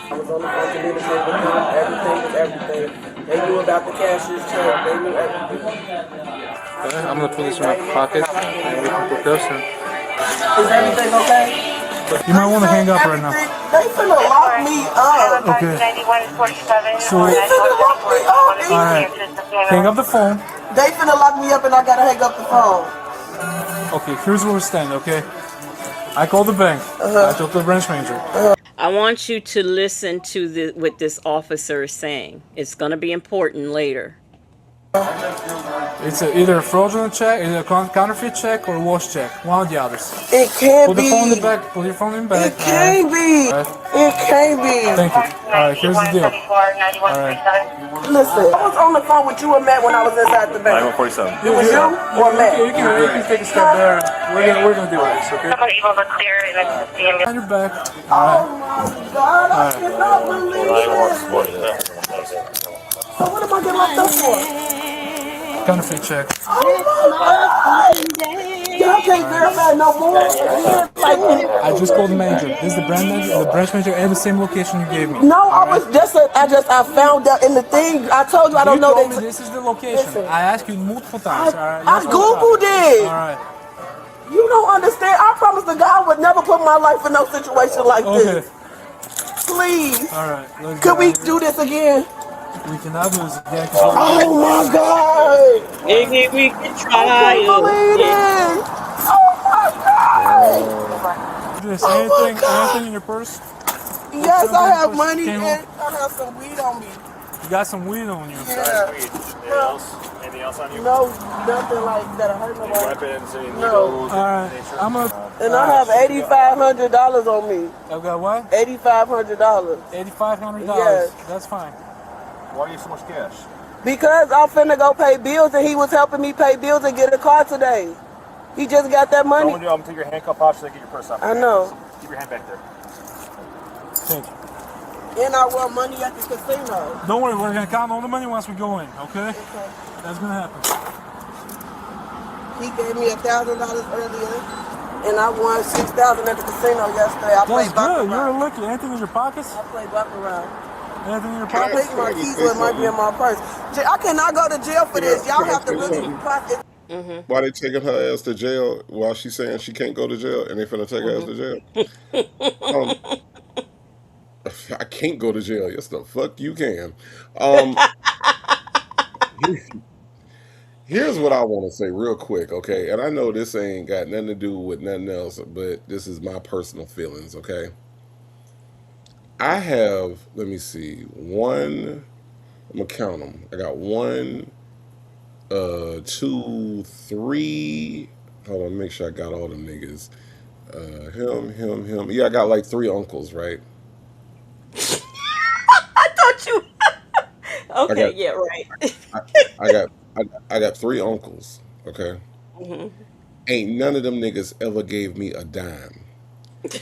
I was on the phone communicating with them, everything. They knew about the cashier's check, they knew everything. Okay, I'm gonna put this in my pocket and we can put this in. Is everything okay? You might want to hang up right now. They finna lock me up. Okay. So, They finna lock me up. alright. Hang up the phone. They finna lock me up and I gotta hang up the phone. Okay, here's where we stand, okay? I called the bank. I told the branch manager. I want you to listen to what this officer is saying. It's gonna be important later. It's either a fraudulent check, either a counterfeit check, or a wash check. One or the others. It can't Put be. the phone in the back. Put your phone in the back. It can't be. All right. It can't be. Thank you. All right. Here's the deal. All right. Listen, I was on the phone with you and Matt when I was inside the bank. 9147. It was you or Matt? You can take a step there. We're gonna do this, okay? On your back. All right. Oh my God! I cannot believe it. So what am I getting locked up for? Counterfeit check. Oh my God! Y'all can't verify no more. I just called the manager. This is the branch manager, and the same location you gave me. No, I found out in the thing. I told you I don't know You told me that. this is the location. Listen. I asked you multiple times. All right. I Googled it. All right. You don't understand. I promise to God I would never put my life in no situation like Okay. this. Please. All right. Could we do this again? We cannot do this again. Oh my God! Maybe we can I try can't believe it. it! Oh my God! Anything in your purse? Yes, I have money Came and I have some weed on me. You got some weed on you. Yeah. Anything else on you? No, nothing like that. I heard nobody. Weapons, any No. All right. I'm gonna. And I have $8,500 on me. I've got what? $8,500. $8,500. Yes. That's fine. Why you so much cash? Because I'm finna go pay bills and he was helping me pay bills and get a car today. He just got that money. I'm gonna take your handcuff off so they get your purse off. I know. Keep your hand back there. Thank you. And I want money at the casino. Don't worry, we're gonna count all the money once we go in, okay? That's gonna happen. He gave me $1,000 earlier, and I won $6,000 at the casino yesterday. I That's played good. baccarat. You're lucky. Anything in your pockets? I played baccarat. Anything in your I pockets? think my keys might be in my purse. I cannot go to jail for this. Y'all have to really process. Why they taking her ass to jail while she's saying she can't go to jail and they finna take her ass to jail? I can't go to jail. Yes, the fuck you can. Here's what I want to say real quick, okay? And I know this ain't got nothing to do with nothing else, but this is my personal feelings, okay? I have, let me see, one, I'm gonna count them. I got 1, 2, 3. Hold on, make sure I got all them niggas. Him. Yeah, I got like 3 uncles, right? I thought you. Okay, got- yeah, right. I got 3 uncles, okay? Ain't none of them niggas ever gave me a dime.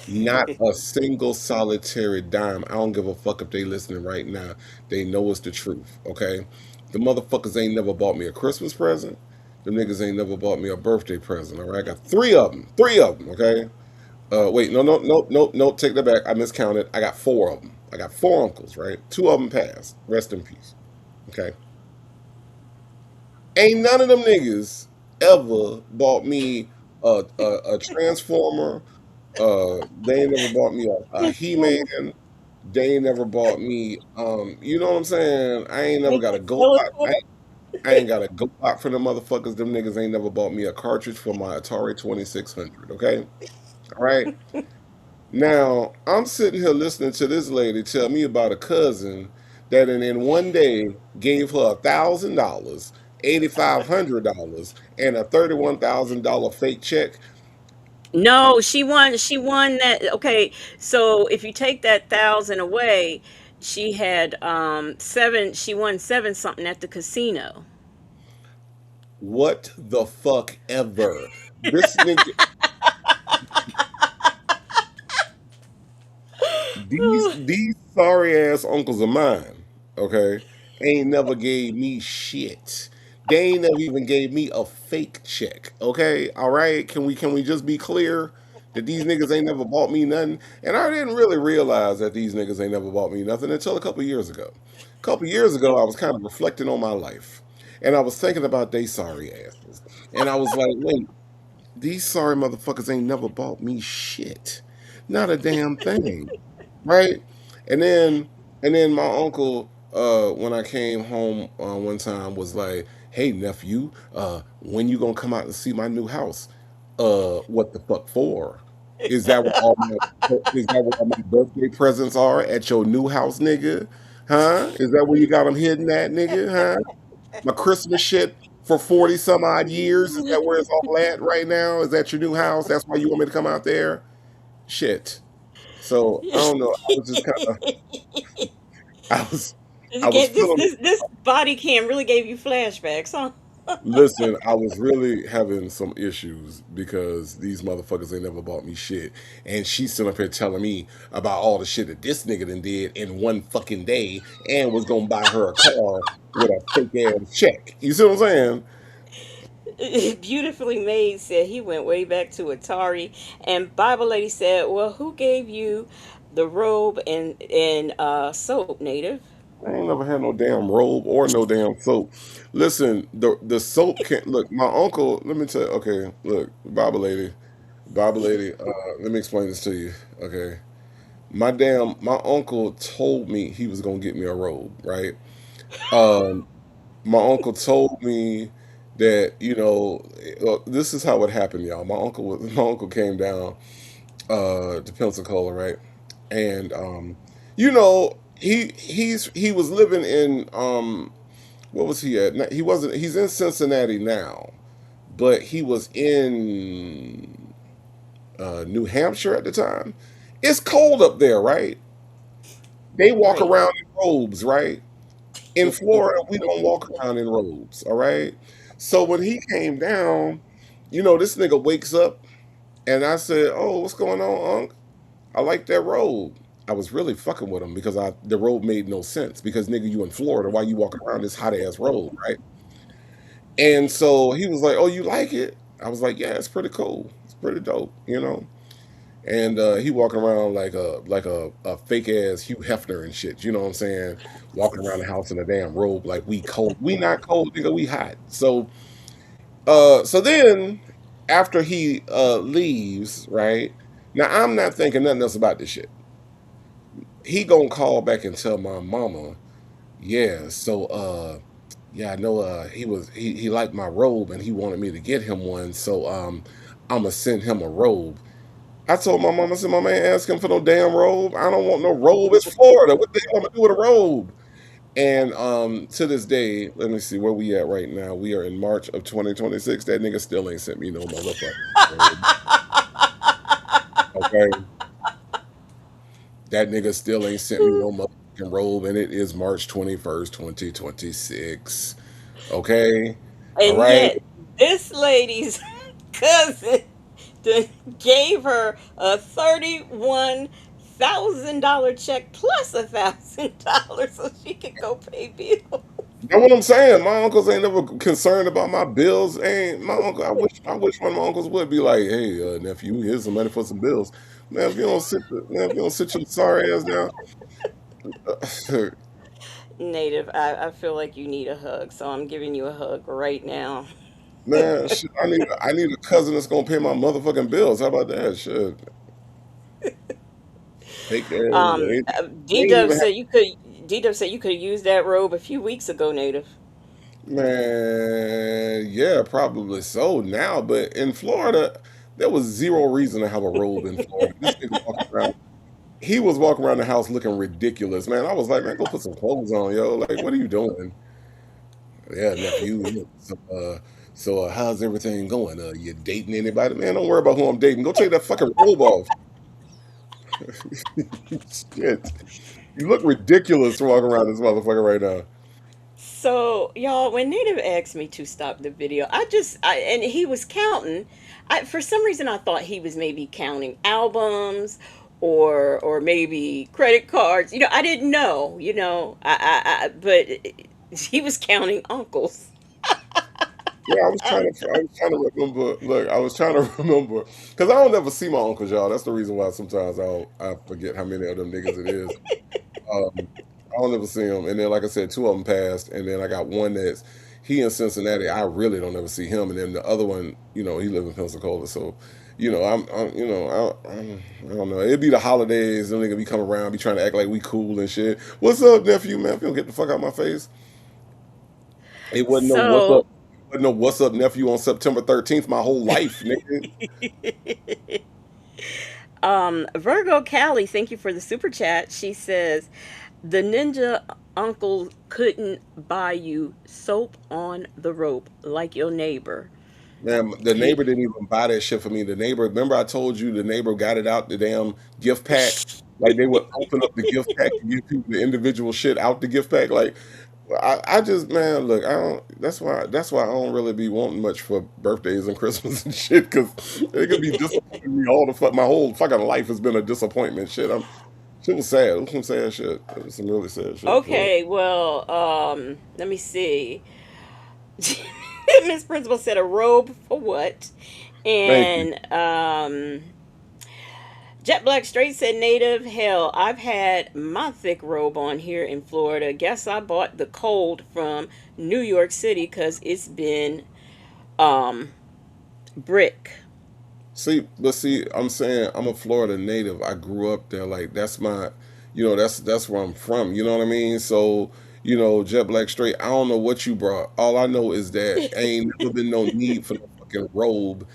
Not a single solitary dime. I don't give a fuck if they listening right now. They know it's the truth, okay? The motherfuckers ain't never bought me a Christmas present. The niggas ain't never bought me a birthday present, all right? I got 3 of them. 3 of them, okay? Wait, no, take that back. I miscounted. I got 4 of them. I got 4 uncles, right? 2 of them passed. Rest in peace, okay? Ain't none of them niggas ever bought me a transformer. They ain't never bought me a He-Man. They ain't never bought me. You know what I'm saying? I ain't never got a go. I ain't got a go out for them motherfuckers. Them niggas ain't never bought me a cartridge for my Atari 2600. Okay, all right. Now I'm sitting here listening to this lady tell me about a cousin that in one day gave her $1,000, $8,500, and a $31,000 fake check. No, she won. She won that. Okay, so if you take that 1,000 away, she had 7. She won 7 something at the casino. What the fuck ever? This nigga. These sorry ass uncles of mine, okay, ain't never gave me shit. They ain't never even gave me a fake check. Okay, all right. Can we just be clear that these niggas ain't never bought me nothing? And I didn't really realize that these niggas ain't never bought me nothing until a couple years ago. A couple years ago, I was kind of reflecting on my life, and I was thinking about they sorry asses, and I was like, wait, these sorry motherfuckers ain't never bought me shit, not a damn thing, right? And then my uncle, when I came home one time, was like, "Hey nephew, when you gonna come out and see my new house? What the fuck for? Is that what all my is that what all my birthday presents are at your new house, nigga? Huh? Is that where you got them hidden at, nigga? Huh?" My Christmas shit for 40 some odd years. Is that where it's all at right now? Is that your new house? That's why you want me to come out there? Shit. So I don't know. I was just kind of, I was, I was feeling. This body cam really gave you flashbacks, huh? Listen, I was really having some issues because these motherfuckers ain't never bought me shit. And she's sitting up here telling me about all the shit that this nigga done did in one fucking day and was gonna buy her a car with a fake ass check. You see what I'm saying? Beautifully Made said he went way back to Atari, and Bible Lady said, "Well, who gave you the robe and soap, Native?" I ain't never had no damn robe or no damn soap. Listen, the soap can't look. My uncle, let me tell you. Okay, look, Bible lady. Let me explain this to you. Okay, my uncle told me he was gonna get me a robe, right? Um, my uncle told me that this is how it happened, y'all. My uncle came down to Pensacola, right? And he was living in what was he at? He wasn't. He's in Cincinnati now, but he was in New Hampshire at the time. It's cold up there, right? They walk Right. around in robes, right? In Florida, we don't walk around in robes, all right? So when he came down, this nigga wakes up and I said, "Oh, what's going on, Unc? I like that robe." I was really fucking with him because the robe made no sense because nigga, you in Florida, why you walking around this hot ass robe, right? And so he was like, "Oh, you like it?" I was like, "Yeah, it's pretty cool. It's pretty dope." And he walking around like a fake ass Hugh Hefner and shit. You know what I'm saying? Walking around the house in a damn robe like we cold. We not cold, nigga. We hot. So then after he leaves, right? Now I'm not thinking nothing else about this shit. He gonna call back and tell my mama, yeah. So yeah, I know he liked my robe and he wanted me to get him one. So I'm gonna send him a robe. I told my mom, I said, my man asked him for no damn robe. I don't want no robe. It's Florida. What the hell am I do with a robe? And to this day, let me see where we at right now. We are in March of 2026. That nigga still ain't sent me no motherfucking robe. Okay. That nigga still ain't sent me no motherfucking robe, and it is March 21st, 2026. Okay. All And right. yet, this lady's cousin done gave her a $31,000 check plus $1,000 so she could go pay bills. That's what I'm saying. My uncles ain't never concerned about my bills. Ain't my uncle? I wish one of my uncles would be like, "Hey, nephew, here's some money for some bills." Man, if you don't sit your sorry ass down, Native, I feel like you need a hug, so I'm giving you a hug right now. man, shit, I need a cousin that's gonna pay my motherfucking bills. How about that? Shit, fake ass. They D ain't Dub even have. said you could. D Dub said you could have used that robe a few weeks ago, Native. Man, yeah, probably so now, but in Florida, there was zero reason to have a robe in Florida. This nigga walking around. He was walking around the house looking ridiculous, man. I was like, man, go put some clothes on, yo. Like, what are you doing? Yeah, nephew. So, how's everything going? You dating anybody? Man, don't worry about who I'm dating. Go take that fucking robe off. Shit. You look ridiculous walking around this motherfucker right now. So, y'all, when Native asked me to stop the video, and he was counting. For some reason, I thought he was maybe counting albums or maybe credit cards. I didn't know. But he was counting uncles. Yeah, I was trying to remember. Look, I was trying to remember because I don't ever see my uncles, y'all. That's the reason why sometimes I forget how many of them niggas it is. Um, I don't ever see him. And then, like I said, two of them passed, and then I got one that's he in Cincinnati. I really don't ever see him, and then the other one, he live in Pensacola. So, I don't know. It'd be the holidays. Them nigga be coming around, be trying to act like we cool and shit. What's up, nephew? Man, if you don't get the fuck out of my face. It wasn't no what's up. So, Wasn't no what's up, nephew on September 13th. My whole life, nigga. Virgo Callie, thank you for the super chat. She says, the ninja uncle couldn't buy you soap on the rope like your neighbor. Man, the He, neighbor didn't even buy that shit for me. The neighbor, remember I told you the neighbor got it out the damn gift pack? Like they would open up the gift pack to give people the individual shit out the gift pack. Like I just man, look, I don't. That's why I don't really be wanting much for birthdays and Christmas and shit because it could be disappointing me all the fuck. My whole fucking life has been a disappointment. Shit was sad. It was some sad shit. It was some really sad shit. So, okay, well, let me see. Miss Principal said a robe for what? thank you. And Jet Black Straight said native. Hell, I've had my thick robe on here in Florida. Guess I bought the cold from New York City because it's been um brick. See, I'm saying I'm a Florida native. I grew up there. Like that's my, that's where I'm from. You know what I mean? So, Jet Black Straight. I don't know what you brought. All I know is that ain't never been no need for no fucking robe.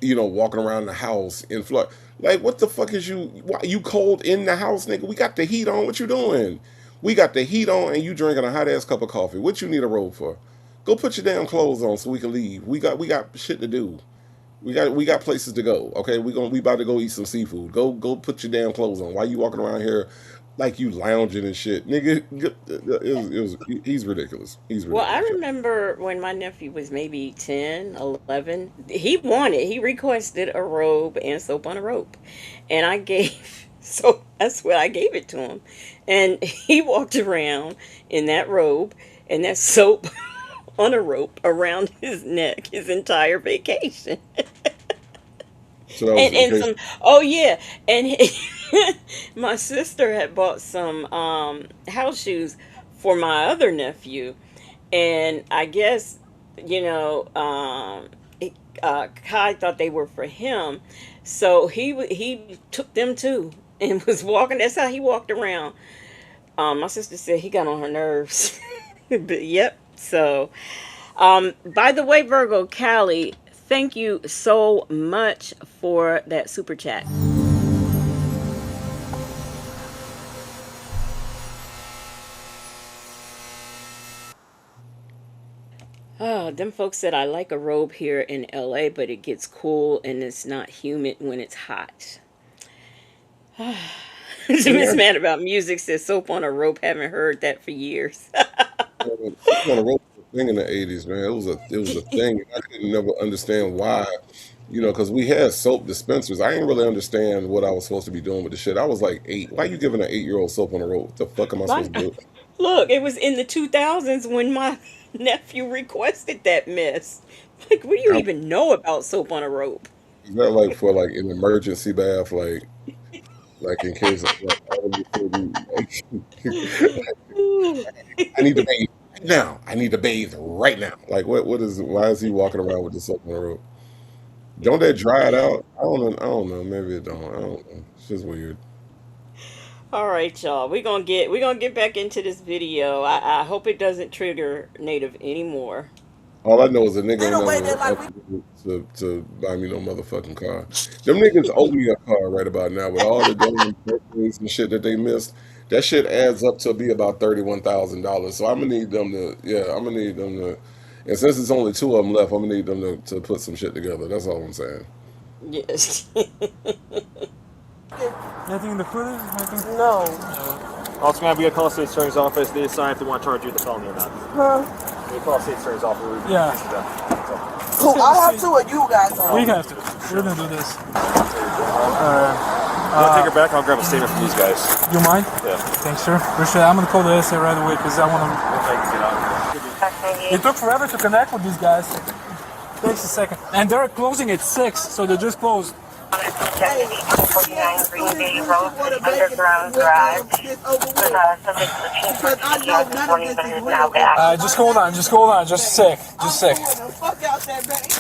Walking around the house in Florida. Like, what the fuck is you? Why you cold in the house, nigga? We got the heat on. What you doing? We got the heat on, and you drinking a hot ass cup of coffee. What you need a robe for? Go put your damn clothes on so we can leave. We got shit to do. We got places to go. Okay, we about to go eat some seafood. Go put your damn clothes on. Why you walking around here like you lounging and shit, nigga? He's ridiculous. He's Well, I ridiculous. remember when my nephew was maybe 10, 11. He requested a robe and soap on a rope. And I gave, so that's what I gave it to him. And he walked around in that robe and that soap on a rope around his neck his entire vacation. So that was And okay. some, oh yeah, and my sister had bought some house shoes for my other nephew, and I guess Kai thought they were for him, so he took them too and was walking. That's how he walked around. My sister said he got on her nerves. But yep. So, by the way, Virgo Callie, thank you so much for that super chat. Oh, them folks said I like a robe here in LA, but it gets cool and it's not humid when it's hot. Miss Yeah, Mad about music says soap on a rope. Haven't heard that for years. Soap on the rope was a thing in the '80s, man. It was a thing. I couldn't never understand why. Because we had soap dispensers. I didn't really understand what I was supposed to be doing with the shit. I was like 8. Why you giving an 8-year-old soap on the rope? What the fuck am I Like, supposed to do? look, it was in the 2000s when my nephew requested that mess. Like, what do you I, even know about soap on a rope? is that like for like an emergency bath, like in case like all of a sudden, like, I need to bathe right now. I need to bathe right now. Like what is why is he walking around with the soap on the rope? Don't that dry it out? I don't know. Maybe it don't. I don't know. It's just weird. All right, y'all. We're gonna get back into this video. I hope it doesn't trigger Native anymore. All I know is a nigga Ain't ain't no way never that like we offered to buy me no motherfucking car. Them niggas owe me a car right about now with all the damn birthdays and shit that they missed. That shit adds up to be about $31,000. So I'm gonna need them to, yeah, I'm gonna need them to, and since it's only two of them left, I'm gonna need them to put some shit together. That's all I'm saying. Yes. Anything in the footage? Anything? no. Also, gonna be a call state attorney's office. They decide if they want to charge you with the felony or not. Huh? The call state attorney's office. Yeah. Who I have to or you guys are? We have to. We're gonna do this. I'll take her back. I'll grab a statement from these guys. You mind? Yeah. Thanks, sir. Appreciate it. I'm gonna call the SA right away because I want to. It took forever to connect with these guys. Takes a second. And they're closing at 6, so they just closed. Hey, 49 Green Bay Road, underground garage. Because I know none of this is real. Just hold on. Just a sec. Just a sec. Fuck out that bank.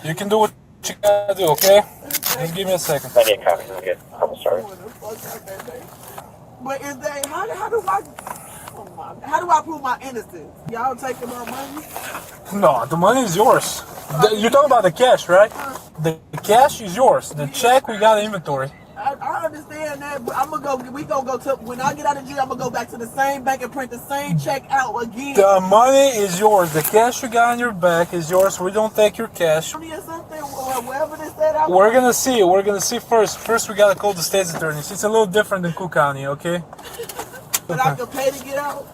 You can do what you gotta do, okay? Just give me a second. But is they how do I prove my innocence? Y'all taking my money? No, the money is yours. You're talking about the cash, right? The cash is yours. The check, we got inventory. I understand that, but we gonna go to, when I get out of jail, I'm gonna go back to the same bank and print the same check out again. The money is yours. The cash you got on your back is yours. We don't take your cash. Wherever they said I We're gonna see. We're gonna see first. First, we gotta call the state's attorney. It's a little different than Cook County, okay? But I can pay to get out.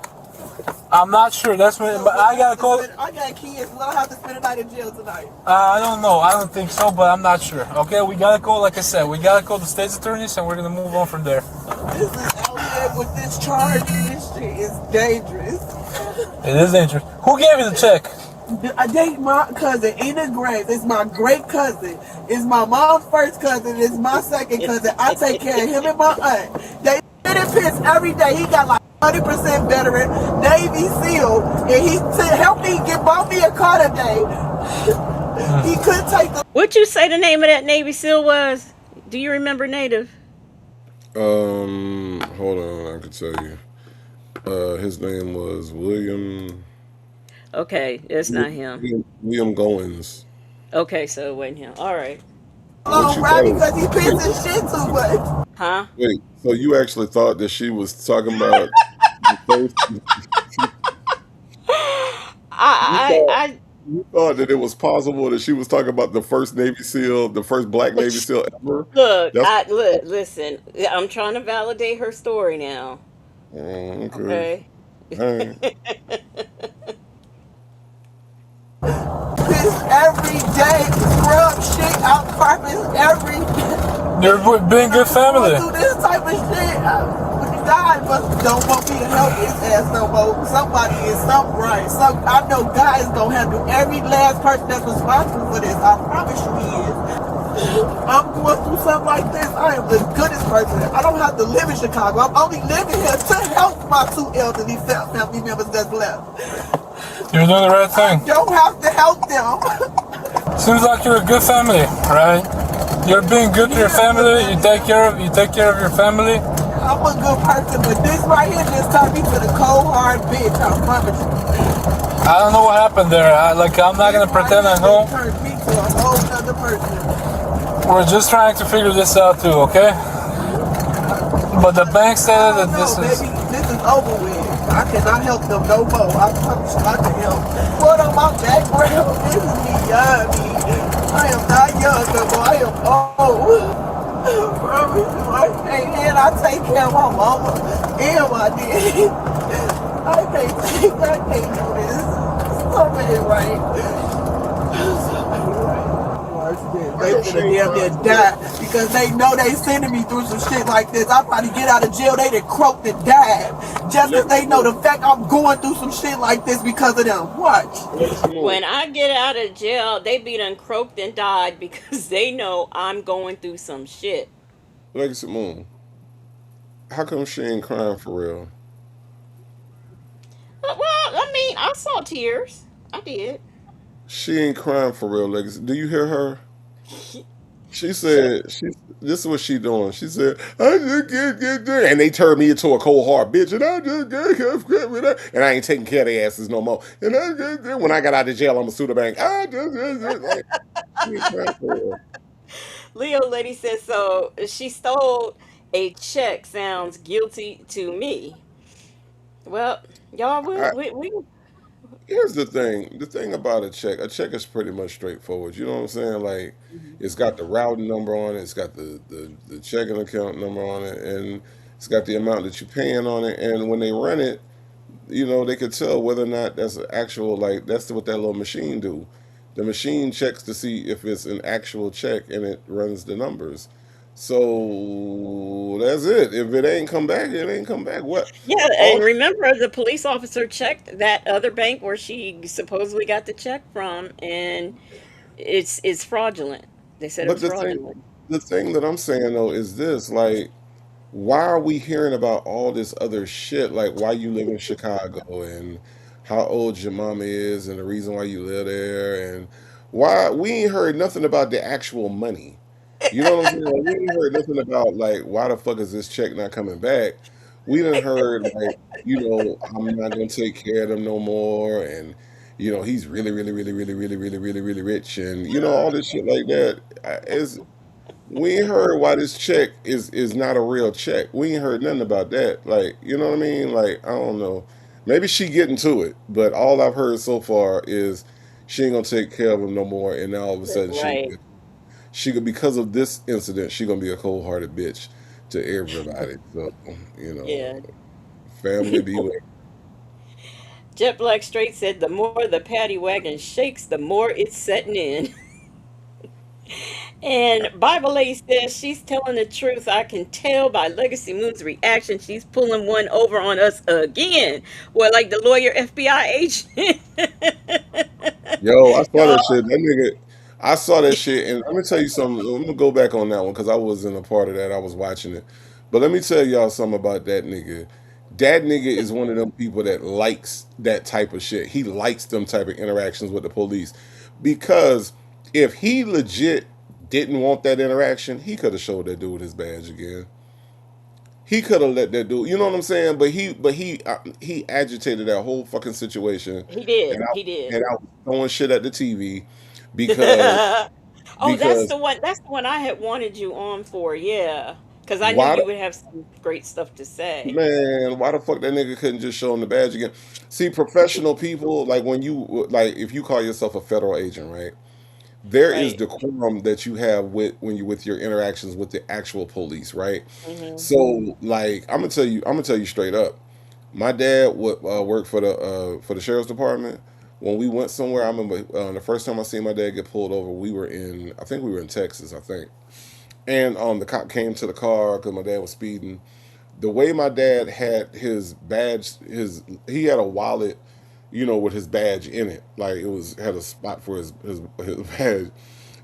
I'm not sure. That's when. But I gotta call. I got kids. Will I have to spend a night in jail tonight? I don't know. I don't think so, but I'm not sure. Okay, we gotta call. Like I said, we gotta call the state's attorneys, and we're gonna move on from there. This is out here with this charge. This shit is dangerous. It is dangerous. Who gave you the check? I date my cousin, Enid Graves. It's my great cousin. It's my mom's first cousin. It's my second cousin. I take care of him and my aunt. They didn't piss every day. He got like 100% veteran, Navy SEAL, and he helped me bought me a car today. He couldn't take the. What'd you say the name of that Navy SEAL was? Do you remember Native? Hold on, I can tell you. His name was William. Okay, it's not him. William Goins. Okay, so it wasn't him. All right. Oh, right, because he pisses shit too much. Huh? Wait, so you actually thought that she was talking about the first? You thought that it was possible that she was talking about the first Navy SEAL, the first black Navy SEAL ever? Look, listen. I'm trying to validate her story now. Okay. All right. Piss every day, scrub shit out carpets every day. You're being good family. Do this type of shit. God don't want me to help his ass no more. Somebody is something right. I know God is gonna handle every last person that's responsible for this. I promise you he is. I'm going through something like this. I am the goodest person. I don't have to live in Chicago. I'm only living here to help my two elderly family members that's left. You're doing the right thing. I don't have to help them. Seems like you're a good family, right? You're being good to your family. You take care of your family. I'm a good person, but this right here just turned me to the cold hard bitch. I promise you. I don't know what happened there. I'm not gonna pretend I know. It turned me to a whole other person. We're just trying to figure this out too, okay? But the bank said that this is over with. I cannot help them no more. I promise you I can help. What on my background? This is beyond me. I am not young no more. I am old. I promise you I can't. And I take care of my mama and my daddy. I can't do this. Something ain't right. They finna damn near die because they know they sending me through some shit like this. I probably get out of jail, they done croaked and died. Just because they know the fact I'm going through some shit like this because of them. Watch. When I get out of jail, they be done croaked and died because they know I'm going through some shit. Legacy Moon, how come she ain't crying for real? Well, I mean, I saw tears. I did. She ain't crying for real, Legacy. Do you hear her? She said, this is what she doing. She said, I just get, and they turned me into a cold hard bitch, and I just get, and I ain't taking care of their asses no more. And when I got out of jail, I'm a sue the bank. She ain't crying for real. Leo lady says so. She stole a check. Sounds guilty to me. Well, y'all, we Here's the thing. The thing about a check is pretty much straightforward. You know what I'm saying? Like, it's got the routing number on it, it's got the checking account number on it, and it's got the amount that you're paying on it. And when they run it, they could tell whether or not that's an actual, like, that's what that little machine do. The machine checks to see if it's an actual check, and it runs the numbers. So that's it. If it ain't come back, it ain't come back. What? Yeah, and remember the police officer checked that other bank where she supposedly got the check from, and it's fraudulent. They said it But was fraudulent. the thing that I'm saying though is this, like, why are we hearing about all this other shit? Like, why you live in Chicago and how old your mama is and the reason why you live there, and why we ain't heard nothing about the actual money. You know what I'm saying? Like, we ain't heard nothing about, like, why the fuck is this check not coming back? We done heard, like, I'm not gonna take care of them no more, and he's really, really, really, really, really, really, really, really rich, and all this shit like that. Is We ain't heard why this check is not a real check. We ain't heard nothing about that. Like, you know what I mean? Like, I don't know. Maybe she getting to it, but all I've heard so far is she ain't gonna take care of him no more, and now all of a sudden Right. she could, because of this incident, she gonna be a cold hearted bitch to everybody. So, you know, Yeah. family beware. Jet Black Straight said, the more the paddy wagon shakes, the more it's setting in. And Bible Lady says she's telling the truth. I can tell by Legacy Moon's reaction. She's pulling one over on us again. Well, like the lawyer FBI agent. Yo, I saw that Y'all, shit. That nigga, I saw that shit, and let me tell you something. I'm gonna go back on that one because I wasn't a part of that. I was watching it, but let me tell y'all something about that nigga. That nigga is one of them people that likes that type of shit. He likes them type of interactions with the police because if he legit didn't want that interaction, he could have showed that dude his badge again. He could have let that dude, you know what I'm saying? But he agitated that whole fucking situation, he did. and He did. I was throwing shit at the TV because Oh, that's because the one. That's the one I had wanted you on for. Yeah, because I knew why you the would have some great stuff to say. man, why the fuck that nigga couldn't just show him the badge again? See, professional people, like when you like if you call yourself a federal agent, right? There is Right. decorum that you have with when you with your interactions with the actual police, right? Hmm. So like I'm gonna tell you straight up. My dad would work for the sheriff's department. When we went somewhere, I remember the first time I seen my dad get pulled over. We were in, I think we were in Texas, I think, and the cop came to the car because my dad was speeding. The way my dad had his badge, he had a wallet, you know, with his badge in it, like it was had a spot for his badge.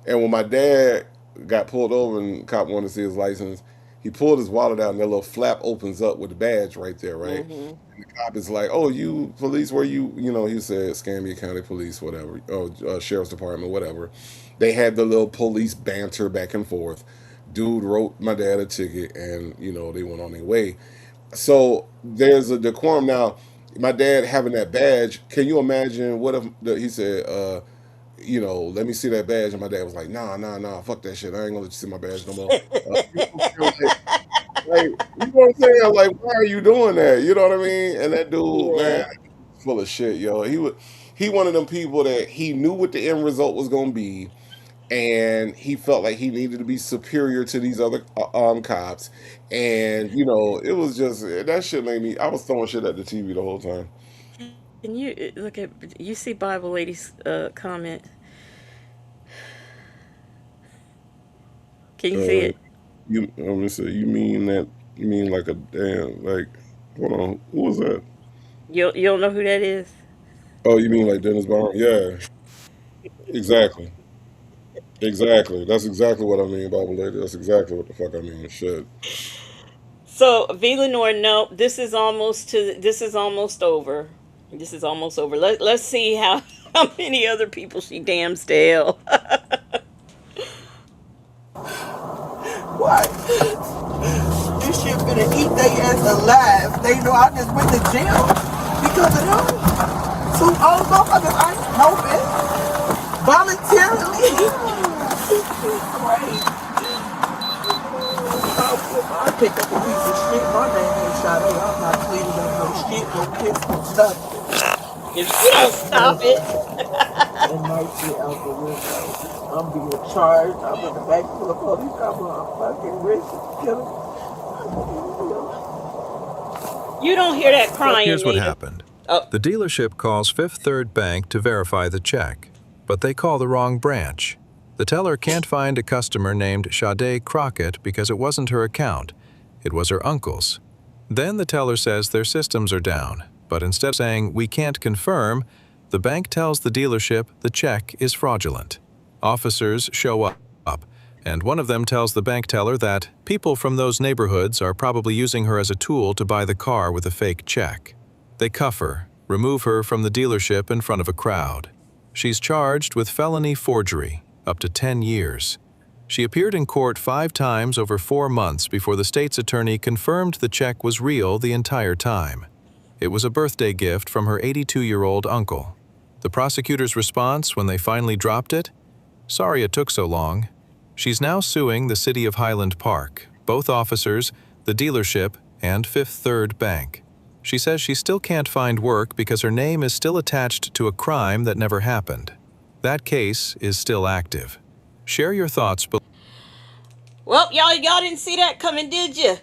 And when my dad got pulled over and the cop wanted to see his license, he pulled his wallet out and that little flap opens up with the badge right there, right? Hmm. And the cop is like, "Oh, you police? Where you? You know?" He said, "Escambia County Police, whatever. Oh, Sheriff's Department, whatever." They had the little police banter back and forth. Dude wrote my dad a ticket, and you know they went on their way. So there's a decorum now. My dad having that badge. Can you imagine what if he said, you know, let me see that badge, and my dad was like, nah, nah, nah, fuck that shit. I ain't gonna let you see my badge no more. You know what I'm saying? You know what I'm saying? Like, why are you doing that? You know what I mean? And that dude, man, Yeah. full of shit, yo. He one of them people that he knew what the end result was gonna be, and he felt like he needed to be superior to these other cops. And you know, it was just that shit made me. I was throwing shit at the TV the whole time. Can you look at? You see Bible Lady's comment? Can you see Uh, it? let me see. You mean that? You mean like a damn like? Hold on. Who was that? You don't know who that is? Oh, you mean like Dennis Brown? Yeah, exactly. Exactly. That's exactly what I mean, Bible lady. That's exactly what the fuck I mean. Shit. So V Lenore, no, this is almost over. This is almost over. Let's see how how many other people she damns to hell. What? This shit finna eat they ass alive. They know I just went to jail because of them. Two old motherfuckers I ain't helping voluntarily. Right. I pick up a piece of shit. My name ain't shot out. I'm not cleaning up no shit, no pistol, nothing. If she don't stop it. And my shit out the window. I'm being charged. I'm in the back full of police. I'm fucking rich. Kill You don't hear that crying, Here's what Nita. happened. Oh, The dealership calls Fifth Third Bank to verify the check, but they call the wrong branch. The teller can't find a customer named Sade Crockett because it wasn't her account. It was her uncle's. Then the teller says their systems are down, but instead of saying, "We can't confirm," the bank tells the dealership the check is fraudulent. Officers show up, and one of them tells the bank teller that people from those neighborhoods are probably using her as a tool to buy the car with a fake check. They cuff her, remove her from the dealership in front of a crowd. She's charged with felony forgery, up to 10 years. She appeared in court 5 times over 4 months before the state's attorney confirmed the check was real the entire time. It was a birthday gift from her 82-year-old uncle. The prosecutor's response when they finally dropped it? "Sorry it took so long." She's now suing the city of Highland Park, both officers, the dealership, and Fifth Third Bank. She says she still can't find work because her name is still attached to a crime that never happened. That case is still active. Share your thoughts below. Well, y'all didn't see that coming, did you?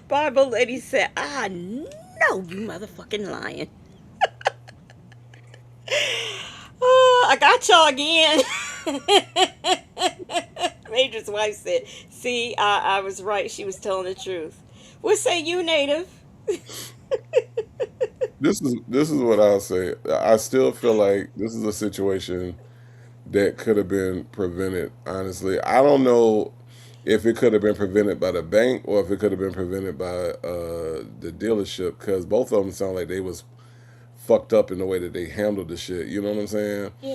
Bible lady said, I know you motherfucking lying. Oh, I got y'all again. Major's wife said, see, I was right. She was telling the truth. What say you, Native? This is what I'll say. I still feel like this is a situation that could have been prevented. Honestly, I don't know if it could have been prevented by the bank or if it could have been prevented by the dealership, because both of them sound like they was fucked up in the way that they handled the shit. You know what I'm saying? Yeah.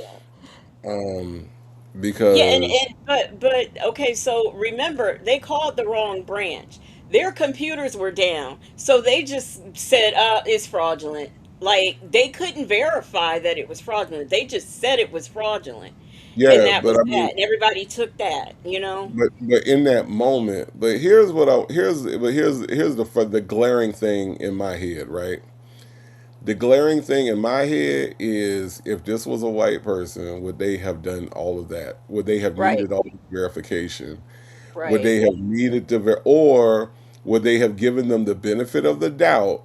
Yeah, and, Because but okay, so remember they called the wrong branch. Their computers were down. So they just said it's fraudulent. Like they couldn't verify that it was fraudulent. They just said it was fraudulent. And yeah, that but was I that. mean, And everybody took that, you know? but in that moment, but here's what I here's the glaring thing in my head, right? The glaring thing in my head is, if this was a white person, would they have done all of that? Would they have Right. needed all the verification? Would Right. they have needed to or would they have given them the benefit of the doubt,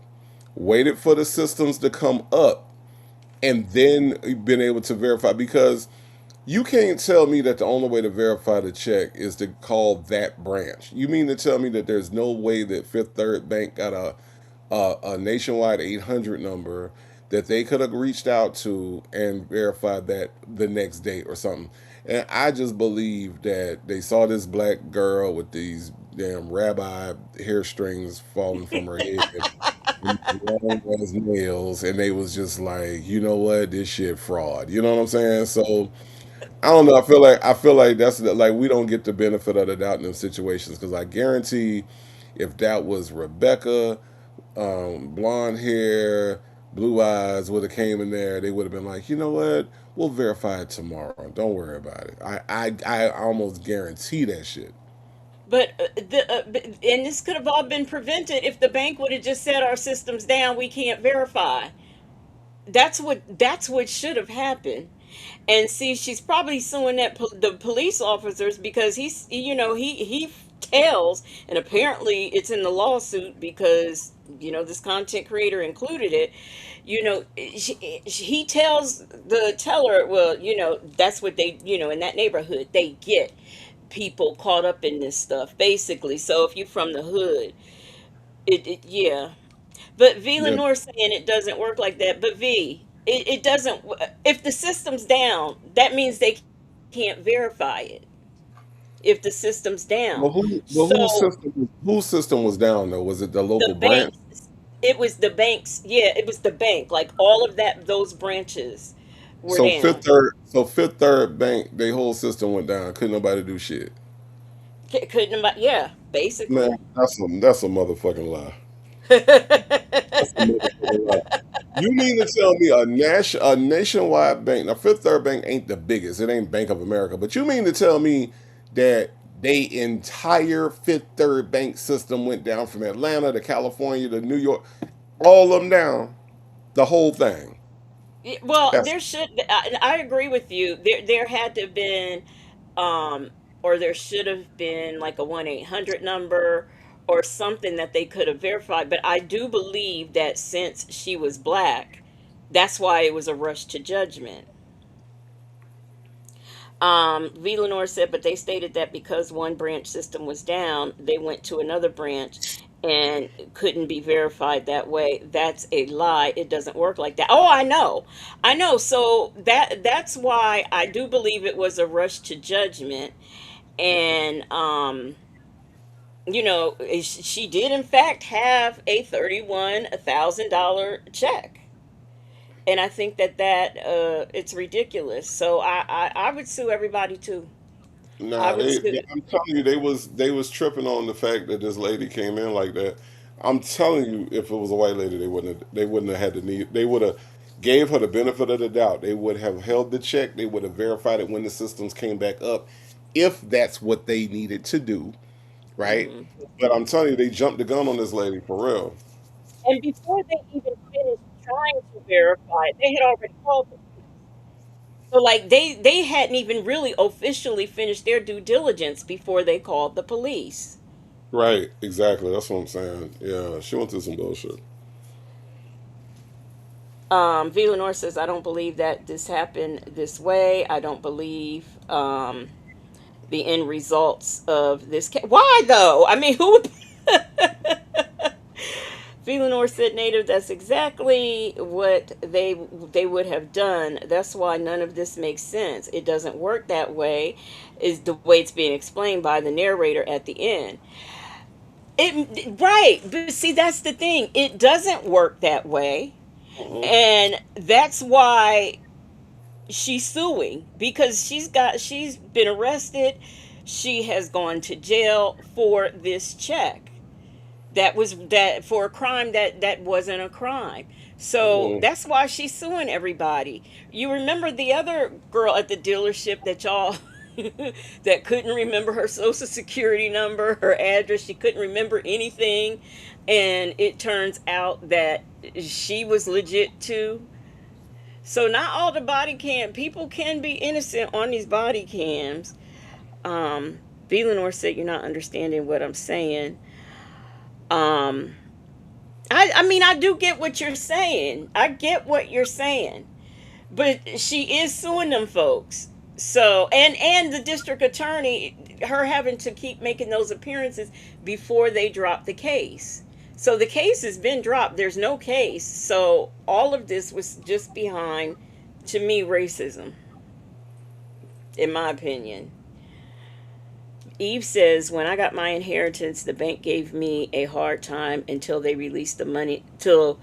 waited for the systems to come up, and then been able to verify? Because you can't tell me that the only way to verify the check is to call that branch. You mean to tell me that there's no way that Fifth Third Bank got a nationwide 800 number that they could have reached out to and verified that the next day or something? And I just believe that they saw this black girl with these damn rabbi hair strings falling from her head and long as nails, and they was just like, you know what, this shit fraud. You know what I'm saying? So I don't know. I feel like that's like we don't get the benefit of the doubt in them situations, because I guarantee if that was Rebecca, blonde hair, blue eyes would have came in there, they would have been like, you know what, we'll verify it tomorrow. Don't worry about it. I almost guarantee that shit. But and this could have all been prevented if the bank would have just said our system's down, we can't verify. That's what should have happened. And see, she's probably suing the police officers because he tells, and apparently it's in the lawsuit because this content creator included it. He tells the teller, well, that's what they, in that neighborhood they get people caught up in this stuff basically. So if you're from the hood, yeah. But V Yeah. Lenore saying it doesn't work like that. But it doesn't. If the system's down, that means they can't verify it. If the system's down, But so whose system was down though? Was it the the local branch? banks, it was the banks. Yeah, it was the bank. Like all of that, those branches were down. Fifth Third Bank, their whole system went down. Couldn't nobody do shit. Couldn't about, yeah, Man, basically. that's a motherfucking lie. That's a motherfucking lie. You mean to tell me a nationwide bank? Now, Fifth Third Bank ain't the biggest. It ain't Bank of America. But you mean to tell me that they entire Fifth Third Bank system went down from Atlanta to California to New York, all of them down, the whole thing? Well, That's there should. I agree with you. There had to have been, um, or there should have been like a 1-800 number or something that they could have verified. But I do believe that since she was black, that's why it was a rush to judgment. V. Lenore said, but they stated that because one branch system was down, they went to another branch and couldn't be verified that way. That's a lie. It doesn't work like that. Oh, I know. I know. So that's why I do believe it was a rush to judgment. And she did in fact have a $31,000 check. And I think that it's ridiculous. So I would sue everybody too. I Nah, was I'm telling you, they was tripping on the fact that this lady came in like that. I'm telling you, if it was a white lady, they wouldn't have had the need. They would have gave her the benefit of the doubt. They would have held the check. They would have verified it when the systems came back up, if that's what they needed to do, right? mhm. But I'm telling you, they jumped the gun on this lady for real. And before they even finished trying to verify it, they had already called the police. So like they hadn't even really officially finished their due diligence before they called the police. Right, exactly. That's what I'm saying. Yeah, she went through some bullshit. Villanor says, I don't believe that this happened this way. I don't believe the end results of this case. Why though? I mean, who would Villanor said native, that's exactly what they would have done. That's why none of this makes sense. It doesn't work that way, is the way it's being explained by the narrator at the end. It right, but see that's the thing. It doesn't work that way. Hmm. And that's why she's suing because she's been arrested. She has gone to jail for this check. That for a crime that wasn't a crime. So Hmm. that's why she's suing everybody. You remember the other girl at the dealership that y'all that couldn't remember her social security number, her address, she couldn't remember anything, and it turns out that she was legit too. So not all the body cam people can be innocent on these body cams. Um, B. Lenore said you're not understanding what I'm saying. Um, I mean I do get what you're saying. I get what you're saying. But she is suing them folks. So and the district attorney, her having to keep making those appearances before they drop the case. So the case has been dropped. There's no case. So all of this was just behind, to me, racism, in my opinion. Eve says, when I got my inheritance, the bank gave me a hard time until they released the money, till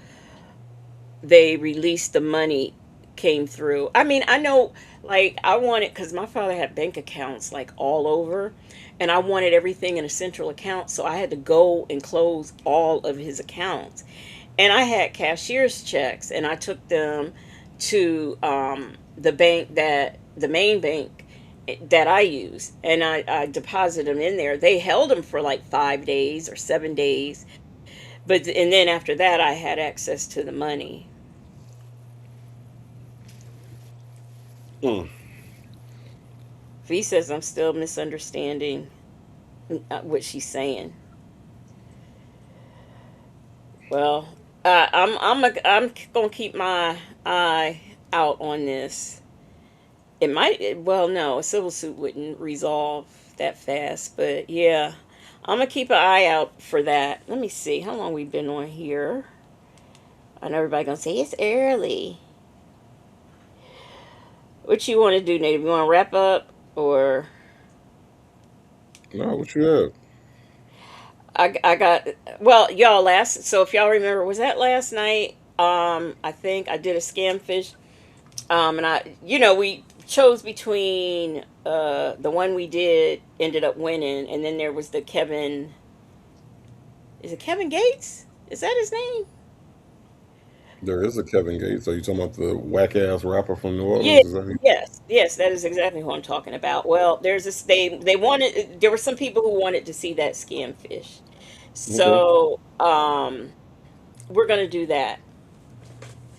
came through. I mean, I know, like, I wanted, because my father had bank accounts, like, all over, and I wanted everything in a central account, so I had to go and close all of his accounts. And I had cashier's checks, and I took them to the main bank that I use, and I deposited them in there. They held them for like 5 days or 7 days, and then after that, I had access to the money. Mm. V says I'm still misunderstanding what she's saying. Well, I'm gonna keep my eye out on this. It might, well, no, a civil suit wouldn't resolve that fast, but yeah, I'm gonna keep an eye out for that. Let me see how long we've been on here. I know everybody gonna say it's early. What you want to do, Native? You want to wrap up or? No, what you have? I got, well, y'all, last, so if y'all remember, was that last night? I think I did a scam fish. And we chose between the one we did ended up winning, and then there was the Kevin. Is it Kevin Gates? Is that his name? There is a Kevin Gates. Are you talking about the whack ass rapper from New Yeah. Orleans? Is that who? Yes, that is exactly who I'm talking about. Well, there's this they wanted, there were some people who wanted to see that scam fish. Okay. So, we're gonna do that.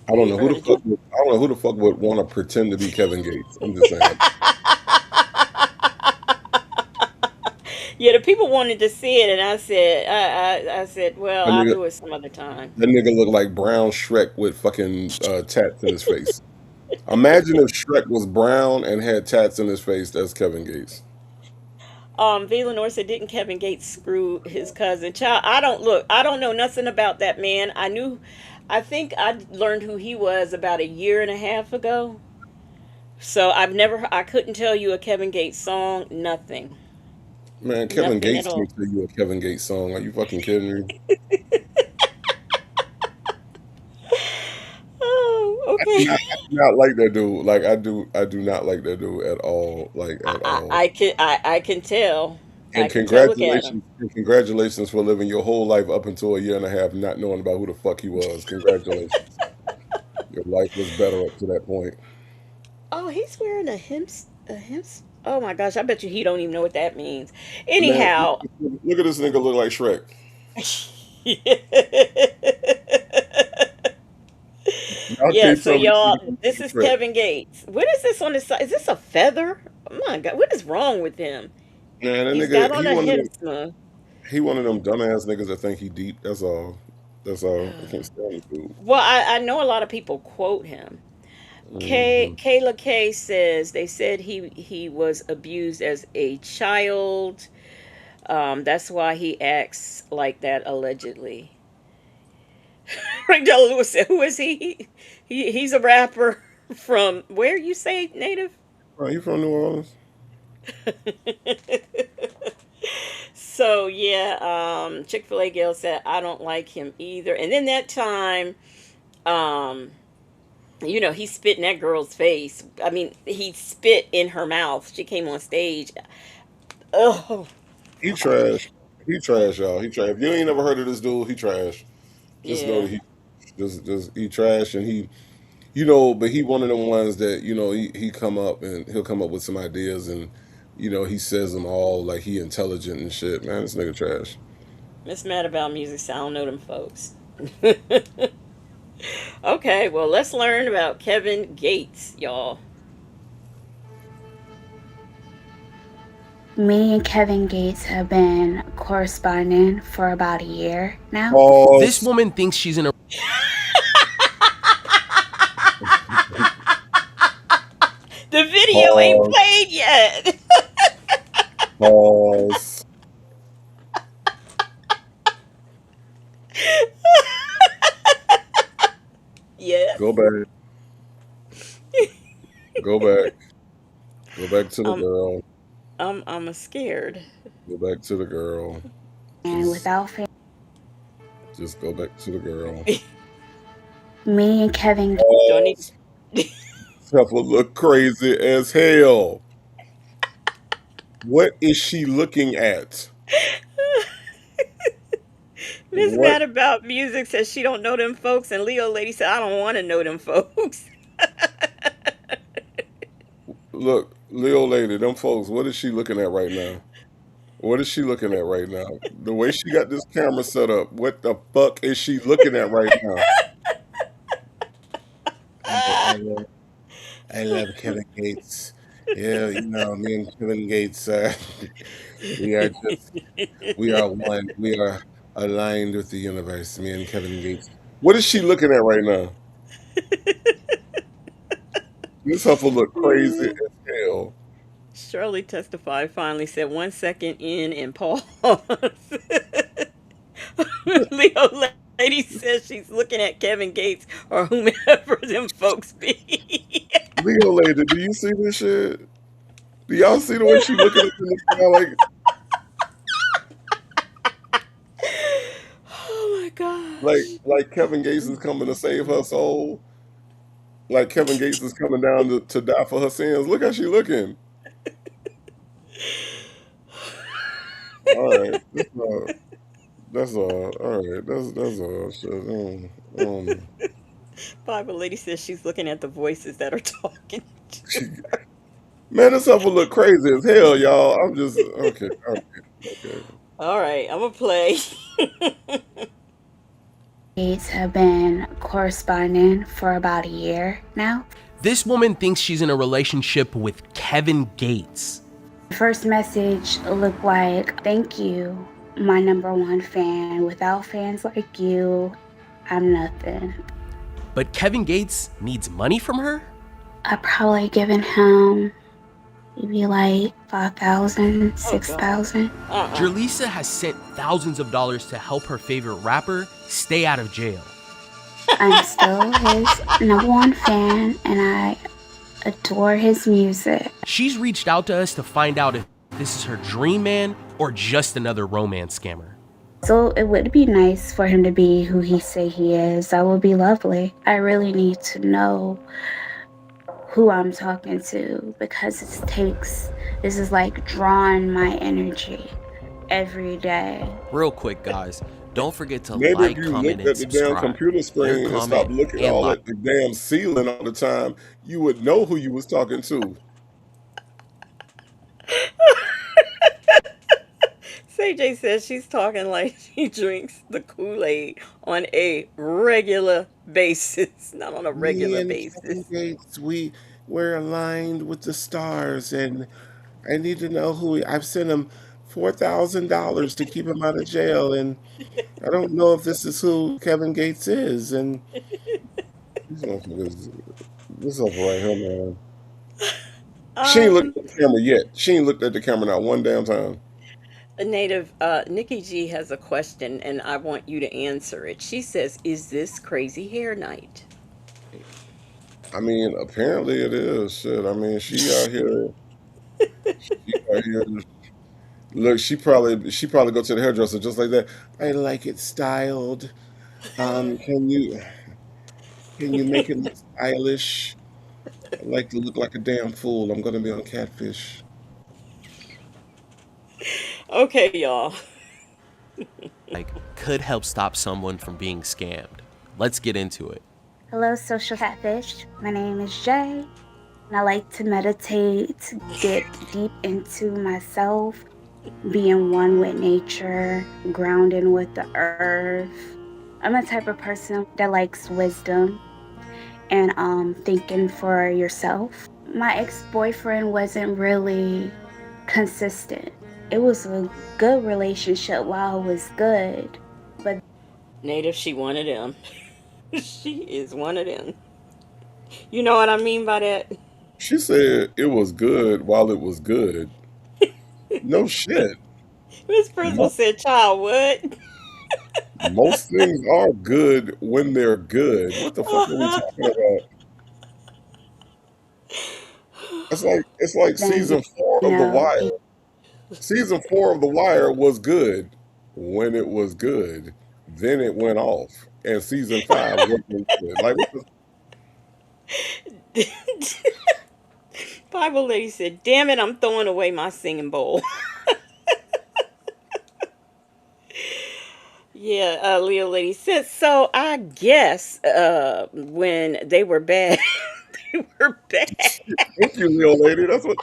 I don't We know are who the gonna do. fuck. I don't know who the fuck would want to pretend to be Kevin Gates. I'm just saying. Yeah, the people wanted to see it, and I said, well, That I'll nigga, do it some other time. that nigga look like brown Shrek with fucking tats in his face. Imagine if Shrek was brown and had tats in his face. That's Kevin Gates. Villanor said, didn't Kevin Gates screw his cousin? Child, I don't know nothing about that man. I think I learned who he was about a year and a half ago. So I couldn't tell you a Kevin Gates song, nothing. Man, Kevin Nothing at Gates all. can't tell you a Kevin Gates song. Are you fucking kidding me? Oh, I, okay. not like that dude. Like I do not like that dude at all. Like at all. I can tell. I And can tell. Look at him. congratulations for living your whole life up until a year and a half not knowing about who the fuck he was. Congratulations. Your life was better up to that point. Oh, he's wearing a hims. Oh my gosh, I bet you he don't even know what that means. Man, Anyhow. look at this nigga look like Shrek. Y'all Yeah, can't so tell me this y'all, nigga look this like is Shrek. Kevin Gates. What is this on the side? Is this a feather? Oh my God, what is wrong with him? Man, that He's got nigga, on a hemsma. he one of them dumbass niggas that think he deep. That's all. That's all. I can't stand the dude. Well, I know a lot of people quote him. Hmm. Kayla K says they said he was abused as a child. That's why he acts like that allegedly. Della Lewis said, "Who is he? He's a rapper from where you say native." Right, you from New Orleans? So yeah, Chick-fil-A Gail said I don't like him either. And then that time, um, he spit in that girl's face. I mean, he spit in her mouth. She came on stage. Oh He gosh, trash. He trash, y'all. He trash. If you ain't never heard of this dude, he trash. Just know yeah. that he trash and but he one of them ones that, he come up and he'll come up with some ideas and he says them all like he intelligent and shit. Man, this nigga trash. Miss Mad About Music, so I don't know them folks. Okay, well, let's learn about Kevin Gates, y'all. Me and Kevin Gates have been corresponding for about a year now. This woman thinks she's in a The video ain't Pause. played yet. Pause. Yes. Go back. Go back. Go back to the Um, girl. I'm scared. Go back to the girl. And Just without fail, just go back to the girl. me and Kevin Do I need? Pause. Stuff will look crazy as hell. What is she looking at? Miss What Mad About Music says she don't know them folks, and Leo Lady said I don't want to know them folks. look, Leo lady, them folks, what is she looking at right now? What is she looking at right now? The way she got this camera set up, what the fuck is she looking at right now? I love Kevin Gates. Yeah, me and Kevin Gates, we are just, we are one. We are aligned with the universe, me and Kevin Gates. What is she looking at right now? This heifer look crazy as hell. Shirley testified finally said 1 second in and pause. Leo Lady says she's looking at Kevin Gates or whomever them folks be. Leo lady, do you see this shit? Do y'all see the way she looking at the sky Oh my gosh. like Kevin Gates is coming to save her soul? Like Kevin Gates is coming down to die for her sins? Look how she looking. All right, that's all. All right, that's all. Shit. Bible Lady says she's looking at the voices that are talking. Man, this heifer look crazy as hell, y'all. I'm just okay. Okay. All right, I'm gonna play. Gates have been corresponding for about a year now. This woman thinks she's in a relationship with Kevin Gates. The first message looked like, "Thank you, my #1 fan. Without fans like you, I'm nothing." But Kevin Gates needs money from her? I probably given him maybe like 5,000, 6,000. Jerlisa has sent thousands of dollars to help her favorite rapper stay out of jail. I'm still his #1 fan, and I adore his music. She's reached out to us to find out if this is her dream man or just another romance scammer. So it would be nice for him to be who he say he is. That would be lovely. I really need to know who I'm talking to because this is like drawing my energy every day. Real quick, guys, don't forget to Maybe if like, you comment, looked and at the damn subscribe. computer Your screen and stopped comment looking and all like. at the damn ceiling all the time, you would know who you was talking to. CJ says she's talking like she drinks the Kool-Aid on a regular basis, not on a Me regular and Kevin basis. Gates, we're aligned with the stars, and I need to know who I've sent him $4,000 to keep him out of jail, and I don't know if this is who Kevin Gates is. And these motherfuckers, this up right here, man. She ain't looked Um, at the camera yet. She ain't looked at the camera not one damn time. a native, Nikki G has a question, and I want you to answer it. She says, "Is this crazy hair night?" I mean, apparently it is. Shit. I mean, she out here. She out here. Look, she probably go to the hairdresser just like that. I like it styled. Can you make it look stylish? I like to look like a damn fool. I'm gonna be on Catfish. Okay, y'all. Like, could help stop someone from being scammed. Let's get into it. Hello, social catfish. My name is Jay, and I like to meditate, get deep into myself, being one with nature, grounding with the earth. I'm the type of person that likes wisdom and thinking for yourself. My ex-boyfriend wasn't really consistent. It was a good relationship while it was good, but Native, she one of them. She is one of them. You know what I mean by that? She said it was good while it was good. No shit. Miss Principal Mo- said, "Child, what?" Most things are good when they're good. What the fuck are we talking about? It's like then season four you of The know, Wire. Season four of The Wire was good when it was good. Then it went off, and season five wasn't good. Like what the Bible lady said, "Damn it, I'm throwing away my singing bowl." Yeah, Leo lady said, so I guess when they were bad, they were bad. Thank you, Leo lady. That's what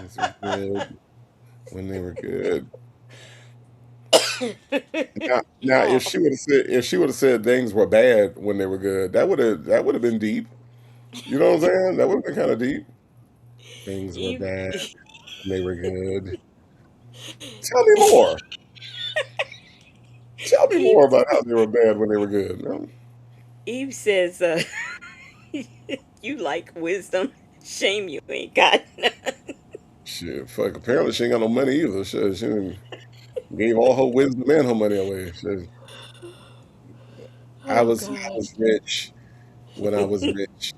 this was good when they were good. Now, Y'all, if she would have said things were bad when they were good, that would have been deep. You know what I'm saying? That would have been kind of deep. Things were Eve, bad when they were good. Tell me more. Tell me Eve, more about how they were bad when they were good. No? Eve says, you like wisdom. Shame you ain't got none. Shit, fuck. Apparently, she ain't got no money either. Shit, she done gave all her wisdom and her money away. Shit. I Oh, was I God. was rich when I was rich.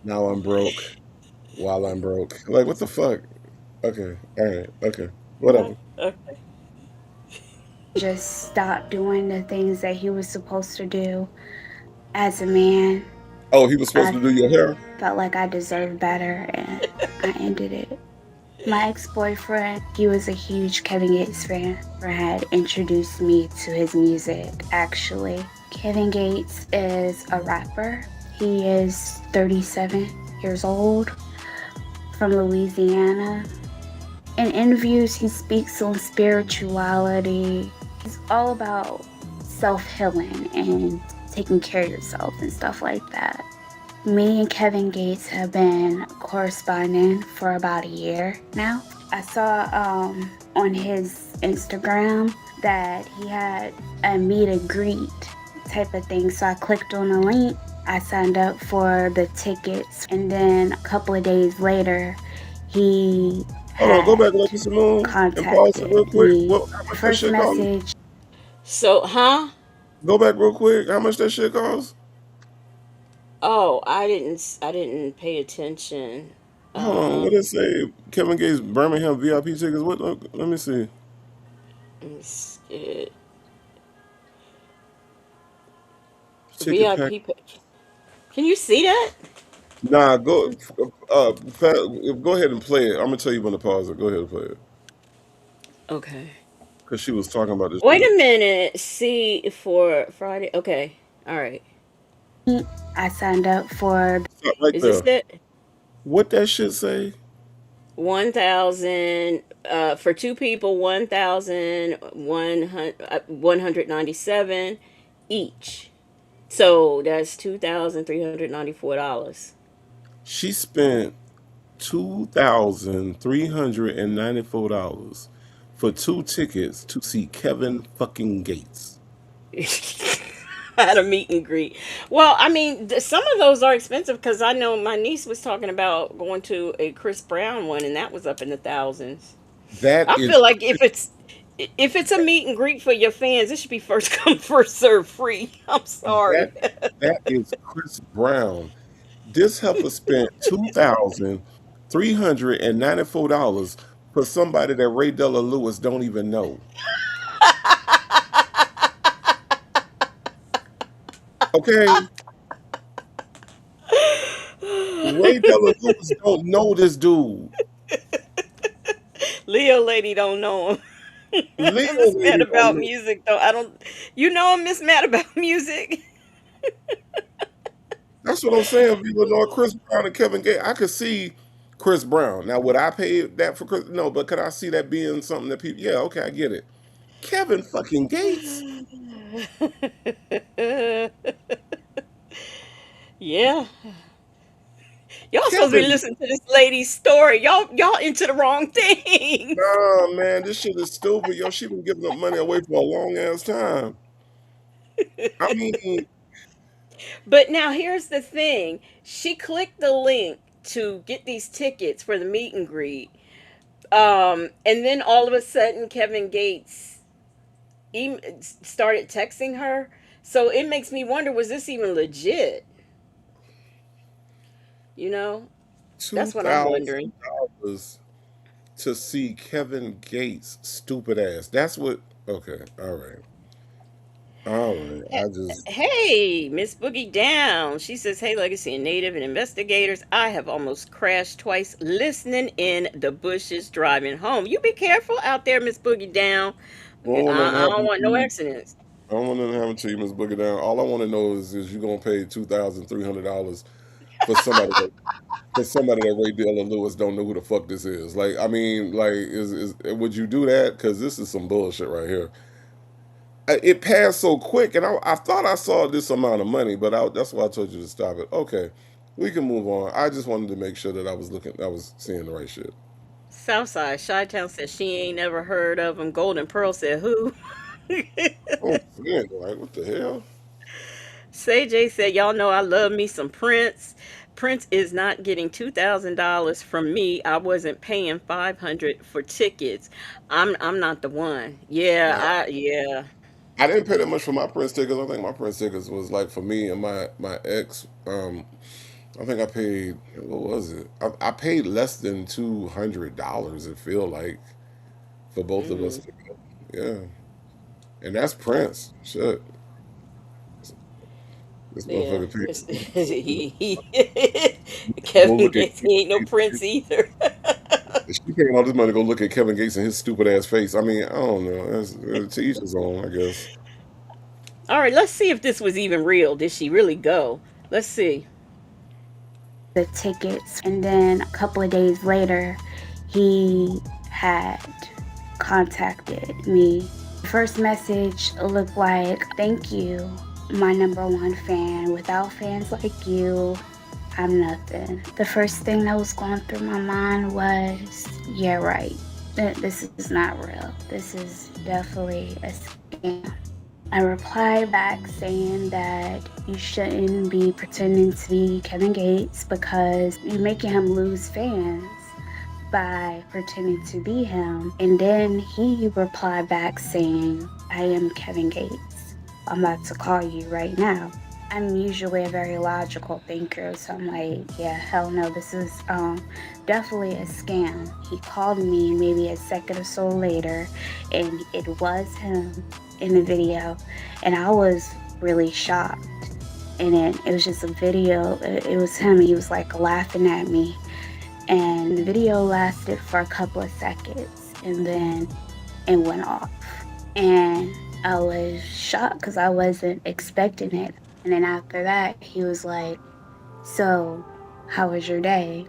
Now I'm broke while I'm broke. Like what the fuck? Okay, all right, okay, whatever. Okay. just stopped doing the things that he was supposed to do as a man. Oh, he was supposed I to do your hair. felt like I deserved better and I ended it. My ex-boyfriend, he was a huge Kevin Gates fan, or had introduced me to his music actually. Kevin Gates is a rapper. He is 37 years old, from Louisiana. In interviews, he speaks on spirituality. He's all about self-healing and taking care of yourself and stuff like that. Me and Kevin Gates have been corresponding for about a year now. I saw on his Instagram that he had a meet and greet type of thing. So I clicked on the link. I signed up for the tickets, and then a couple of days later, he Hold on, go had back and let me Simone and pause it contacted real quick. me. What? How The much that first shit cost? message, So, huh? Go back real quick. How much that shit cost? Oh, I didn't pay attention. Hold on. What did it say? Kevin Gates Birmingham VIP tickets. What? Let me see. Let's get ticket pack. VIP. Can you see that? Nah, go ahead and play it. I'm gonna tell you when to pause it. Go ahead and play it. Okay. Cause she was talking about this Wait shit. a minute. See for Friday. Okay. All right. I signed up for. Stop right Is this there. it? What that shit say? 1,000 for two people. 1,197 each. So that's $2,394. She spent $2,394 for 2 tickets to see Kevin fucking Gates. At a meet and greet. Well, I mean, some of those are expensive because I know my niece was talking about going to a Chris Brown one, and that was up in the thousands. That I is feel like if it's a meet and greet for your fans, it should be first come first serve free. I'm that sorry. that is Chris Brown. This heifer spent $2,394 for somebody that Ray Della Lewis don't even know. Okay, Ray Della Lewis don't know this dude. Leo lady don't know him. Leo Miss Mad lady don't about know. music though. I don't. You know him, Miss Mad about music. That's what I'm saying. People know Chris Brown and Kevin Gates. I could see Chris Brown. Now, would I pay that for Chris? No, but could I see that being something that people? Yeah, okay, I get it. Kevin fucking Gates. Yeah. Y'all supposed to be Kevin. listening to this lady's story. Y'all into the wrong things. Nah, man, this shit is stupid. Yo, she been giving up money away for a long ass time. I mean, But now here's the thing. She clicked the link to get these tickets for the meet and greet. And then all of a sudden Kevin Gates started texting her. So it makes me wonder, was this even legit? You know? two That's what I'm thousand wondering. dollars to see Kevin Gates stupid ass. That's what. Okay, all right, all right. I just Hey, Miss Boogie Down. She says, "Hey, Legacy and Native and investigators. I have almost crashed twice listening in the bushes driving home. You be careful out there, Miss Boogie Down. I don't want nothing I don't happen want to no you. accidents." I don't want nothing happen to you, Miss Boogie Down. All I want to know is you gonna pay $2,300 for somebody that Ray Dilla Lewis don't know who the fuck this is. Like, I mean, like, is would you do that? Because this is some bullshit right here. It passed so quick, and I thought I saw this amount of money, but that's why I told you to stop it. Okay, we can move on. I just wanted to make sure that I was seeing the right shit. Southside Chi-Town says she ain't never heard of him. Golden Pearl said, "Who?" Oh, man, like what the hell? Say J said, "Y'all know I love me some Prince. Prince is not getting $2,000 from me. I wasn't paying 500 for tickets. I'm not the one. Yeah, Nah, yeah. I didn't pay that much for my Prince tickets. I think my Prince tickets was like for me and my ex. I think I paid what was it? I paid less than $200. It feel like for both of us Mm. to go. Yeah, and that's Prince. Shit, this Yeah, motherfucker paid. Go Kevin look at Gates, he ain't no Kevin prince Gates. either. She paying all this money to go look at Kevin Gates and his stupid ass face. I mean, I don't know. To each his own, I guess. All right, let's see if this was even real. Did she really go? Let's see. The tickets, and then a couple of days later, he had contacted me. The first message looked like, "Thank you, my number one fan. Without fans like you, I'm nothing." The first thing that was going through my mind was, yeah, right. This is not real. This is definitely a scam. I replied back saying that you shouldn't be pretending to be Kevin Gates because you're making him lose fans by pretending to be him. And then he replied back saying, "I am Kevin Gates. I'm about to call you right now." I'm usually a very logical thinker, so I'm like, yeah, hell no, this is definitely a scam. He called me maybe a second or so later, and it was him in the video, and I was really shocked. And then it was just a video. It was him. He was like laughing at me. And the video lasted for a couple of seconds. And then it went off. And I was shocked because I wasn't expecting it. And then after that, he was like, "So, how was your day?"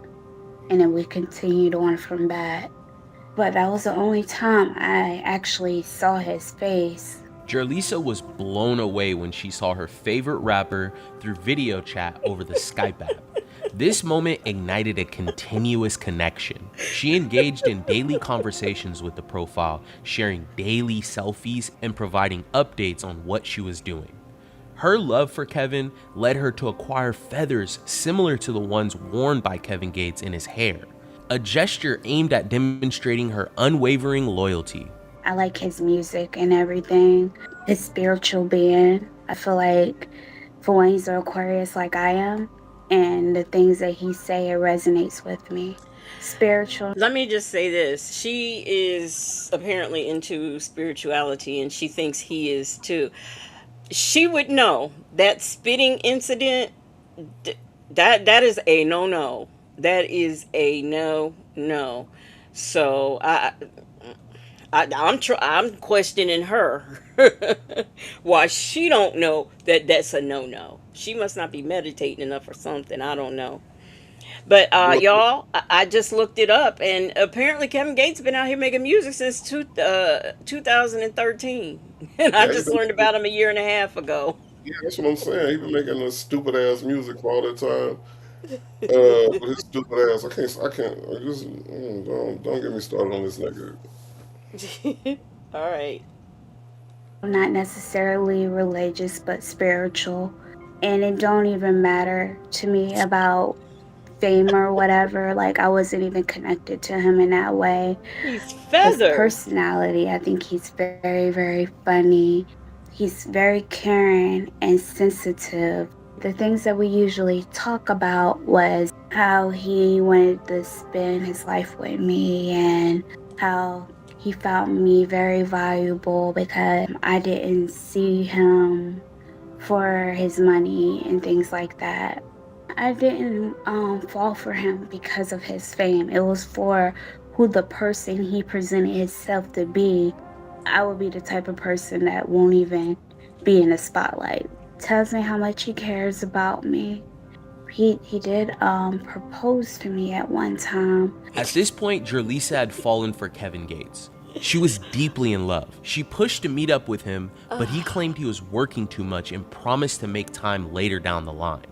And then we continued on from that. But that was the only time I actually saw his face. Jerlisa was blown away when she saw her favorite rapper through video chat over the Skype app. This moment ignited a continuous connection. She engaged in daily conversations with the profile, sharing daily selfies and providing updates on what she was doing. Her love for Kevin led her to acquire feathers similar to the ones worn by Kevin Gates in his hair, a gesture aimed at demonstrating her unwavering loyalty. I like his music and everything, his spiritual being. I feel like for when he's an Aquarius like I am, and the things that he say, it resonates with me. Spiritual. Let me just say this. She is apparently into spirituality and she thinks he is too. She would know that spitting incident, that is a no. That is a no. So I'm questioning her why she don't know that that's a no. She must not be meditating enough or something. I don't know. But y'all, I just looked it up, and apparently Kevin Gates been out here making music since 2013, and I just learned about him a year and a half ago. Yeah, that's what I'm saying. He been making this stupid ass music for all that time. With his stupid ass, I can't. Don't get me started on this nigga. All right. Not necessarily religious, but spiritual. And it don't even matter to me about fame or whatever. Like, I wasn't even connected to him in that way. He's feathered. His personality, I think he's very, very funny. He's very caring and sensitive. The things that we usually talk about was how he wanted to spend his life with me and how he found me very valuable because I didn't see him for his money and things like that. I didn't fall for him because of his fame. It was for who the person he presented himself to be. I would be the type of person that won't even be in the spotlight. Tells me how much he cares about me. He did propose to me at one time. At this point, Jerlisa had fallen for Kevin Gates. She was deeply in love. She pushed to meet up with him, but he claimed he was working too much and promised to make time later down the line.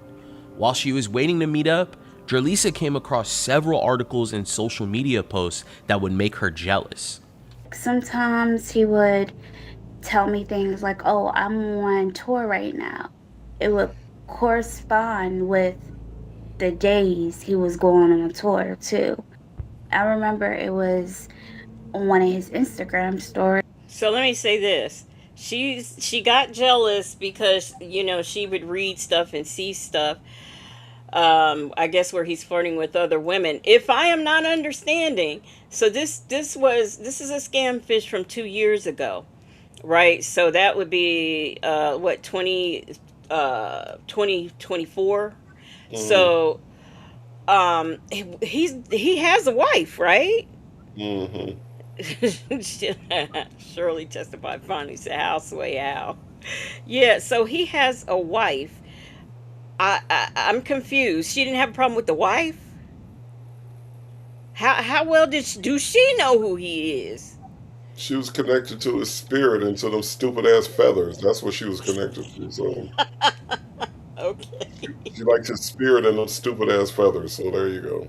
While she was waiting to meet up, Jerlisa came across several articles and social media posts that would make her jealous. Sometimes he would tell me things like, "Oh, I'm on tour right now." It would correspond with the days he was going on a tour too. I remember it was on one of his Instagram stories. So let me say this. She got jealous because, she would read stuff and see stuff. I guess where he's flirting with other women. If I am not understanding, so this is a scam fish from 2 years ago, right? So that would be 2024. So he has a wife, right? Shirley testified finally said, "Houseway how?" Yeah, so he has a wife. I'm confused. She didn't have a problem with the wife? How well do she know who he is? She was connected to his spirit and to them stupid ass feathers. That's what she was connected to. So Okay. she liked his spirit and them stupid ass feathers. So there you go.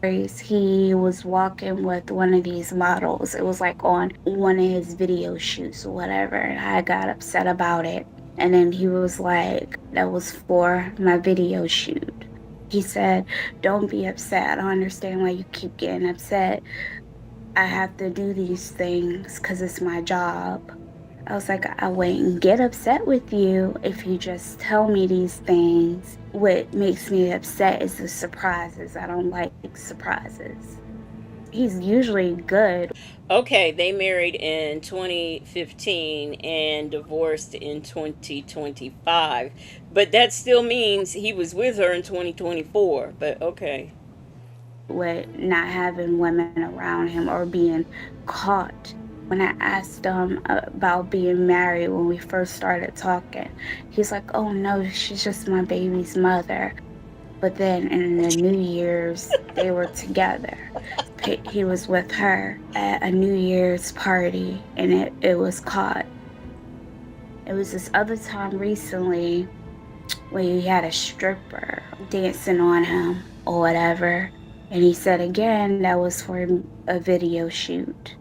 He was walking with one of these models. It was like on one of his video shoots or whatever, and I got upset about it. And then he was like, "That was for my video shoot." He said, "Don't be upset. I don't understand why you keep getting upset. I have to do these things because it's my job." I was like, "I wouldn't get upset with you if you just tell me these things. What makes me upset is the surprises. I don't like surprises." he's usually good. Okay, they married in 2015 and divorced in 2025. But that still means he was with her in 2024. But okay. With not having women around him or being caught. When I asked him about being married when we first started talking, he's like, "Oh no, she's just my baby's mother." But then in the New Year's, they were together. He was with her at a New Year's party, and it was caught. It was this other time recently where he had a stripper dancing on him or whatever. And he said again that was for a video shoot.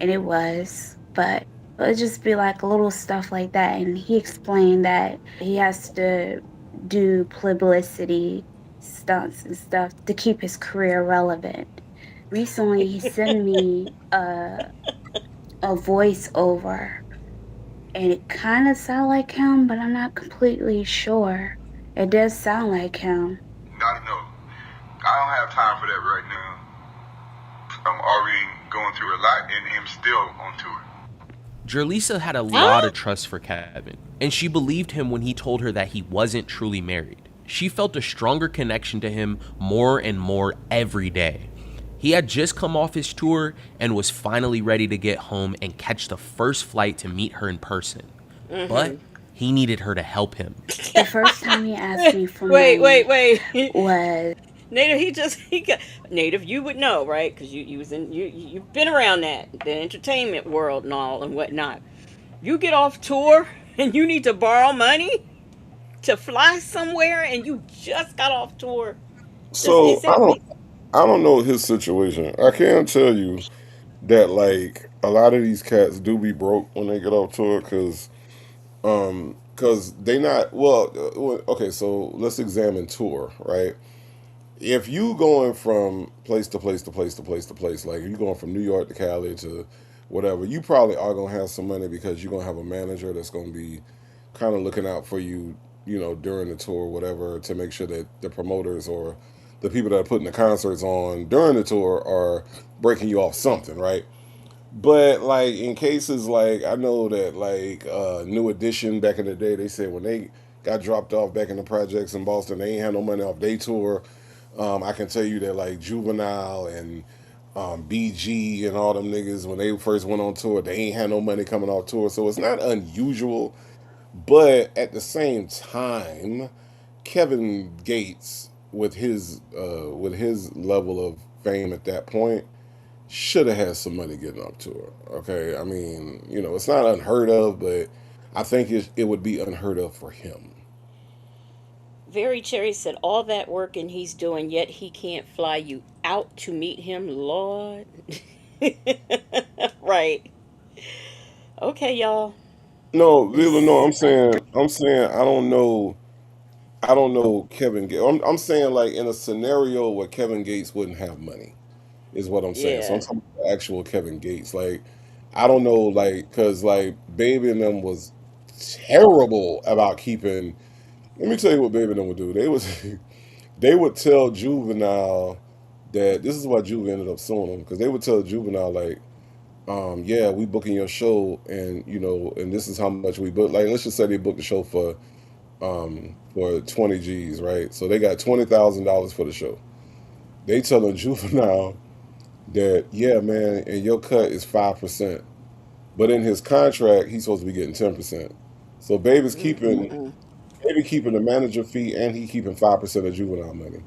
And it was, but it would just be like little stuff like that. And he explained that he has to do publicity stunts and stuff to keep his career relevant. Recently, he sent me a voiceover, and it kind of sounded like him, but I'm not completely sure. It does sound like him. I know. I don't have time for that right now. I'm already going through a lot, and I'm still on tour. Jerlisa had a lot of trust for Kevin, and she believed him when he told her that he wasn't truly married. She felt a stronger connection to him more and more every day. He had just come off his tour and was finally ready to get home and catch the first flight to meet her in person. But he needed her to help him. The first time he asked me for Wait. was Native, he got Native. You would know, right? Because you've been around the entertainment world and all and whatnot. You get off tour and you need to borrow money to fly somewhere, and you just got off tour. So I don't know his situation. I can tell you that like a lot of these cats do be broke when they get off tour because they not okay, so let's examine tour, right? If you going from place to place to place to place to place, like if you going from New York to Cali to whatever, you probably are gonna have some money because you're gonna have a manager that's gonna be kind of looking out for you, you know, during the tour, whatever, to make sure that the promoters or the people that are putting the concerts on during the tour are breaking you off something, right? But like in cases like I know that like New Edition back in the day, they said when they got dropped off back in the projects in Boston, they ain't had no money off their tour. I can tell you that like Juvenile and BG and all them niggas when they first went on tour, they ain't had no money coming off tour. So it's not unusual, but at the same time, Kevin Gates with his level of fame at that point should have had some money getting off tour. Okay, I mean, you know, it's not unheard of, but I think it would be unheard of for him. Very Cherry said all that work and he's doing, yet he can't fly you out to meet him, Lord. Right. Okay, y'all. No, Lila, no, I'm saying, I don't know Kevin Gates. I'm saying like in a scenario where Kevin Gates wouldn't have money, is what I'm saying. So I'm Yeah. talking about actual Kevin Gates. Like, I don't know, like, cause like Baby and them was terrible about keeping. Let me tell you what Baby and them would do. They was they would tell Juvenile that this is why Juve ended up suing them because they would tell Juvenile like, yeah, we booking your show, and you know, and this is how much we book. Like, let's just say they booked the show for 20 G's, right? So they got $20,000 for the show. They telling Juvenile that, yeah, man, and your cut is 5%, but in his contract he's supposed to be getting 10%. So Mm-mm-mm. Baby keeping the manager fee, and he keeping 5% of Juvenile money.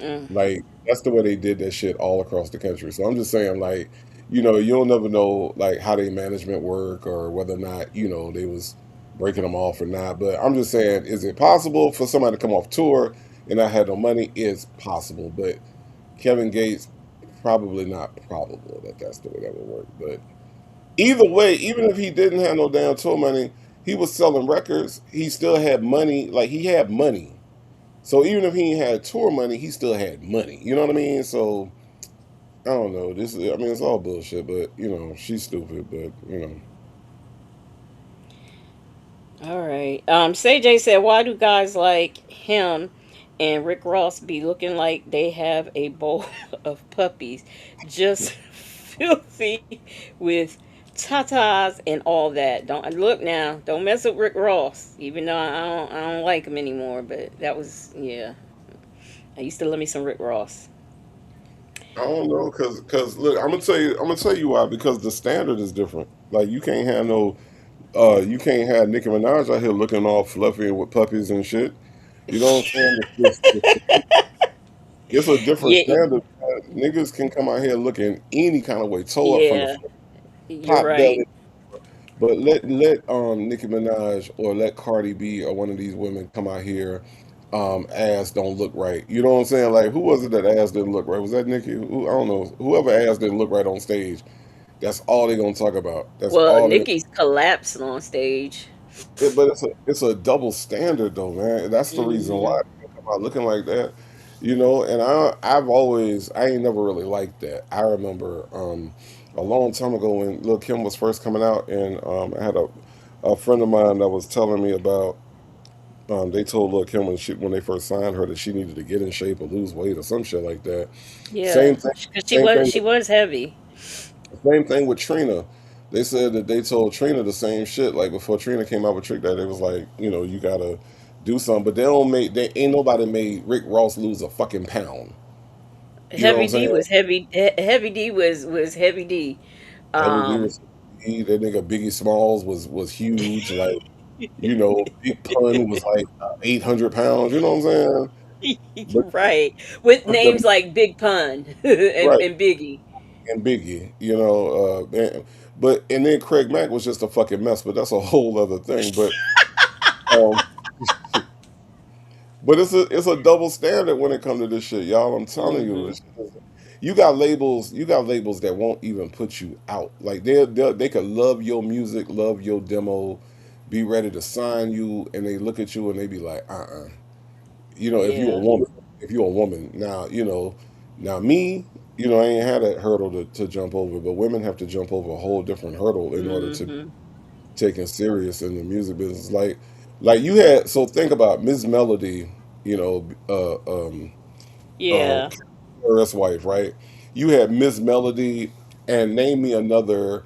Mm. Like that's the way they did that shit all across the country. So I'm just saying, like, you know, you'll never know like how they management work or whether or not you know they was breaking them off or not. But I'm just saying, is it possible for somebody to come off tour and not have no money? It's possible, but Kevin Gates probably not probable that that's the way that would work. But either way, even if he didn't have no damn tour money, he was selling records. He still had money. Like he had money. So even if he ain't had tour money, he still had money. You know what I mean? So I don't know. I mean, it's all bullshit. But you know, she's stupid. But you know, All right. Say J said, why do guys like him and Rick Ross be looking like they have a bowl of puppies, just filthy with tatas and all that. Don't look now. Don't mess with Rick Ross. Even though I don't like him anymore. But that was, yeah. I used to love me some Rick Ross. I don't know, cause look, I'm gonna tell you why. Because the standard is different. Like you can't have Nicki Minaj out here looking all fluffy and with puppies and shit. You know what I'm saying? It's a different Yeah, standard. Niggas can come out here looking any kind of way, toe up from the yeah. floor, You're pot right. belly. But let Nicki Minaj or let Cardi B or one of these women come out here, ass don't look right. You know what I'm saying? Like who was it that ass didn't look right? Was that Nicki? Who, I don't know. Whoever ass didn't look right on stage. That's all they gonna talk about. That's Well, all they. Nikki's collapsed on stage. But it's a double standard though, man. That's the reason Hmm. why they come out looking like that, you know. And I ain't never really liked that. I remember a long time ago when Lil Kim was first coming out, and I had a friend of mine that was telling me about. They told Lil Kim when they first signed her that she needed to get in shape or lose weight or some shit like that. Yeah, Same thing. because she Same was thing. she was heavy. Same thing with Trina. They said that they told Trina the same shit. Like before Trina came out with Trick That, it was like, you gotta do something. But they ain't nobody made Rick Ross lose a fucking pound. You know what Heavy I'm D saying? was heavy. Heavy D was Heavy D. Heavy D Um, was that nigga Biggie Smalls was huge. Like, Big Pun was like 800 pounds. You know what I'm saying? But right, with but the names like Big Pun right and Biggie. and Biggie, and then Craig Mack was just a fucking mess. But that's a whole other thing. Um, But it's a double standard when it comes to this shit, y'all. I'm telling you, Hmm. you got labels that won't even put you out. Like they could love your music, love your demo, be ready to sign you, and they look at you and they be like, if you're a Yeah. woman, now, now me, I ain't had that hurdle to jump over, but women have to jump over a whole different hurdle in order to be Hmm. taken serious in the music business. Like you had, so think about Miss Melody, you know, Yeah. KRS wife, right? You had Miss Melody, and name me another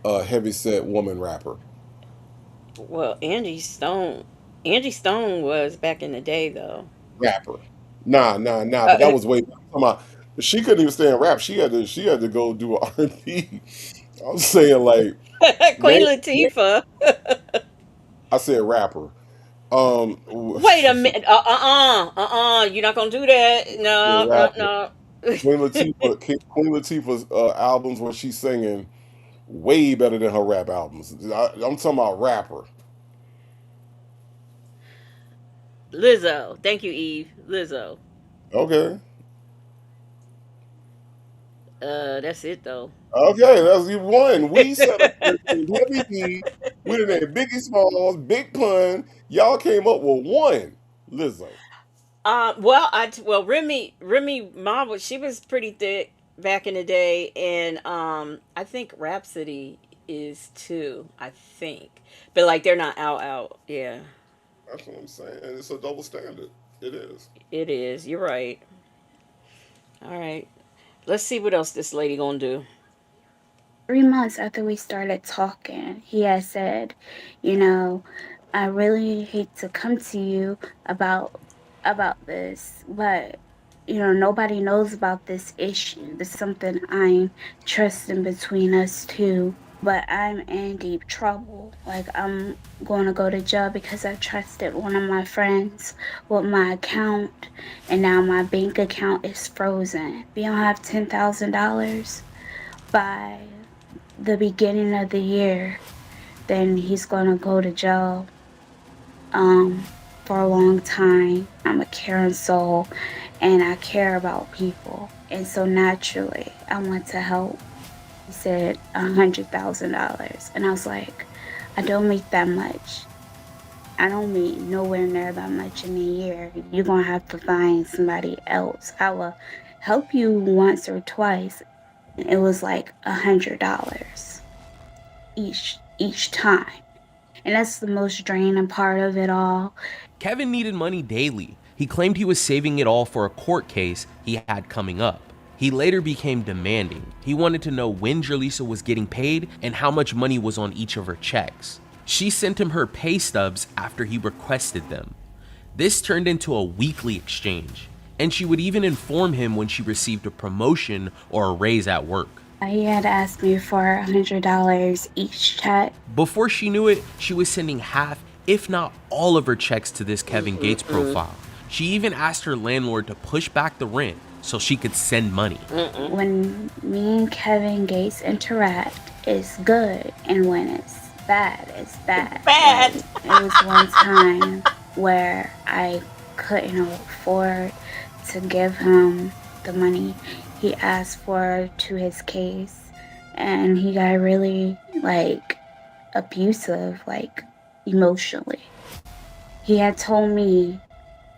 heavyset woman rapper. Well, Angie Stone. Angie Stone was back in the day, though. Rapper. Nah. But that Uh, was way. I'm talking about, she couldn't even stand rap. She had to go do R&B. I'm saying like Queen name. Latifah. I said rapper. Wait a minute. You're not gonna do that. No, no, Rapper. no. Queen Latifah's albums where she's singing way better than her rap albums. I'm talking about rapper. Lizzo. Thank you, Eve. Lizzo. Okay. That's it though. Okay, that's you won. We set up Heavy D. We done had Biggie Smalls, Big Pun. Y'all came up with one. Lizzo. Well, Remy Ma was she was pretty thick back in the day, and I think Rhapsody is too. I think, but like they're not out. Yeah, That's what I'm saying. It's a double standard. It is. it is. You're right. All right, let's see what else this lady gonna do. 3 months after we started talking, he had said, you know, I really hate to come to you about this, but nobody knows about this issue. There's something I'm trusting between us two, but I'm in deep trouble. Like I'm going to go to jail because I trusted one of my friends with my account, and now my bank account is frozen. We don't have $10,000 by the beginning of the year, then he's gonna go to jail for a long time. I'm a caring soul and I care about people. And so naturally I want to help. He said $100,000. And I was like, I don't make that much. I don't make nowhere near that much in a year. You're gonna have to find somebody else. I will help you once or twice. It was like $100 each time. And that's the most draining part of it all. Kevin needed money daily. He claimed he was saving it all for a court case he had coming up. He later became demanding. He wanted to know when Jaleesa was getting paid and how much money was on each of her checks. She sent him her pay stubs after he requested them. This turned into a weekly exchange, and she would even inform him when she received a promotion or a raise at work. He had asked me for $100 each check. Before she knew it, she was sending half, if not all of her checks to this Kevin Gates profile. She even asked her landlord to push back the rent so she could send money. When me and Kevin Gates interact, it's good, and when it's bad, it's bad. Bad. It was one time where I couldn't afford to give him the money he asked for to his case, and he got really abusive, emotionally. He had told me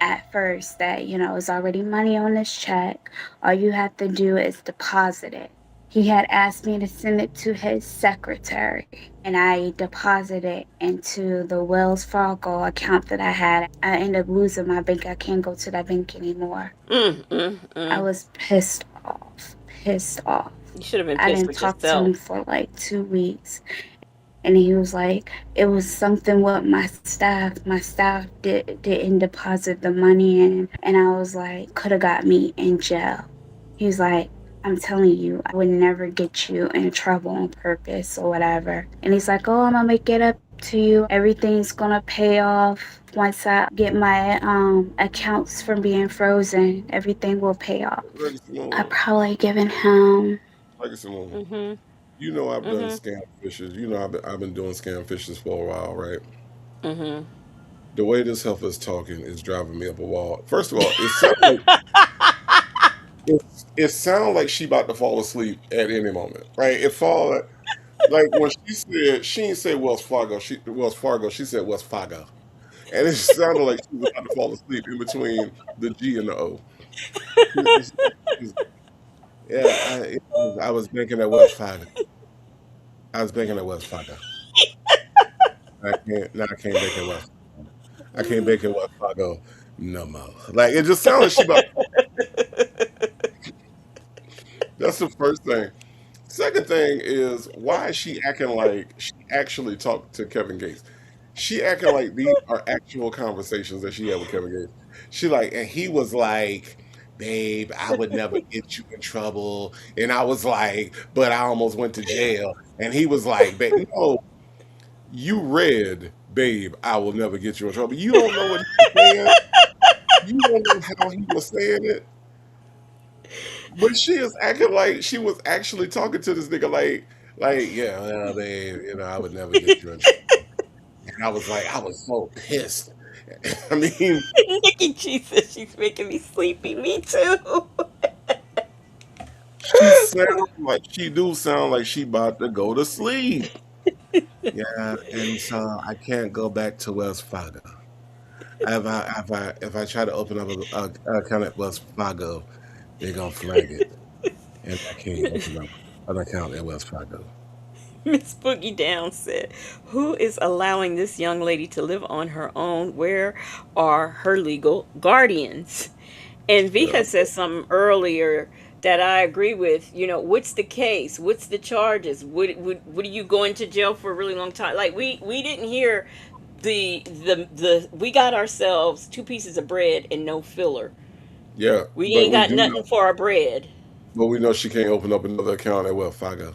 at first that, it's already money on this check. All you have to do is deposit it. He had asked me to send it to his secretary, and I deposited into the Wells Fargo account that I had. I ended up losing my bank. I can't go to that bank anymore. I was pissed off. You should have been I pissed didn't with talk to yourself. him for 2 weeks. And he was like, it was something with my staff. My staff didn't deposit the money in. And I was like, could have got me in jail. He was like, I'm telling you, I would never get you in trouble on purpose or whatever. And he's like, oh, I'm going to make it up to you. Everything's going to pay off. Once I get my accounts from being frozen, everything will pay off. I probably given him... You know I've done scam fishes. You know I've been doing scam fishes for a while, right? The way this heifer's talking is driving me up a wall. First of all, it sounds like she about to fall asleep at any moment, right? It fall like when she didn't say Wells Fargo. She said Wells Fargo, and it sounded like she was about to fall asleep in between the G and the O. Yeah, I was thinking at Wells Fargo. I was banking at Wells Fargo. I can't bake at Wells. I can't bake at Wells Fargo no more. Like it just sounds like she about. That's the first thing. Second thing is why is she acting like she actually talked to Kevin Gates? She acting like these are actual conversations that she had with Kevin Gates. And he was like, babe, I would never get you in trouble. And I was like, but I almost went to jail. And he was like, babe, no, you read, babe, I will never get you in trouble. You don't know what he was saying. You don't know how he was saying it. But she is acting like she was actually talking to this nigga yeah, well, babe, I would never get you in trouble. And I was like, I was so pissed. I mean, Nikki G says she's making me sleepy. Me too. she do sound like she about to go to sleep. Yeah, and so I can't go back to Wells Fargo. If I try to open up a account at Wells Fargo, they're gonna flag it, and I can't open up an account at Wells Fargo. Miss Boogie Down said, who is allowing this young lady to live on her own? Where are her legal guardians? And Vika said something earlier that I agree with. What's the case? What's the charges? Would are you going to jail for a really long time? Like we didn't hear the we got ourselves 2 pieces of bread and no filler. Yeah, We ain't got nothing for our bread. But we know she can't open up another account at Wells Fargo.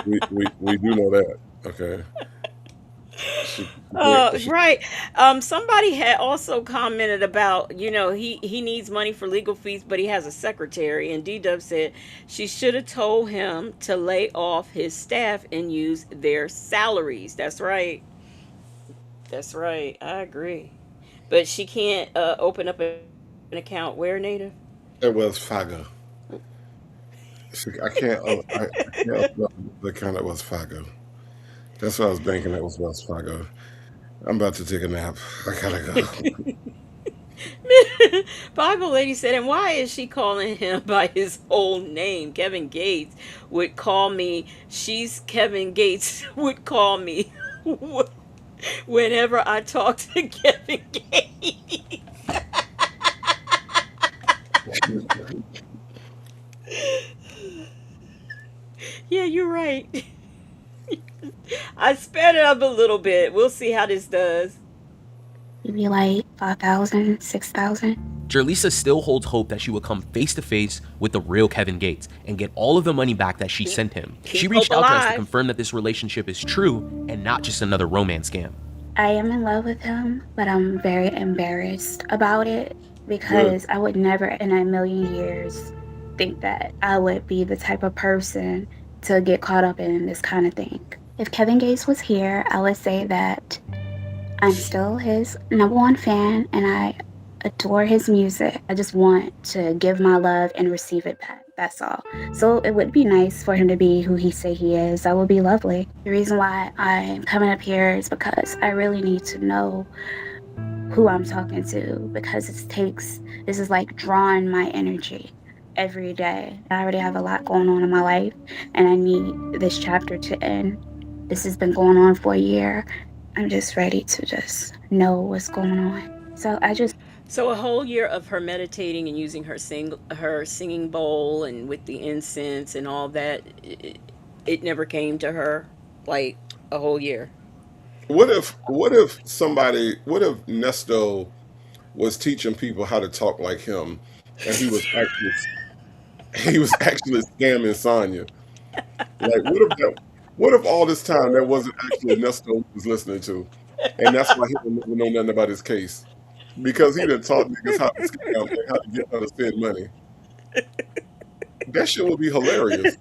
we do know that. Okay. Right. Somebody had also commented about, he needs money for legal fees, but he has a secretary. And D-Dub said she should have told him to lay off his staff and use their salaries. That's right. That's right. I agree. But she can't open up an account where, Native? At Wells Fargo. I can't open up the account at Wells Fargo. That's what I was banking at was Wells Fargo. I'm about to take a nap. I gotta go. Bible lady said, and why is she calling him by his whole name? Kevin Gates would call me. She's Kevin Gates would call me. Whenever I talk to Kevin Gates. Yeah, you're right. I sped it up a little bit. We'll see how this does. Maybe like 5,000, 6,000. Jerlisa still holds hope that she would come face to face with the real Kevin Gates and get all of the money back that she sent him. She reached out to us to confirm that this relationship is true and not just another romance scam. I am in love with him, but I'm very embarrassed about it because I would never in a million years think that I would be the type of person to get caught up in this kind of thing. If Kevin Gates was here, I would say that I'm still his #1 fan and I adore his music. I just want to give my love and receive it back. That's all. So it would be nice for him to be who he say he is. That would be lovely. The reason why I'm coming up here is because I really need to know who I'm talking to, because this is like drawing my energy every day. I already have a lot going on in my life and I need this chapter to end. This has been going on for a year. I'm just ready to just know what's going on. So a whole year of her meditating and using her singing bowl and with the incense and all that, it never came to her, like a whole year. What if Nesto was teaching people how to talk like him, and he was actually scamming Sonya? Like, what if all this time there wasn't actually Nesto he was listening to, and that's why he didn't never know nothing about his case, because he done taught niggas how to scam and how to get her to spend money. That shit would be hilarious.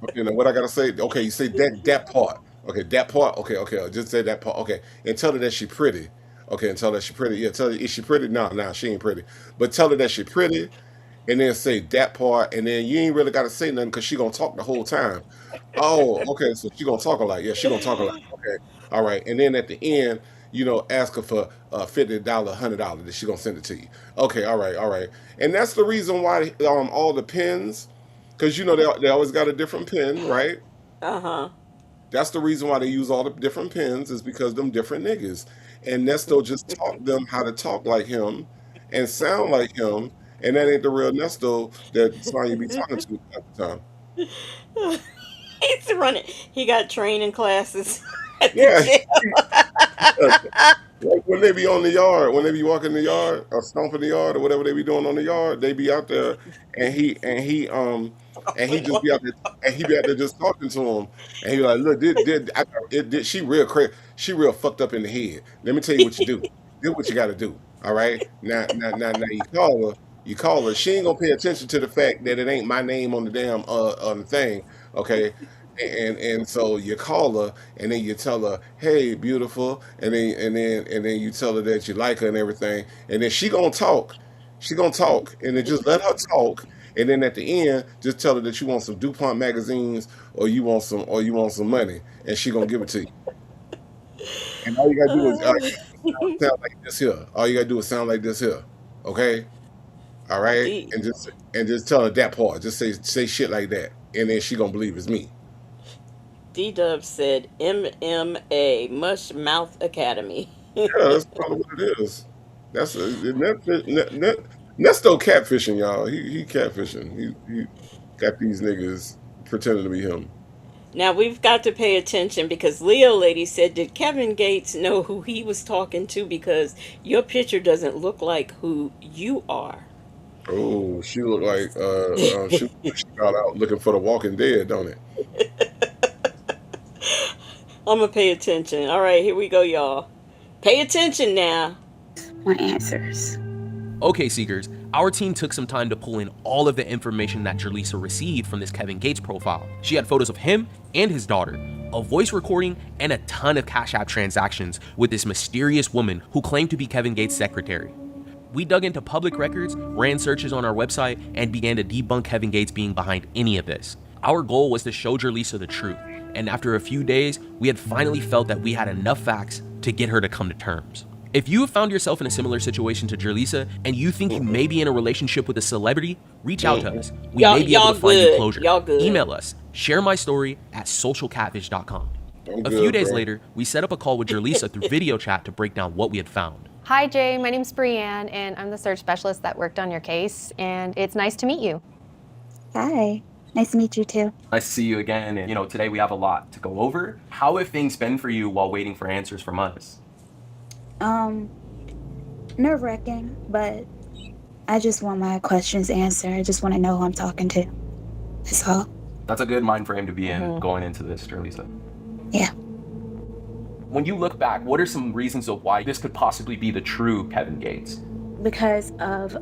Okay, now what I gotta say? Okay, you say that part. Okay, that part. Okay, I'll just say that part. Okay, and tell her that she pretty. Okay, and tell her she pretty. Yeah, tell her, is she pretty? No, she ain't pretty. But tell her that she pretty, and then say that part, and then you ain't really gotta say nothing because she gonna talk the whole time. Oh, okay, so she gonna talk a lot. Yeah, she gonna talk a lot. Okay, all right, and then at the end, ask her for $50, $100. That she gonna send it to you. Okay, all right, and that's the reason why all the pins, because they always got a different pin, right? Uh-huh. That's the reason why they use all the different pins, is because them different niggas. And Nesto just taught them how to talk like him and sound like him, and that ain't the real Nesto that Sonya be talking to at the time. He's running. He got training classes at the Yeah, gym. like when they be on the yard, when they be walking the yard or stomping the yard or whatever they be doing on the yard, they be out there, and he just be out there, and he be out there just talking to him, and he be like, look, she real crazy, she real fucked up in the head. Let me tell you what you do. Do what you got to do. All right, now you call her. She ain't gonna pay attention to the fact that it ain't my name on the damn on the thing. Okay, and so you call her, and then you tell her, "Hey, beautiful," and then you tell her that you like her and everything, and then she gonna talk. She gonna talk, and then just let her talk, and then at the end, just tell her that you want some DuPont magazines, or you want some money, and she gonna give it to you. And all you gotta do is sound like this here. All you gotta do is sound like this here. Okay, all right, D and just tell her that part. Just say shit like that, and then she gonna believe it's me. Dub said MMA, Mush Mouth Academy. Yeah, that's probably what it is. That's still catfishing, y'all. He catfishing. He got these niggas pretending to be him. Now we've got to pay attention because Leo Lady said, did Kevin Gates know who he was talking to? Because your picture doesn't look like who you are. Oh, she looked like she got out looking for the Walking Dead, don't it? I'm going to pay attention. All right, here we go, y'all. Pay attention now. Want answers. Okay, Seekers, our team took some time to pull in all of the information that Jerlisa received from this Kevin Gates profile. She had photos of him and his daughter, a voice recording, and a ton of Cash App transactions with this mysterious woman who claimed to be Kevin Gates' secretary. We dug into public records, ran searches on our website, and began to debunk Kevin Gates being behind any of this. Our goal was to show Jerlisa the truth, and after a few days, we had finally felt that we had enough facts to get her to come to terms. If you have found yourself in a similar situation to Jerlisa and you think you may be in a relationship with a celebrity, reach out to us. We may be able to find you closure. Y'all good. Email us, sharemystory@socialcatfish.com. I'm A few good, days bro. later, we set up a call with Jerlisa through video chat to break down what we had found. Hi, Jay. My name's Brianne, and I'm the search specialist that worked on your case, and it's nice to meet you. Hi. Nice to meet you too. Nice to see you again, and today we have a lot to go over. How have things been for you while waiting for answers from us? Nerve-wracking, but I just want my questions answered. I just want to know who I'm talking to. That's all. That's a good mind frame to be in going into this, Jerlisa. Yeah. When you look back, what are some reasons of why this could possibly be the true Kevin Gates? Because of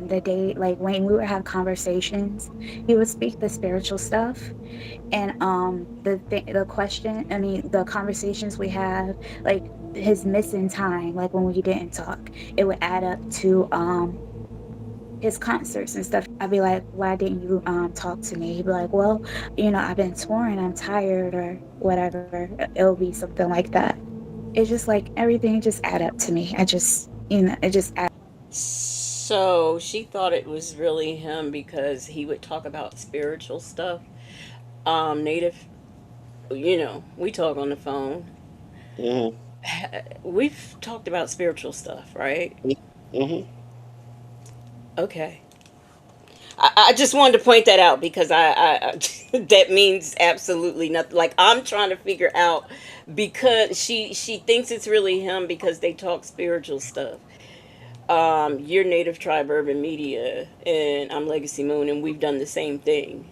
the day, like when we would have conversations, he would speak the spiritual stuff, and the conversations we have, like his missing time, like when we didn't talk, it would add up to his concerts and stuff. I'd be like, why didn't you talk to me? He'd be like, well, I've been touring, I'm tired, or whatever. It'll be something like that. It's just like everything just add up to me. It just add. So she thought it was really him because he would talk about spiritual stuff. Native, we talk on the phone. Mm-hmm. We've talked about spiritual stuff, right? Mm-hmm. Okay. I just wanted to point that out because I that means absolutely nothing. Like I'm trying to figure out because she thinks it's really him because they talk spiritual stuff. You're Native Tribe Urban Media and I'm Legacy Moon and we've done the same thing.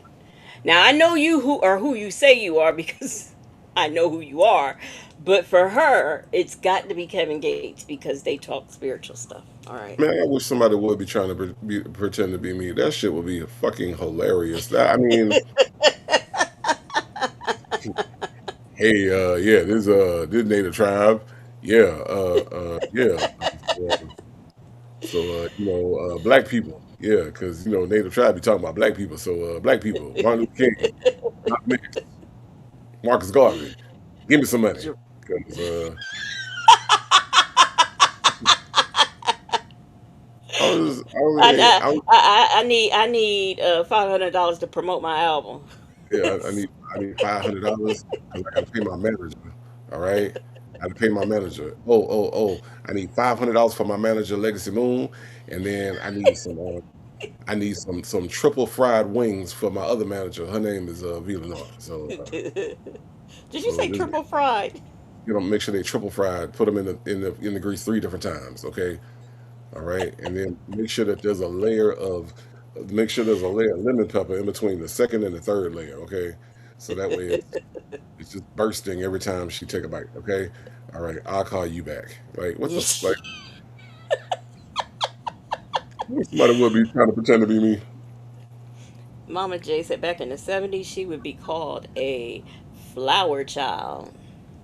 Now I know you who you say you are because I know who you are. But for her, it's got to be Kevin Gates because they talk spiritual stuff. All right. Man, I wish somebody would be trying to pretend to be me. That shit would be fucking hilarious. I mean, hey, yeah, this Native Tribe, yeah, yeah. So, black people, yeah, because Native Tribe be talking about black people. So, black people, Martin Luther King, Malcolm X, Marcus Garvey, give me some money. 'Cause, I need $500 to promote my album. Yeah, I need $500 because I got to pay my manager. All right, I got to pay my manager. Oh! I need $500 for my manager, Legacy Moon, and then I need some triple fried wings for my other manager. Her name is Villanova. So, Did you say triple fried? make sure they triple fried. Put them in the grease 3 different times. Okay, all right, and then make sure there's a layer of lemon pepper in between the second and the third layer. Okay, so that way it's just bursting every time she take a bite. Okay, all right, I'll call you back. Like what the like? Somebody would be trying to pretend to be me. Mama J said back in the 70s she would be called a flower child.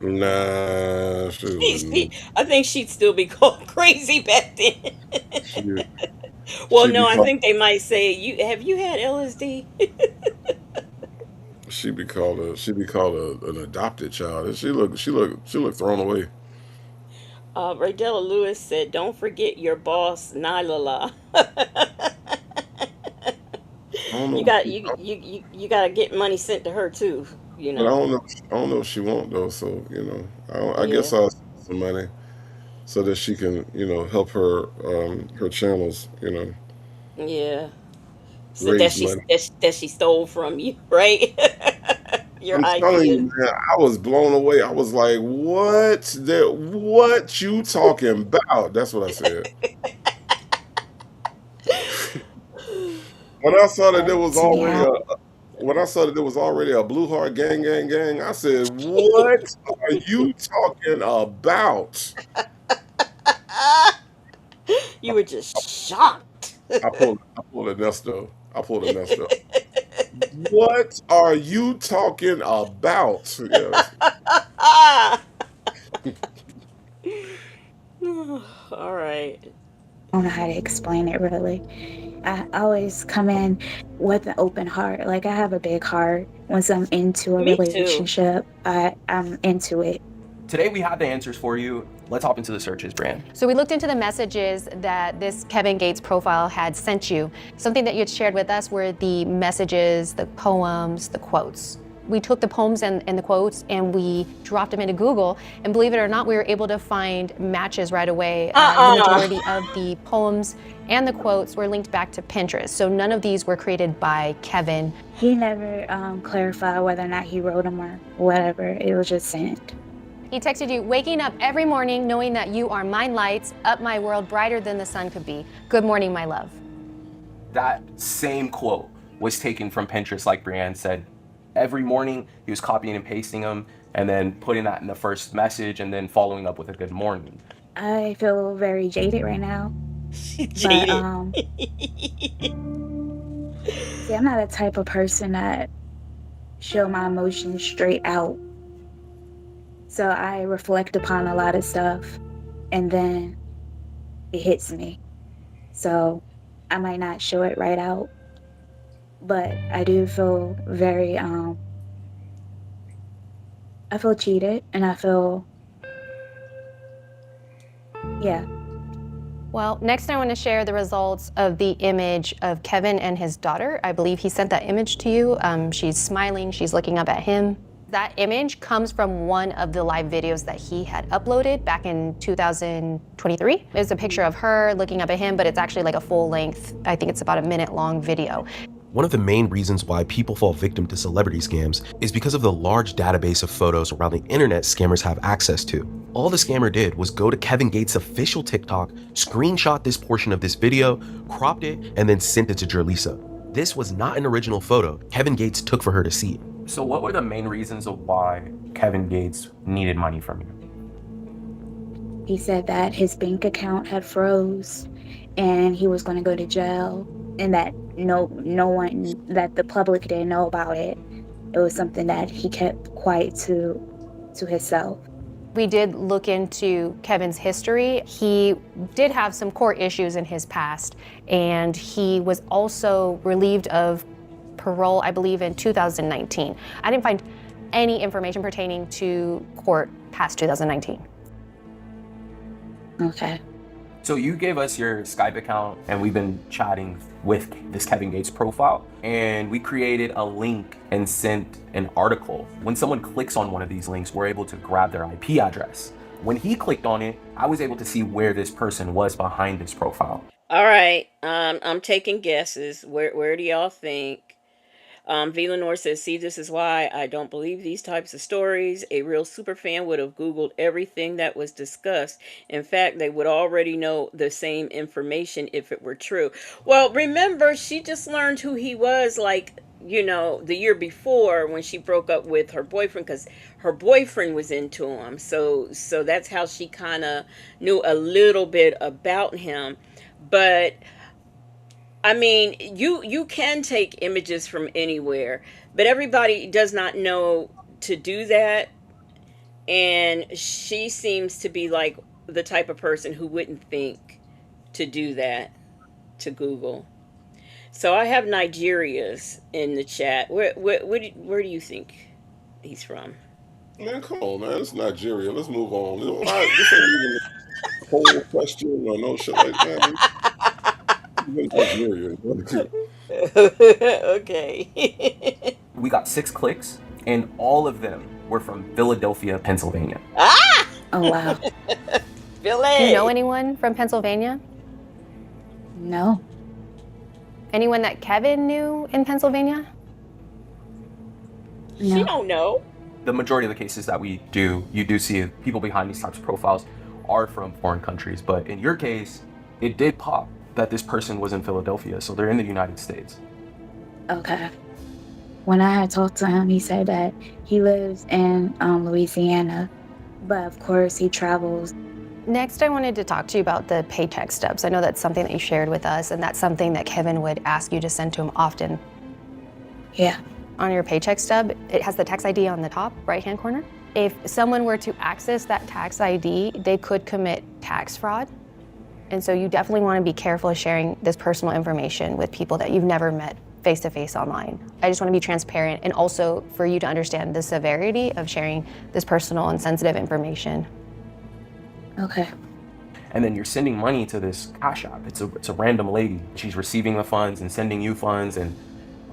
Nah, she wouldn't. I think she'd still be called crazy back then. Well, She'd no, be I called, think they might say, "Have you had LSD?" she'd be called an adopted child. And she looked thrown away. Raydella Lewis said, "Don't forget your boss, Nylala." I don't You know. got you got to get money sent to her too. But I don't know if she won't though. So I guess Yeah, I'll send some money so that she can help her channels yeah. So raise money. that she stole from you, right? Your I'm telling you, ideas. man, I was blown away. I was like, what you talking about? That's what I said. When I saw that there was already Yeah. a Blue Heart gang, I said, what are you talking about? You were just shocked. I pulled a Nesto. What are you talking about? Yes. All right. I don't know how to explain it really. I always come in with an open heart. Like I have a big heart. Once I'm into a Me too. relationship, I'm into it. Today we have the answers for you. Let's hop into the searches, Bran. So we looked into the messages that this Kevin Gates profile had sent you. Something that you had shared with us were the messages, the poems, the quotes. We took the poems and the quotes and we dropped them into Google, and believe it or not, we were able to find matches right away. The majority of the poems and the quotes were linked back to Pinterest, so none of these were created by Kevin. He never clarified whether or not he wrote them or whatever. It was just sent. He texted you, waking up every morning knowing that you are my lights, up my world brighter than the sun could be. Good morning, my love. That same quote was taken from Pinterest, like Brianne said. Every morning, he was copying and pasting them and then putting that in the first message and then following up with a good morning. I feel very jaded right now. Jaded. But, see, I'm not a type of person that show my emotions straight out. So I reflect upon a lot of stuff and then it hits me. So I might not show it right out, but I do feel very, I feel cheated and I feel, yeah. Well, next I want to share the results of the image of Kevin and his daughter. I believe he sent that image to you. She's smiling, she's looking up at him. That image comes from one of the live videos that he had uploaded back in 2023. It's a picture of her looking up at him, but it's actually like a full length, I think it's about a minute long video. One of the main reasons why people fall victim to celebrity scams is because of the large database of photos around the internet scammers have access to. All the scammer did was go to Kevin Gates' official TikTok, screenshot this portion of this video, cropped it, and then sent it to Jerlisa. This was not an original photo Kevin Gates took for her to see. So what were the main reasons of why Kevin Gates needed money from you? He said that his bank account had froze and he was going to go to jail, and that no one, that the public didn't know about it. It was something that he kept quiet to himself. We did look into Kevin's history. He did have some court issues in his past, and he was also relieved of parole, I believe, in 2019. I didn't find any information pertaining to court past 2019. Okay. So you gave us your Skype account and we've been chatting with this Kevin Gates profile, and we created a link and sent an article. When someone clicks on one of these links, we're able to grab their IP address. When he clicked on it, I was able to see where this person was behind this profile. All right, I'm taking guesses. Where do y'all think? V. Lenore says, see, this is why I don't believe these types of stories. A real super fan would have Googled everything that was discussed. In fact, they would already know the same information if it were true. Well, remember, she just learned who he was, like, you know, the year before when she broke up with her boyfriend, because her boyfriend was into him. So that's how she kind of knew a little bit about him. But I mean, you can take images from anywhere, but everybody does not know to do that. And she seems to be like the type of person who wouldn't think to do that to Google. So I have Nigeria's in the chat. Where do you think he's from? Man, come on, man. It's Nigeria. Let's move on. This ain't even a whole question or no shit like that. Nigeria. Okay. We got 6 clicks, and all of them were from Philadelphia, Pennsylvania. Ah! Oh, wow. Philly. Do you know anyone from Pennsylvania? No. Anyone that Kevin knew in Pennsylvania? No. She don't know. The majority of the cases that we do, you do see people behind these types of profiles are from foreign countries. But in your case, it did pop that this person was in Philadelphia, so they're in the United States. Okay. When I had talked to him, he said that he lives in Louisiana, but of course he travels. Next, I wanted to talk to you about the paycheck stubs. I know that's something that you shared with us, and that's something that Kevin would ask you to send to him often. Yeah. On your paycheck stub, it has the tax ID on the top right-hand corner. If someone were to access that tax ID, they could commit tax fraud. And so you definitely want to be careful sharing this personal information with people that you've never met face-to-face online. I just want to be transparent, and also for you to understand the severity of sharing this personal and sensitive information. Okay. And then you're sending money to this Cash App. It's a random lady. She's receiving the funds and sending you funds, and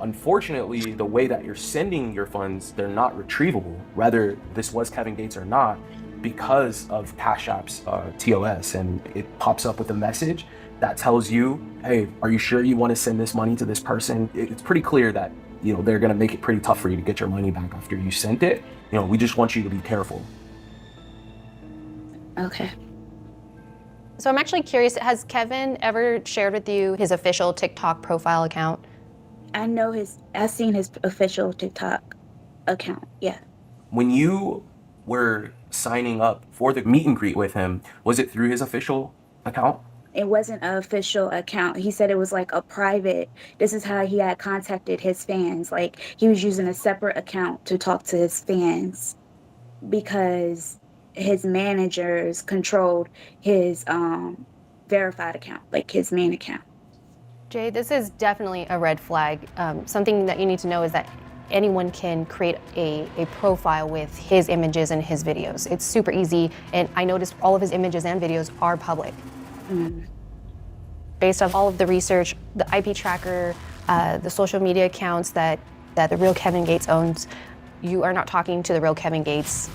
Unfortunately, the way that you're sending your funds, they're not retrievable, whether this was Kevin Gates or not, because of Cash App's TOS, and it pops up with a message that tells you, hey, are you sure you want to send this money to this person? It's pretty clear that, you know, they're going to make it pretty tough for you to get your money back after you sent it. You know, we just want you to be careful. Okay. So I'm actually curious, has Kevin ever shared with you his official TikTok profile account? I've seen his official TikTok account, yeah. When you were signing up for the meet and greet with him, was it through his official account? It wasn't an official account. He said it was like a private, this is how he had contacted his fans. Like, he was using a separate account to talk to his fans because his managers controlled his verified account, like his main account. Jay, this is definitely a red flag. Something that you need to know is that anyone can create a profile with his images and his videos. It's super easy, and I noticed all of his images and videos are public. Based on all of the research, the IP tracker, the social media accounts that the real Kevin Gates owns, you are not talking to the real Kevin Gates.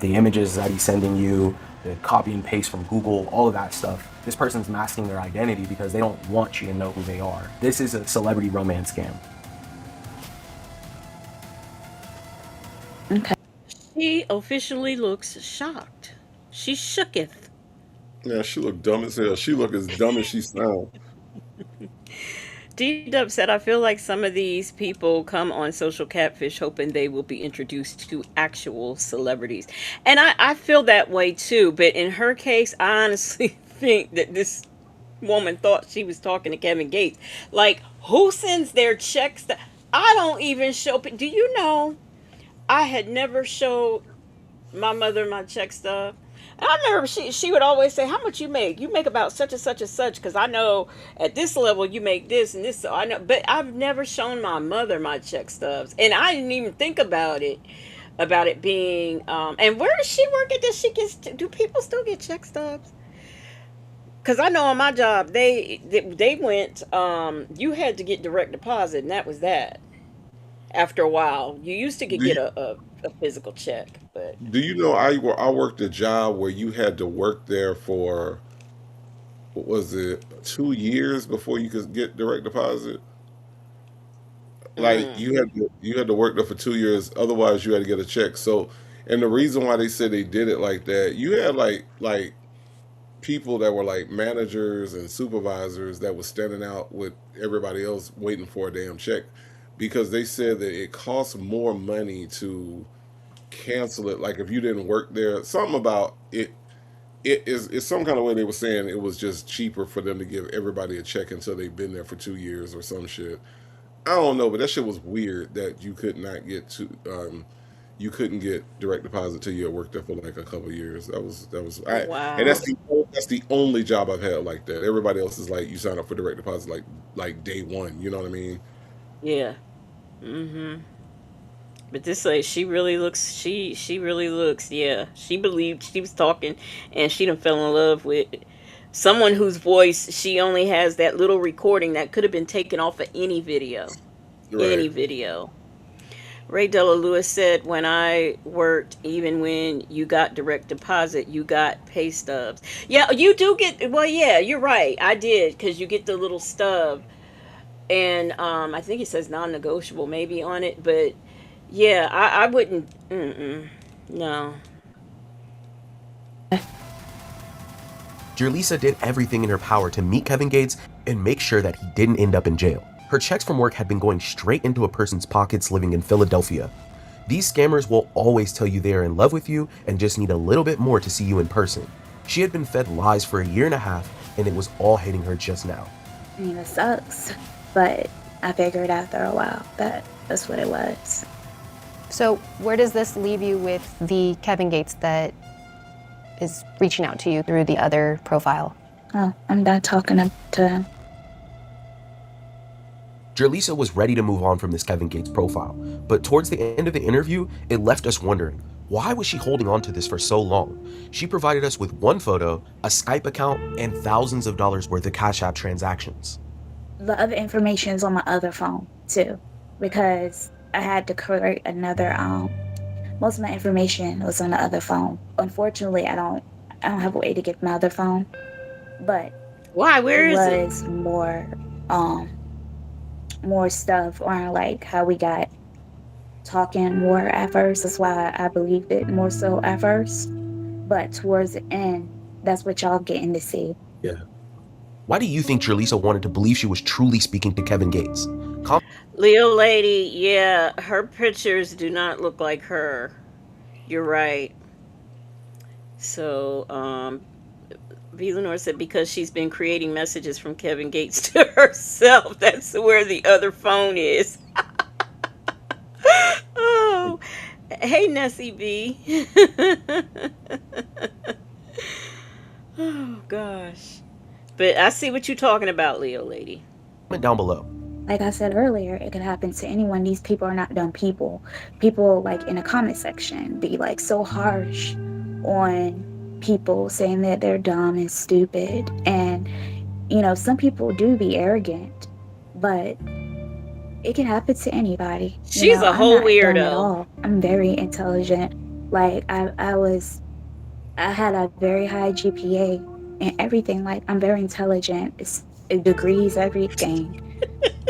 The images that he's sending you, the copy and paste from Google, all of that stuff. This person's masking their identity because they don't want you to know who they are. This is a celebrity romance scam. Okay. She officially looks shocked. She shooketh. Yeah, she look dumb as hell. She look as dumb as she sound. D-Dub said, I feel like some of these people come on Social Catfish hoping they will be introduced to actual celebrities. And I feel that way too. But in her case, I honestly think that this woman thought she was talking to Kevin Gates. Like, who sends their checks? I don't even show. Do you know, I had never showed my mother my check stub. And I remember she would always say, how much you make? You make about such and such and such, because I know at this level you make this and this. So I know, but I've never shown my mother my check stubs, and I didn't even think about it being. And where does she work at? Does she get? Do people still get check stubs? Because I know on my job they went. You had to get direct deposit, and that was that. After a while, you used to get a physical check, but Do you know I worked a job where you had to work there for, what was it, 2 years before you could get direct deposit? Like you had to work there for 2 years, otherwise you had to get a check. So, and the reason why they said they did it like that, you had like people that were like managers and supervisors that was standing out with everybody else waiting for a damn check, because they said that it costs more money to cancel it. Like if you didn't work there, something about it. It's some kind of way they were saying it was just cheaper for them to give everybody a check until they've been there for 2 years or some shit. I don't know, but that shit was weird that you could not get to. You couldn't get direct deposit till you had worked there for like a couple of years. wow. And that's the only job I've had like that. Everybody else is like you sign up for direct deposit like day one. You know what I mean? yeah. But this lady, she really looks. She really looks. Yeah, she believed she was talking, and she done fell in love with someone whose voice she only has that little recording that could have been taken off of any video. Any Right. video. Ray Della Lewis said, when I worked, even when you got direct deposit, you got pay stubs. Yeah, you do get, well, yeah, you're right. I did, because you get the little stub. And I think it says non-negotiable maybe on it. But yeah, I wouldn't, no. Jerlisa did everything in her power to meet Kevin Gates and make sure that he didn't end up in jail. Her checks from work had been going straight into a person's pockets living in Philadelphia. These scammers will always tell you they are in love with you and just need a little bit more to see you in person. She had been fed lies for a year and a half, and it was all hitting her just now. I mean, it sucks, but I figured after a while that that's what it was. So where does this leave you with the Kevin Gates that is reaching out to you through the other profile? Oh, I'm done talking to him. Jerlisa was ready to move on from this Kevin Gates profile, but towards the end of the interview, it left us wondering, why was she holding on to this for so long? She provided us with one photo, a Skype account, and thousands of dollars worth of Cash App transactions. the other information is on my other phone too, because I had to create another. Most of my information was on the other phone. Unfortunately, I don't have a way to get my other phone, but Why? it Where is it? was more stuff on like how we got talking more at first. That's why I believed it more so at first. But towards the end, that's what y'all getting to see. Yeah. Why do you think Jerlisa wanted to believe she was truly speaking to Kevin Gates? Leo lady, yeah, her pictures do not look like her. You're right. So, V. Lenore said because she's been creating messages from Kevin Gates to herself. That's where the other phone is. Oh, hey, Nessie B. Oh, gosh. But I see what you're talking about, Leo lady. Comment down below. Like I said earlier, it could happen to anyone. These people are not dumb people. People like in the comment section be like so harsh on people saying that they're dumb and stupid. And, you know, some people do be arrogant, but it can happen to anybody. She's a whole I'm not dumb at weirdo. all. I'm very intelligent. Like I had a very high GPA and everything. Like I'm very intelligent. It's degrees, everything.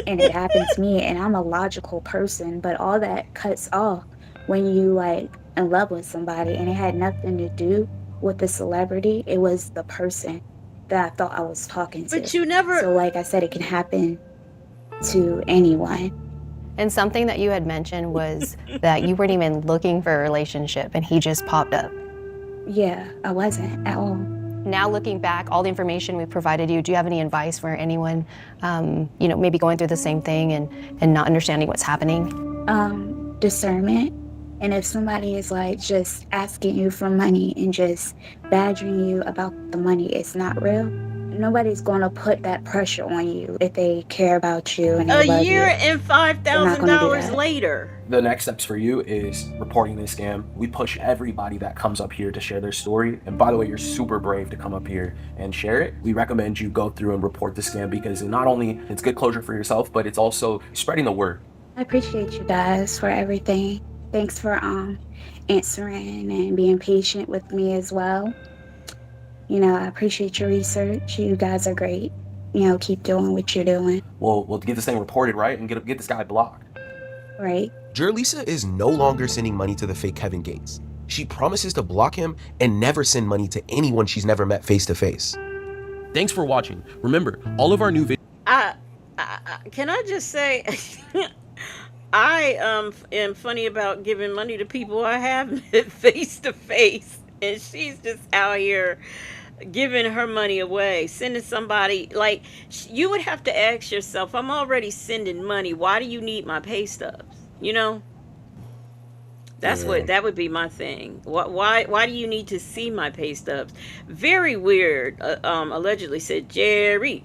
And it happened to me, and I'm a logical person, but all that cuts off when you like in love with somebody, and it had nothing to do with the celebrity. It was the person that I thought I was talking to. But you never. So like I said, it can happen to anyone. And something that you had mentioned was that you weren't even looking for a relationship and he just popped up. Yeah, I wasn't at all. Now looking back, all the information we provided you, do you have any advice for anyone, you know, maybe going through the same thing and not understanding what's happening? Discernment. And if somebody is like just asking you for money and just badgering you about the money, it's not real. Nobody's going to put that pressure on you if they care about you and they A love year you. and $5,000 later. The next steps for you is reporting this scam. We push everybody that comes up here to share their story. And by the way, you're super brave to come up here and share it. We recommend you go through and report the scam because not only it's good closure for yourself, but it's also spreading the word. I appreciate you guys for everything. Thanks for answering and being patient with me as well. You know, I appreciate your research. You guys are great. You know, keep doing what you're doing. We'll get this thing reported, right? And get this guy blocked. Right. Jerlisa is no longer sending money to the fake Kevin Gates. She promises to block him and never send money to anyone she's never met face to face. Thanks for watching. Remember, all of our new videos. Can I just say, I am funny about giving money to people I have met face to face, and she's just out here giving her money away, sending somebody, like, you would have to ask yourself, I'm already sending money, why do you need my pay stubs? You know, that's what that would be my thing. Why do you need to see my pay stubs? Very weird. Allegedly said Jerry,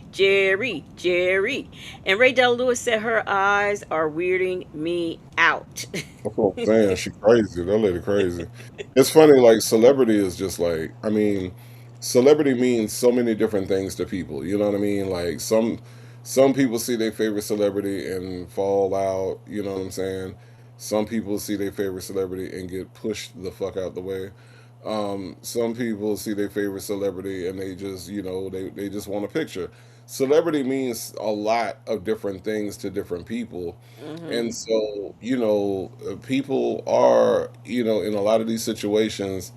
and Ray Del Lewis said her eyes are weirding me out. That's what I'm saying. She crazy. That lady crazy. It's funny, like celebrity is just like, I mean, celebrity means so many different things to people. You know what I mean? Like some people see their favorite celebrity and fall out. You know what I'm saying? Some people see their favorite celebrity and get pushed the fuck out the way. Some people see their favorite celebrity and they just, you know, they just want a picture. Celebrity means a lot of different things to different people. And so, you know, people are, you know, in a lot of these situations,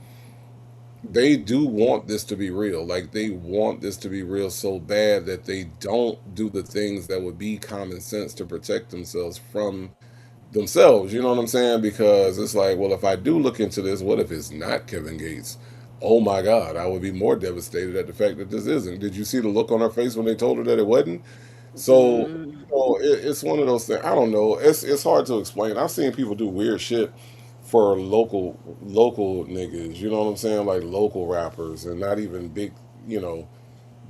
they do want this to be real. Like they want this to be real so bad that they don't do the things that would be common sense to protect themselves from themselves. You know what I'm saying? Because it's like, well, if I do look into this, what if it's not Kevin Gates? Oh my God, I would be more devastated at the fact that this isn't. Did you see the look on her face when they told her that it wasn't? So, you know, it's one of those things. I don't know. It's hard to explain. I've seen people do weird shit for local niggas. You know what I'm saying? Like local rappers and not even big, you know,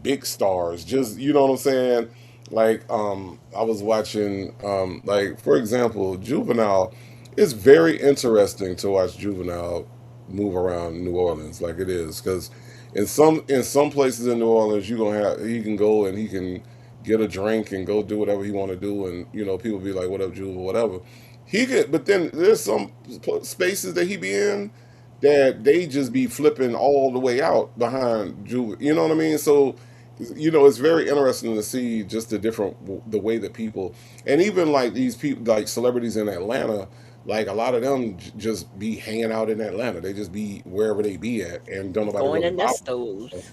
big stars. Just, you know what I'm saying? Like I was watching like for example, Juvenile. It's very interesting to watch Juvenile move around New Orleans like it is, because in some places in New Orleans he can go and he can get a drink and go do whatever he want to do, and people be like, "What up, Jewel?" or whatever. But then there's some spaces that he be in that they just be flipping all the way out behind Jewel. You know what I mean? So, it's very interesting to see just the way that people, and even like these people, like celebrities in Atlanta, like a lot of them just be hanging out in Atlanta. They just be wherever they be at, and don't nobody Going really to bother. Nestos.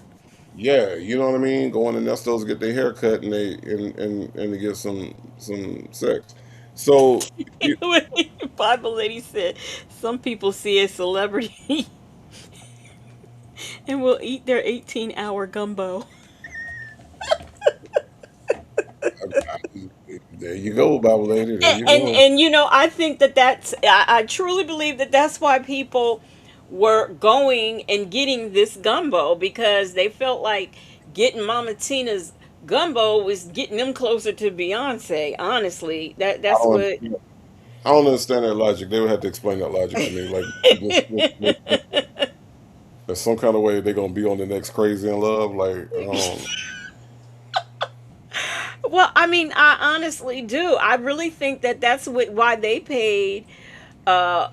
Yeah, you know what I mean. Going to Nestos to get their hair cut and to get some sex. So Bible lady said some people see a celebrity and will eat their 18-hour gumbo. there you go, Bible lady. There you and go. and I think I truly believe that that's why people were going and getting this gumbo, because they felt like getting Mama Tina's gumbo was getting them closer to Beyonce. Honestly, I that's don't what. I don't understand that logic. They would have to explain that logic to me. Like there's some kind of way they're gonna be on the next Crazy in Love. Like I don't. Well, I mean, I honestly do. I really think that that's why they paid uh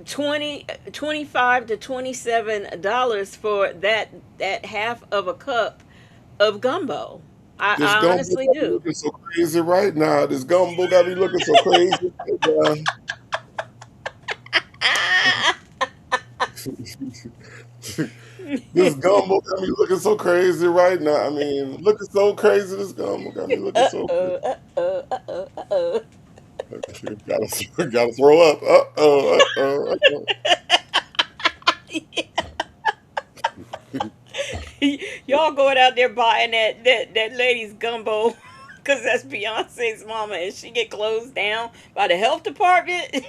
25 to $27 for that half of a cup of gumbo. I, This I gumbo honestly got me do. looking so crazy right now. This gumbo got me looking so crazy right now. This gumbo got me looking so crazy right now. I mean, looking so crazy. This gumbo got me looking so crazy. Gotta throw up. Y'all going out there buying that lady's gumbo because that's Beyonce's mama, and she get closed down by the health department.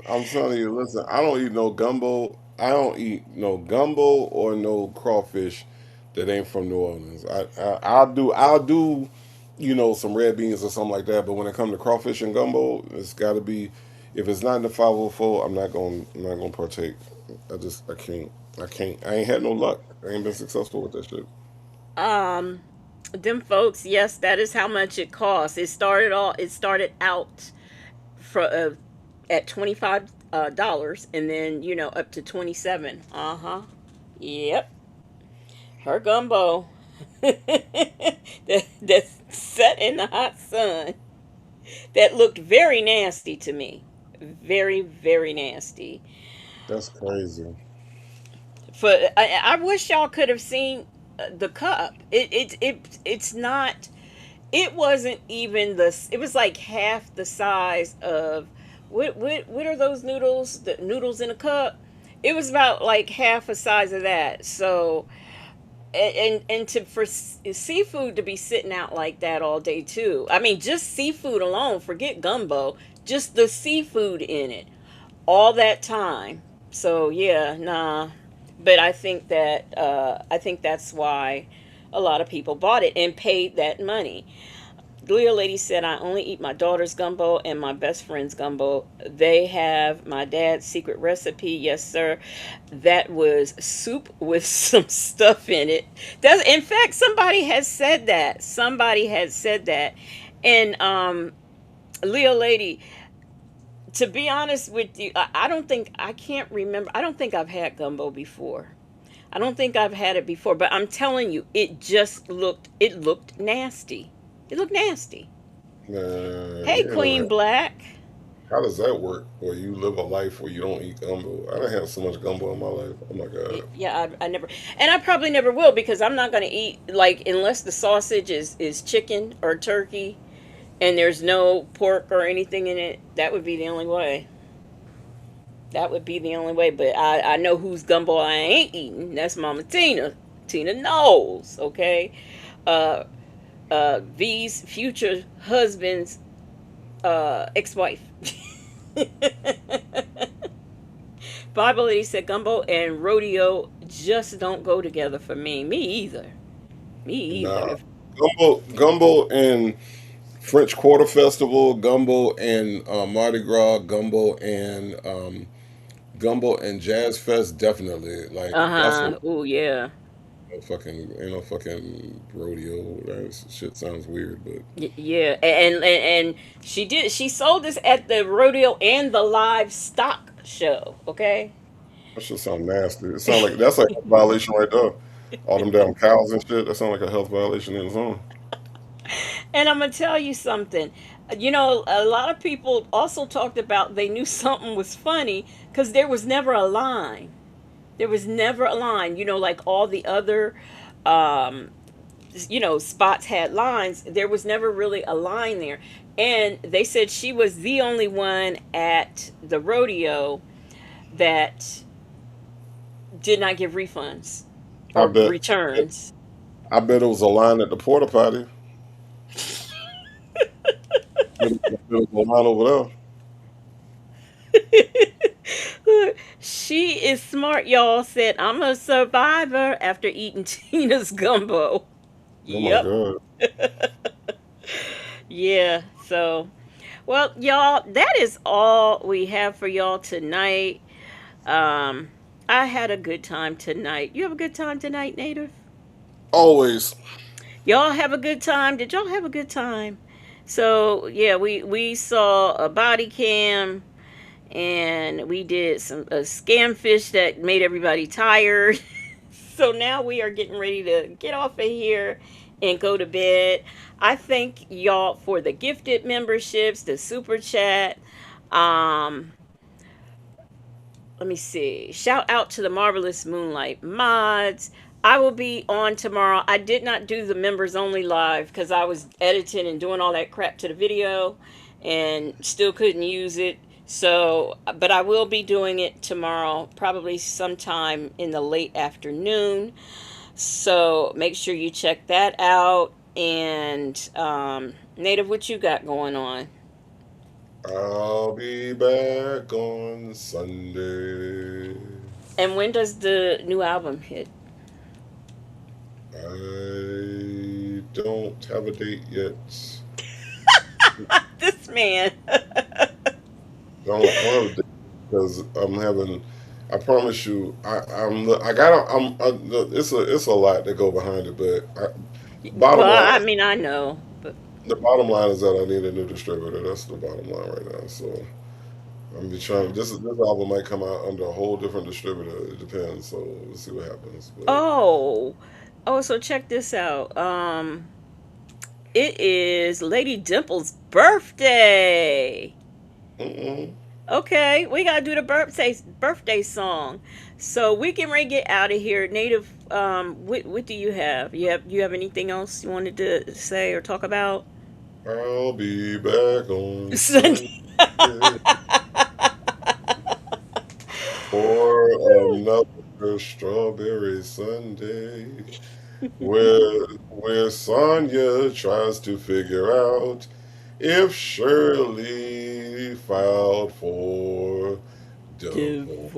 I'm telling you, listen, I don't eat no gumbo. I don't eat no gumbo or no crawfish that ain't from New Orleans. I'll do, some red beans or something like that. But when it comes to crawfish and gumbo, it's got to be. If it's not in the 504, I'm not gonna partake. I can't. I ain't had no luck. I ain't been successful with that shit. um, them folks, yes, that is how much it costs. It started out for at $25, and then up to 27. Uh-huh. Yep. Her gumbo that's set in the hot sun, that looked very nasty to me. Very, very nasty. That's crazy. I wish y'all could have seen the cup. It's not. It wasn't even the. It was like half the size of what are those noodles? The noodles in a cup. It was about like half the size of that. So and to for seafood to be sitting out like that all day too. I mean, just seafood alone. Forget gumbo. Just the seafood in it all that time. So yeah, nah. But I think that's why a lot of people bought it and paid that money. Leo Lady said, I only eat my daughter's gumbo and my best friend's gumbo. They have my dad's secret recipe. Yes, sir. That was soup with some stuff in it. In fact, somebody has said that. Somebody had said that. And Leo Lady, to be honest with you, I don't think I can't remember. I don't think I've had gumbo before. I don't think I've had it before, but I'm telling you, it looked nasty. It looked nasty. Hey, You know, Queen Black. how does that work? Where you live a life where you don't eat gumbo? I don't have so much gumbo in my life. Oh my god. Yeah, I never, and I probably never will, because I'm not going to eat, like, unless the sausage is chicken or turkey and there's no pork or anything in it. That would be the only way. That would be the only way. But I know whose gumbo I ain't eating. That's Mama Tina. Tina knows, okay? Uh, V's future husband's ex-wife. Bible Lady said gumbo and rodeo just don't go together for me. Me either. Me either. Nah, gumbo and French Quarter Festival, gumbo and Mardi Gras, gumbo and Jazz Fest, definitely. Like Uh that's what huh. Oh yeah. Ain't no fucking rodeo. That shit sounds weird, but Yeah, and she sold this at the rodeo and the livestock show. Okay. that shit sound nasty. It sound like that's like a violation right there. All them damn cows and shit. That sound like a health violation in its own. And I'm gonna tell you something. You know, a lot of people also talked about they knew something was funny because there was never a line. There was never a line. You know, like all the other, um, spots had lines. There was never really a line there. And they said she was the only one at the rodeo that did not give refunds I or bet. returns. I bet it was a line at the porta potty. It was a line over She is smart, y'all. Said, I'm a survivor after eating Tina's gumbo. there. Oh my Yep. god. Yeah. So, well, y'all, that is all we have for y'all tonight. Um, I had a good time tonight. You have a good time tonight, Native? Always. Y'all have a good time? Did y'all have a good time? So, yeah, we saw a body cam and we did a scam fish that made everybody tired. So now we are getting ready to get off of here and go to bed. I thank y'all for the gifted memberships, the super chat. Um, Let me see. Shout out to the Marvelous Moonlight mods. I will be on tomorrow. I did not do the members only live because I was editing and doing all that crap to the video and still couldn't use it. So, but I will be doing it tomorrow, probably sometime in the late afternoon. So make sure you check that out. And Native, what you got going on? I'll be back on Sunday. And when does the new album hit? I don't have a date yet. This man. Don't have a date because I'm having. I promise you, I got. It's a lot to go behind it, but bottom Well, I line, mean, I know, but the bottom line is that I need a new distributor. That's the bottom line right now. So I'm be trying. This album might come out under a whole different distributor. It depends. So we'll see what happens. But so check this out. It is Lady Dimple's birthday. mm-mm. Okay, we gotta do the birthday song. So we can ready to get out of here. Native, what do you have? You have anything else you wanted to say or talk about? I'll be back on Sunday. Sunday for another strawberry Sunday, where Sonya tries to figure out if Shirley filed for Divorce.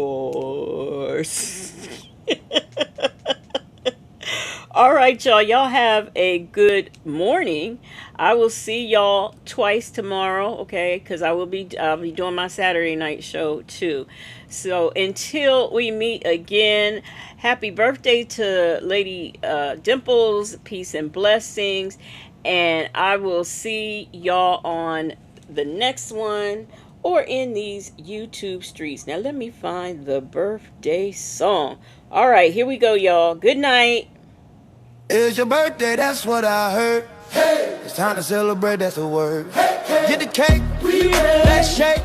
All right, y'all. Y'all have a good morning. I will see y'all twice tomorrow, okay? Because I'll be doing my Saturday night show too. So until we meet again, happy birthday to Lady Dimples. Peace and blessings, and I will see y'all on the next one or in these YouTube streets. Now let me find the birthday song. All right, here we go, y'all. Good night. It's your birthday, that's what I heard. Hey, it's time to celebrate, that's the word. Hey, hey. Get the cake, let's shake.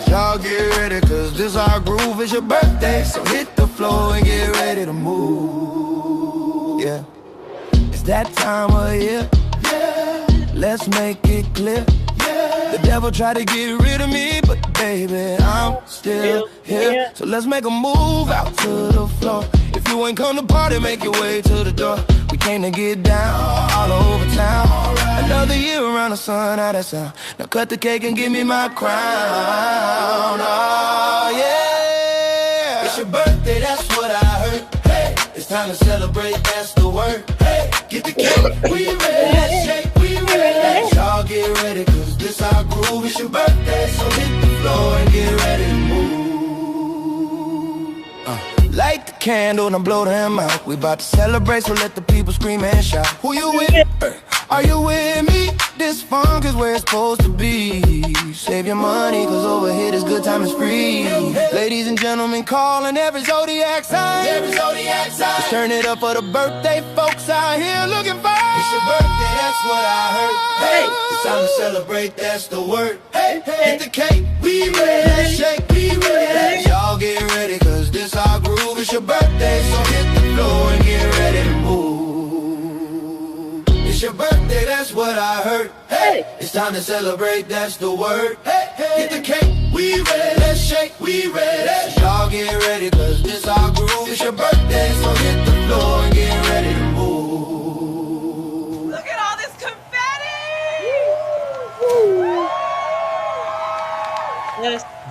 Y'all get ready, cause this our groove. It's your birthday, so hit the floor and get ready to move. Yeah, it's that time of year. Yeah, let's make it clear. The devil tried to get rid of me, but baby, I'm still here. So let's make a move out to the floor. If you ain't come to party, make your way to the door. We came to get down all over town. Another year around the sun, how that sound? Now cut the cake and give me my crown. Oh yeah, it's your birthday, that's what I heard. Hey, it's time to celebrate, that's the word. Hey, get the cake, we ready, let's shake, we ready. Y'all get ready, cause this our groove. It's your birthday, so hit the floor and get ready to move. Like candle and blow them out. We about to celebrate, so let the people scream and shout. Who you with? Are you with me? This funk is where it's supposed to be. Save your money, cause over here this good time is free. Ladies and gentlemen, calling every zodiac sign. Let's turn it up for the birthday folks out here looking fine. It's your birthday, that's what I heard. Hey, it's time to celebrate, that's the word. Hey, hit the cake, we ready. Shake, we ready. Y'all get ready, cause this our groove. It's your birthday, so hit the floor and get ready to move. It's your birthday, that's what I heard. Hey, it's time to celebrate, that's the word. Hey, hit the cake, we ready. Let's shake, we ready. Y'all get ready, cause this our groove. It's your birthday, so hit the floor and get ready to move. Look at all this confetti!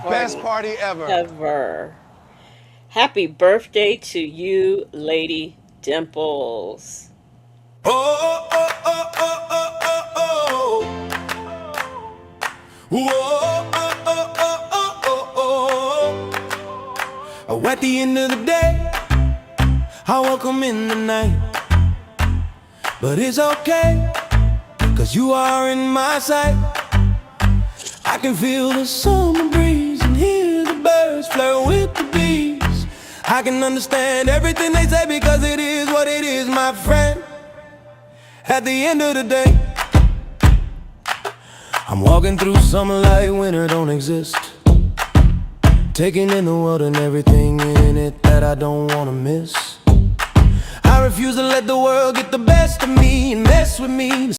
Best party ever. Happy birthday to you, Lady Dimples. Oh, oh, oh, oh, oh, oh, oh. Whoa, oh, oh, oh, oh, oh, oh. At the end of the day, I welcome in the night. But it's okay, cause you are in my sight. I can feel the summer breeze and hear the birds flirt with the bees. I can understand everything they say because it is what it is, my friend. At the end of the day, I'm walking through summer like winter don't exist. Taking in the world and everything in it that I don't wanna miss. I refuse to let the world get the best of me and mess with me.